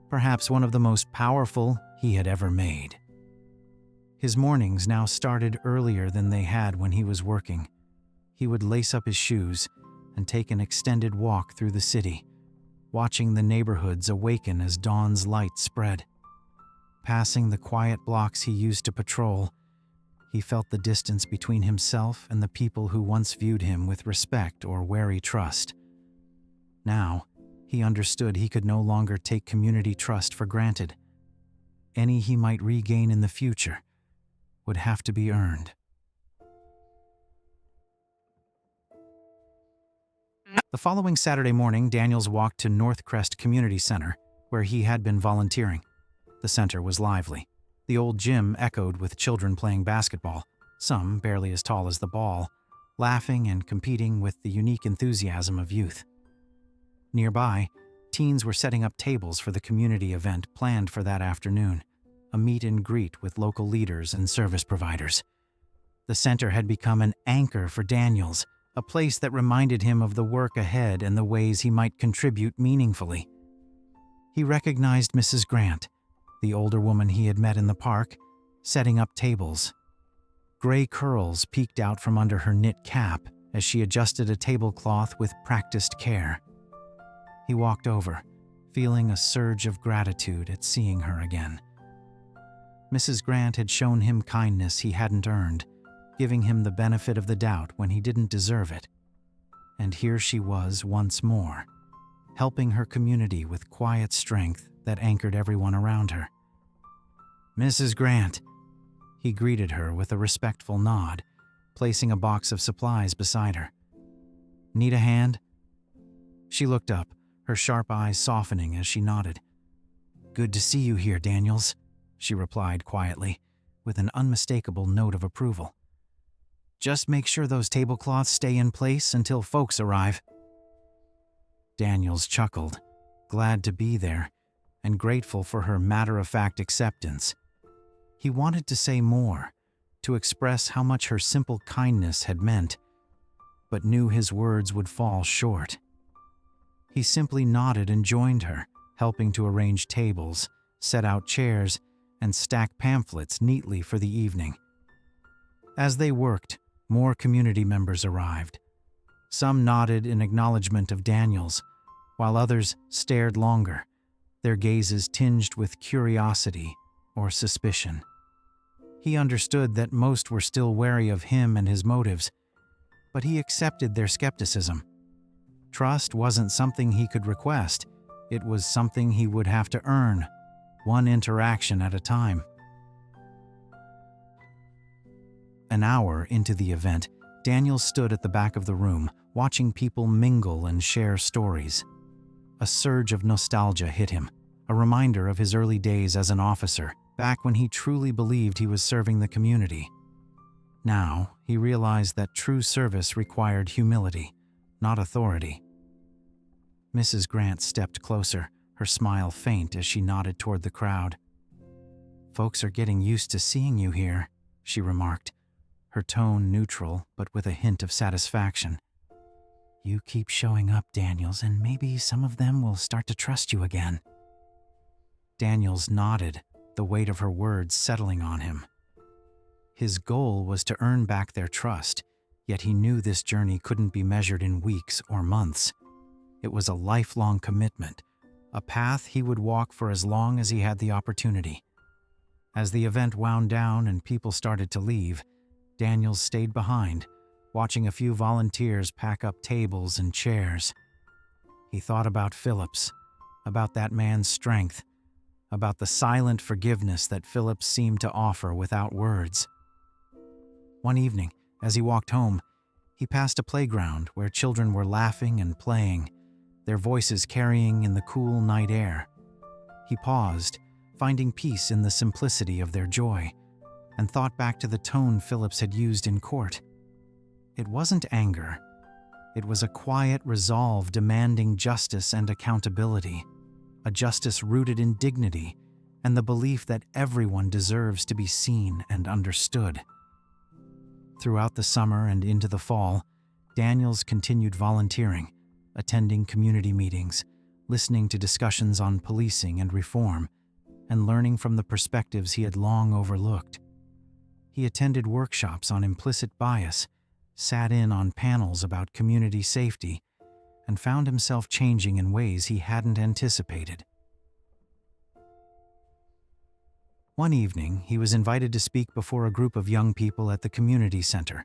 perhaps one of the most powerful he had ever made. His mornings now started earlier than they had when he was working. He would lace up his shoes and take an extended walk through the city, watching the neighborhoods awaken as dawn's light spread. Passing the quiet blocks he used to patrol, he felt the distance between himself and the people who once viewed him with respect or wary trust. Now, he understood he could no longer take community trust for granted. Any he might regain in the future would have to be earned. The following Saturday morning, Daniels walked to Northcrest Community Center, where he had been volunteering. The center was lively. The old gym echoed with children playing basketball, some barely as tall as the ball, laughing and competing with the unique enthusiasm of youth. Nearby, teens were setting up tables for the community event planned for that afternoon, a meet and greet with local leaders and service providers. The center had become an anchor for Daniels, a place that reminded him of the work ahead and the ways he might contribute meaningfully. He recognized Mrs. Grant, the older woman he had met in the park, setting up tables. Gray curls peeked out from under her knit cap as she adjusted a tablecloth with practiced care. He walked over, feeling a surge of gratitude at seeing her again. Mrs. Grant had shown him kindness he hadn't earned, giving him the benefit of the doubt when he didn't deserve it. And here she was once more, helping her community with quiet strength that anchored everyone around her. "Mrs. Grant," he greeted her with a respectful nod, placing a box of supplies beside her. "Need a hand?" She looked up, her sharp eyes softening as she nodded. "Good to see you here, Daniels," she replied quietly, with an unmistakable note of approval. "Just make sure those tablecloths stay in place until folks arrive." Daniels chuckled, glad to be there, and grateful for her matter-of-fact acceptance. He wanted to say more, to express how much her simple kindness had meant, but knew his words would fall short. He simply nodded and joined her, helping to arrange tables, set out chairs, and stack pamphlets neatly for the evening. As they worked, more community members arrived. Some nodded in acknowledgement of Daniels, while others stared longer, their gazes tinged with curiosity or suspicion. He understood that most were still wary of him and his motives, but he accepted their skepticism. Trust wasn't something he could request, it was something he would have to earn, one interaction at a time. An hour into the event, Daniel stood at the back of the room, watching people mingle and share stories. A surge of nostalgia hit him, a reminder of his early days as an officer, back when he truly believed he was serving the community. Now, he realized that true service required humility, not authority. Mrs. Grant stepped closer, her smile faint as she nodded toward the crowd. "Folks are getting used to seeing you here," she remarked, her tone neutral but with a hint of satisfaction. "You keep showing up, Daniels, and maybe some of them will start to trust you again." Daniels nodded, the weight of her words settling on him. His goal was to earn back their trust, yet he knew this journey couldn't be measured in weeks or months. It was a lifelong commitment, a path he would walk for as long as he had the opportunity. As the event wound down and people started to leave, Daniels stayed behind, watching a few volunteers pack up tables and chairs. He thought about Phillips, about that man's strength, about the silent forgiveness that Phillips seemed to offer without words. One evening, as he walked home, he passed a playground where children were laughing and playing, their voices carrying in the cool night air. He paused, finding peace in the simplicity of their joy, and thought back to the tone Phillips had used in court. It wasn't anger. It was a quiet resolve demanding justice and accountability, a justice rooted in dignity and the belief that everyone deserves to be seen and understood. Throughout the summer and into the fall, Daniels continued volunteering, attending community meetings, listening to discussions on policing and reform, and learning from the perspectives he had long overlooked. He attended workshops on implicit bias, sat in on panels about community safety, and found himself changing in ways he hadn't anticipated. One evening, he was invited to speak before a group of young people at the community center,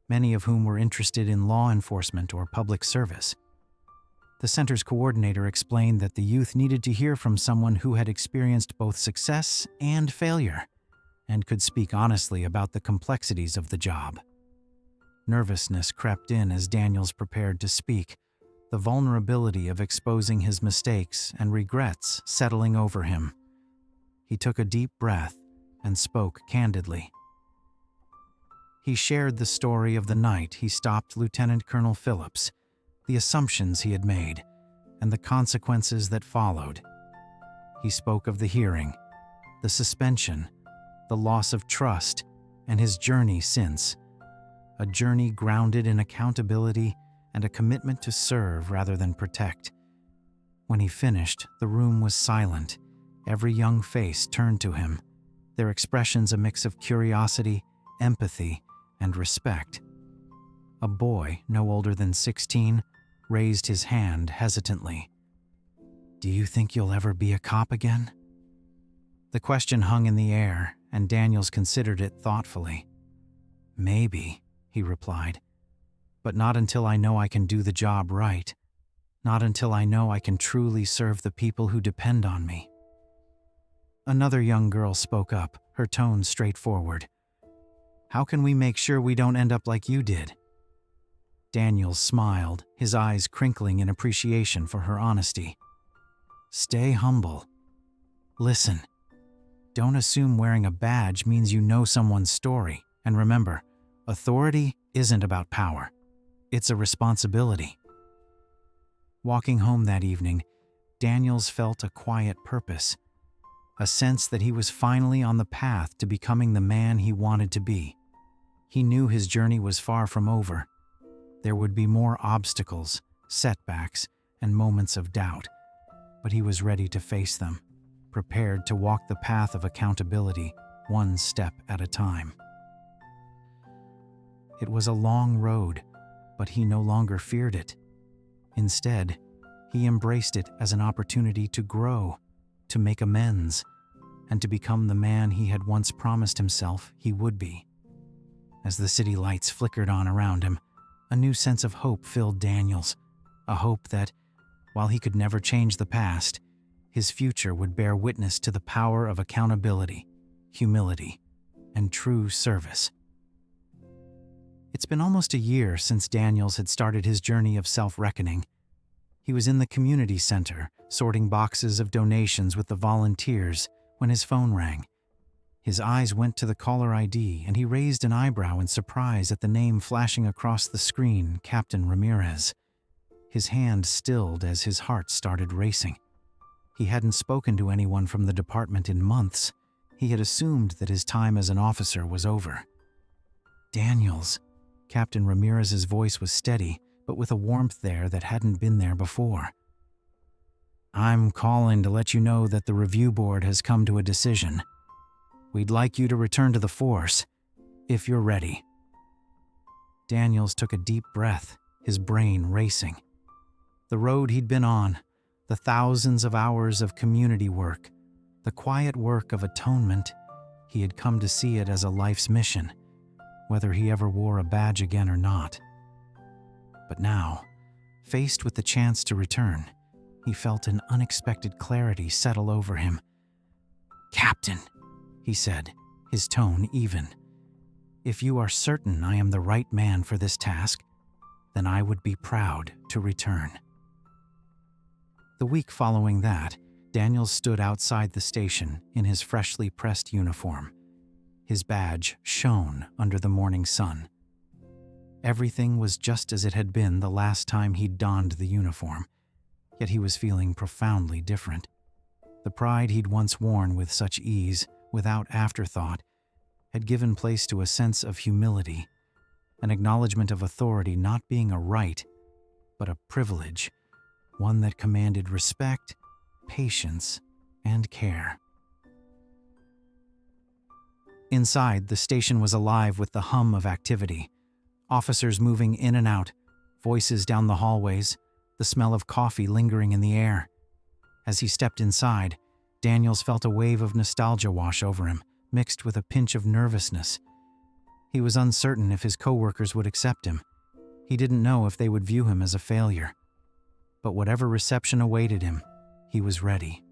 many of whom were interested in law enforcement or public service. The center's coordinator explained that the youth needed to hear from someone who had experienced both success and failure, and could speak honestly about the complexities of the job. Nervousness crept in as Daniels prepared to speak, the vulnerability of exposing his mistakes and regrets settling over him. He took a deep breath and spoke candidly. He shared the story of the night he stopped Lieutenant Colonel Phillips, the assumptions he had made, and the consequences that followed. He spoke of the hearing, the suspension, the loss of trust, and his journey since. A journey grounded in accountability and a commitment to serve rather than protect. When he finished, the room was silent. Every young face turned to him, their expressions a mix of curiosity, empathy, and respect. A boy, no older than 16, raised his hand hesitantly. "Do you think you'll ever be a cop again?" The question hung in the air, and Daniels considered it thoughtfully. "Maybe," he replied, "but not until I know I can do the job right. Not until I know I can truly serve the people who depend on me." Another young girl spoke up, her tone straightforward. "How can we make sure we don't end up like you did?" Daniels smiled, his eyes crinkling in appreciation for her honesty. "Stay humble. Listen, don't assume wearing a badge means you know someone's story, and remember, authority isn't about power. It's a responsibility." Walking home that evening, Daniels felt a quiet purpose, a sense that he was finally on the path to becoming the man he wanted to be. He knew his journey was far from over. There would be more obstacles, setbacks, and moments of doubt, but he was ready to face them, prepared to walk the path of accountability, one step at a time. It was a long road, but he no longer feared it. Instead, he embraced it as an opportunity to grow, to make amends, and to become the man he had once promised himself he would be. As the city lights flickered on around him, a new sense of hope filled Daniels, a hope that, while he could never change the past, his future would bear witness to the power of accountability, humility, and true service. It's been almost a year since Daniels had started his journey of self-reckoning. He was in the community center, sorting boxes of donations with the volunteers, when his phone rang. His eyes went to the caller ID, and he raised an eyebrow in surprise at the name flashing across the screen, Captain Ramirez. His hand stilled as his heart started racing. He hadn't spoken to anyone from the department in months. He had assumed that his time as an officer was over. "Daniels." Captain Ramirez's voice was steady, but with a warmth there that hadn't been there before. "I'm calling to let you know that the review board has come to a decision. We'd like you to return to the force, if you're ready." Daniels took a deep breath, his brain racing. The road he'd been on, the thousands of hours of community work, the quiet work of atonement, he had come to see it as a life's mission, whether he ever wore a badge again or not. But now, faced with the chance to return, he felt an unexpected clarity settle over him. "Captain," he said, his tone even, "if you are certain I am the right man for this task, then I would be proud to return." The week following that, Daniels stood outside the station in his freshly pressed uniform. His badge shone under the morning sun. Everything was just as it had been the last time he'd donned the uniform, yet he was feeling profoundly different. The pride he'd once worn with such ease, without afterthought, had given place to a sense of humility, an acknowledgement of authority not being a right, but a privilege, one that commanded respect, patience, and care. Inside, the station was alive with the hum of activity. Officers moving in and out, voices down the hallways, the smell of coffee lingering in the air. As he stepped inside, Daniels felt a wave of nostalgia wash over him, mixed with a pinch of nervousness. He was uncertain if his coworkers would accept him. He didn't know if they would view him as a failure. But whatever reception awaited him, he was ready.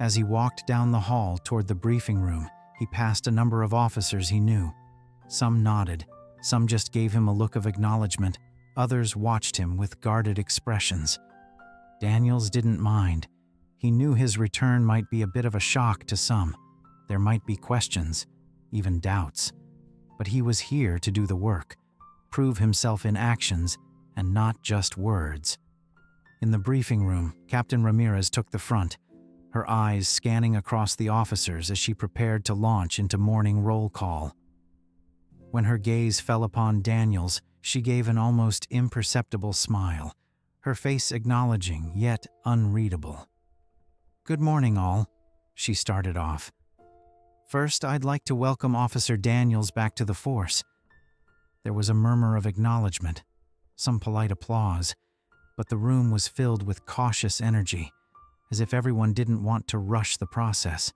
As he walked down the hall toward the briefing room, he passed a number of officers he knew. Some nodded, some just gave him a look of acknowledgement, others watched him with guarded expressions. Daniels didn't mind. He knew his return might be a bit of a shock to some. There might be questions, even doubts. But he was here to do the work, prove himself in actions and not just words. In the briefing room, Captain Ramirez took the front, her eyes scanning across the officers as she prepared to launch into morning roll call. When her gaze fell upon Daniels, she gave an almost imperceptible smile, her face acknowledging yet unreadable. "Good morning, all," she started off. "First, I'd like to welcome Officer Daniels back to the force." There was a murmur of acknowledgement, some polite applause, but the room was filled with cautious energy, as if everyone didn't want to rush the process.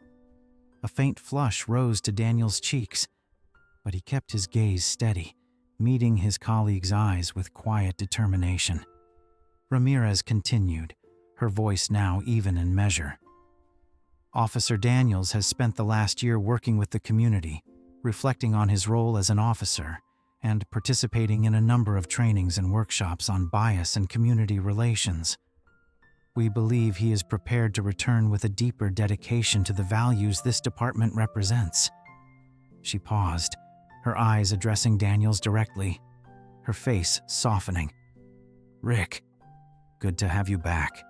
A faint flush rose to Daniel's cheeks, but he kept his gaze steady, meeting his colleague's eyes with quiet determination. Ramirez continued, her voice now even in measure. "Officer Daniels has spent the last year working with the community, reflecting on his role as an officer, and participating in a number of trainings and workshops on bias and community relations. We believe he is prepared to return with a deeper dedication to the values this department represents." She paused, her eyes addressing Daniels directly, her face softening. "Rick, good to have you back."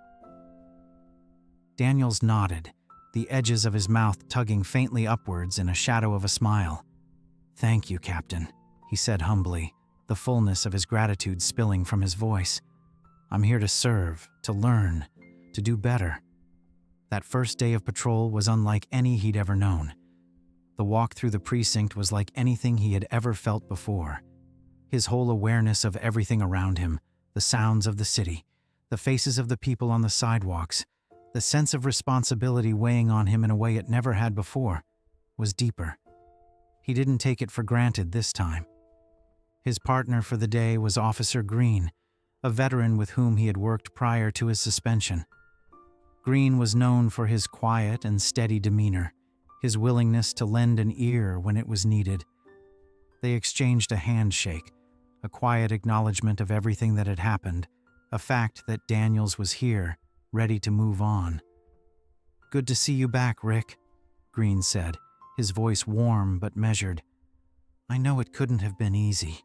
Daniels nodded, the edges of his mouth tugging faintly upwards in a shadow of a smile. "Thank you, Captain," he said humbly, the fullness of his gratitude spilling from his voice. "I'm here to serve, to learn, to do better." That first day of patrol was unlike any he'd ever known. The walk through the precinct was like anything he had ever felt before. His whole awareness of everything around him, the sounds of the city, the faces of the people on the sidewalks, the sense of responsibility weighing on him in a way it never had before, was deeper. He didn't take it for granted this time. His partner for the day was Officer Green, a veteran with whom he had worked prior to his suspension. Green was known for his quiet and steady demeanor, his willingness to lend an ear when it was needed. They exchanged a handshake, a quiet acknowledgement of everything that had happened, a fact that Daniels was here, ready to move on. "Good to see you back, Rick," Green said, his voice warm but measured. "I know it couldn't have been easy."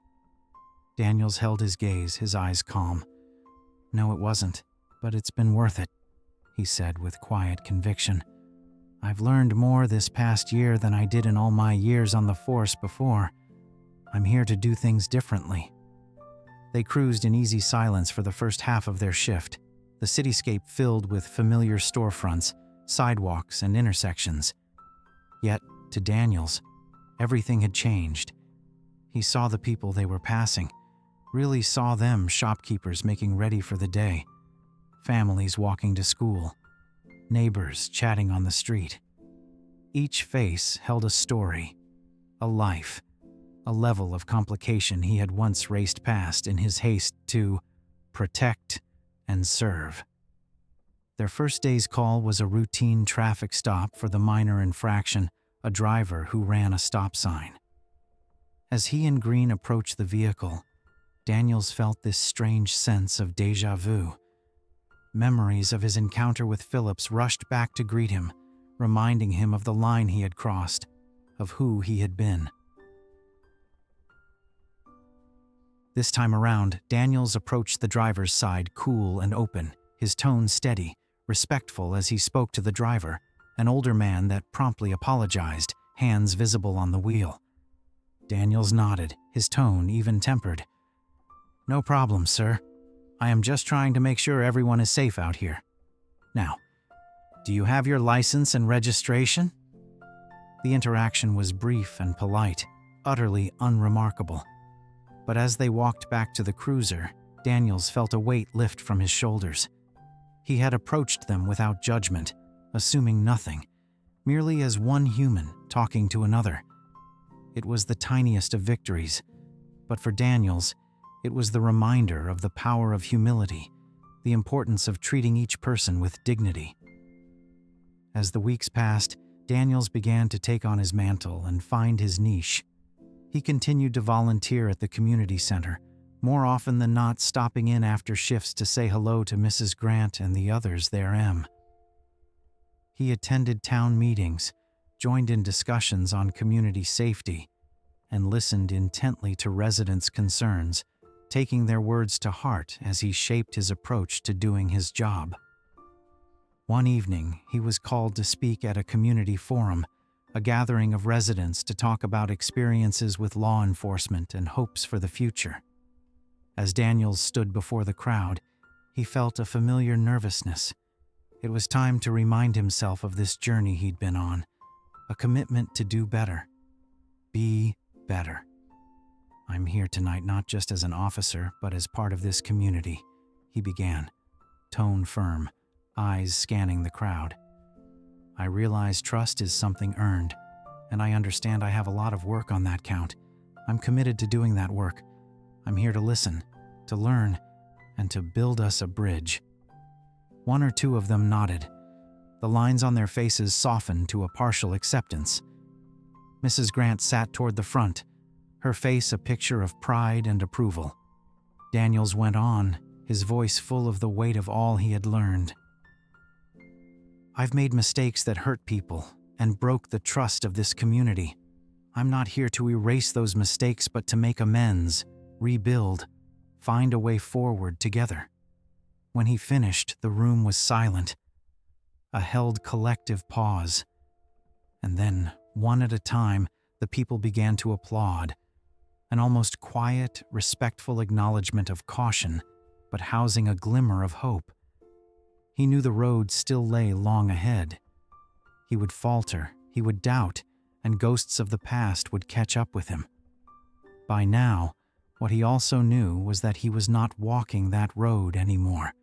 Daniels held his gaze, his eyes calm. "No, it wasn't, but it's been worth it," he said with quiet conviction. "I've learned more this past year than I did in all my years on the force before. I'm here to do things differently." They cruised in easy silence for the first half of their shift, the cityscape filled with familiar storefronts, sidewalks, and intersections. Yet, to Daniels, everything had changed. He saw the people they were passing, really saw them, shopkeepers making ready for the day, families walking to school, neighbors chatting on the street. Each face held a story, a life, a level of complication he had once raced past in his haste to protect and serve. Their first day's call was a routine traffic stop for the minor infraction, a driver who ran a stop sign. As he and Green approached the vehicle, Daniels felt this strange sense of déjà vu. Memories of his encounter with Phillips rushed back to greet him, reminding him of the line he had crossed, of who he had been. This time around, Daniels approached the driver's side cool and open, his tone steady, respectful as he spoke to the driver, an older man that promptly apologized, hands visible on the wheel. Daniels nodded, his tone even-tempered. "No problem, sir. I am just trying to make sure everyone is safe out here. Now, do you have your license and registration?" The interaction was brief and polite, utterly unremarkable. But as they walked back to the cruiser, Daniels felt a weight lift from his shoulders. He had approached them without judgment, assuming nothing, merely as one human talking to another. It was the tiniest of victories, but for Daniels, it was the reminder of the power of humility, the importance of treating each person with dignity. As the weeks passed, Daniels began to take on his mantle and find his niche. He continued to volunteer at the community center, more often than not stopping in after shifts to say hello to Mrs. Grant and the others there. He attended town meetings, joined in discussions on community safety, and listened intently to residents' concerns, taking their words to heart as he shaped his approach to doing his job. One evening, he was called to speak at a community forum, a gathering of residents to talk about experiences with law enforcement and hopes for the future. As Daniels stood before the crowd, he felt a familiar nervousness. It was time to remind himself of this journey he'd been on, a commitment to do better. Be better. I'm here tonight not just as an officer, but as part of this community, he began, tone firm, eyes scanning the crowd. I realize trust is something earned, and I understand I have a lot of work on that count. I'm committed to doing that work. I'm here to listen, to learn, and to build us a bridge. One or two of them nodded. The lines on their faces softened to a partial acceptance. Mrs. Grant sat toward the front, her face a picture of pride and approval. Daniels went on, his voice full of the weight of all he had learned. I've made mistakes that hurt people and broke the trust of this community. I'm not here to erase those mistakes, but to make amends, rebuild, find a way forward together. When he finished, the room was silent, a held collective pause. And then, one at a time, the people began to applaud, an almost quiet, respectful acknowledgement of caution, but housing a glimmer of hope. He knew the road still lay long ahead. He would falter, he would doubt, and ghosts of the past would catch up with him. By now, what he also knew was that he was not walking that road anymore.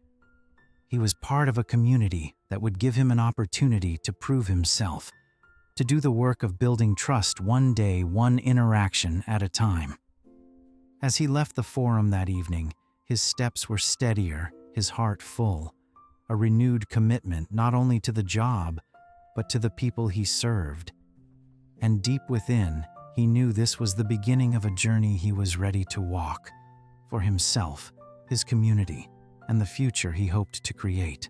He was part of a community that would give him an opportunity to prove himself, to do the work of building trust one day, one interaction at a time. As he left the forum that evening, his steps were steadier, his heart full, a renewed commitment not only to the job, but to the people he served. And deep within, he knew this was the beginning of a journey he was ready to walk, for himself, his community, and the future he hoped to create.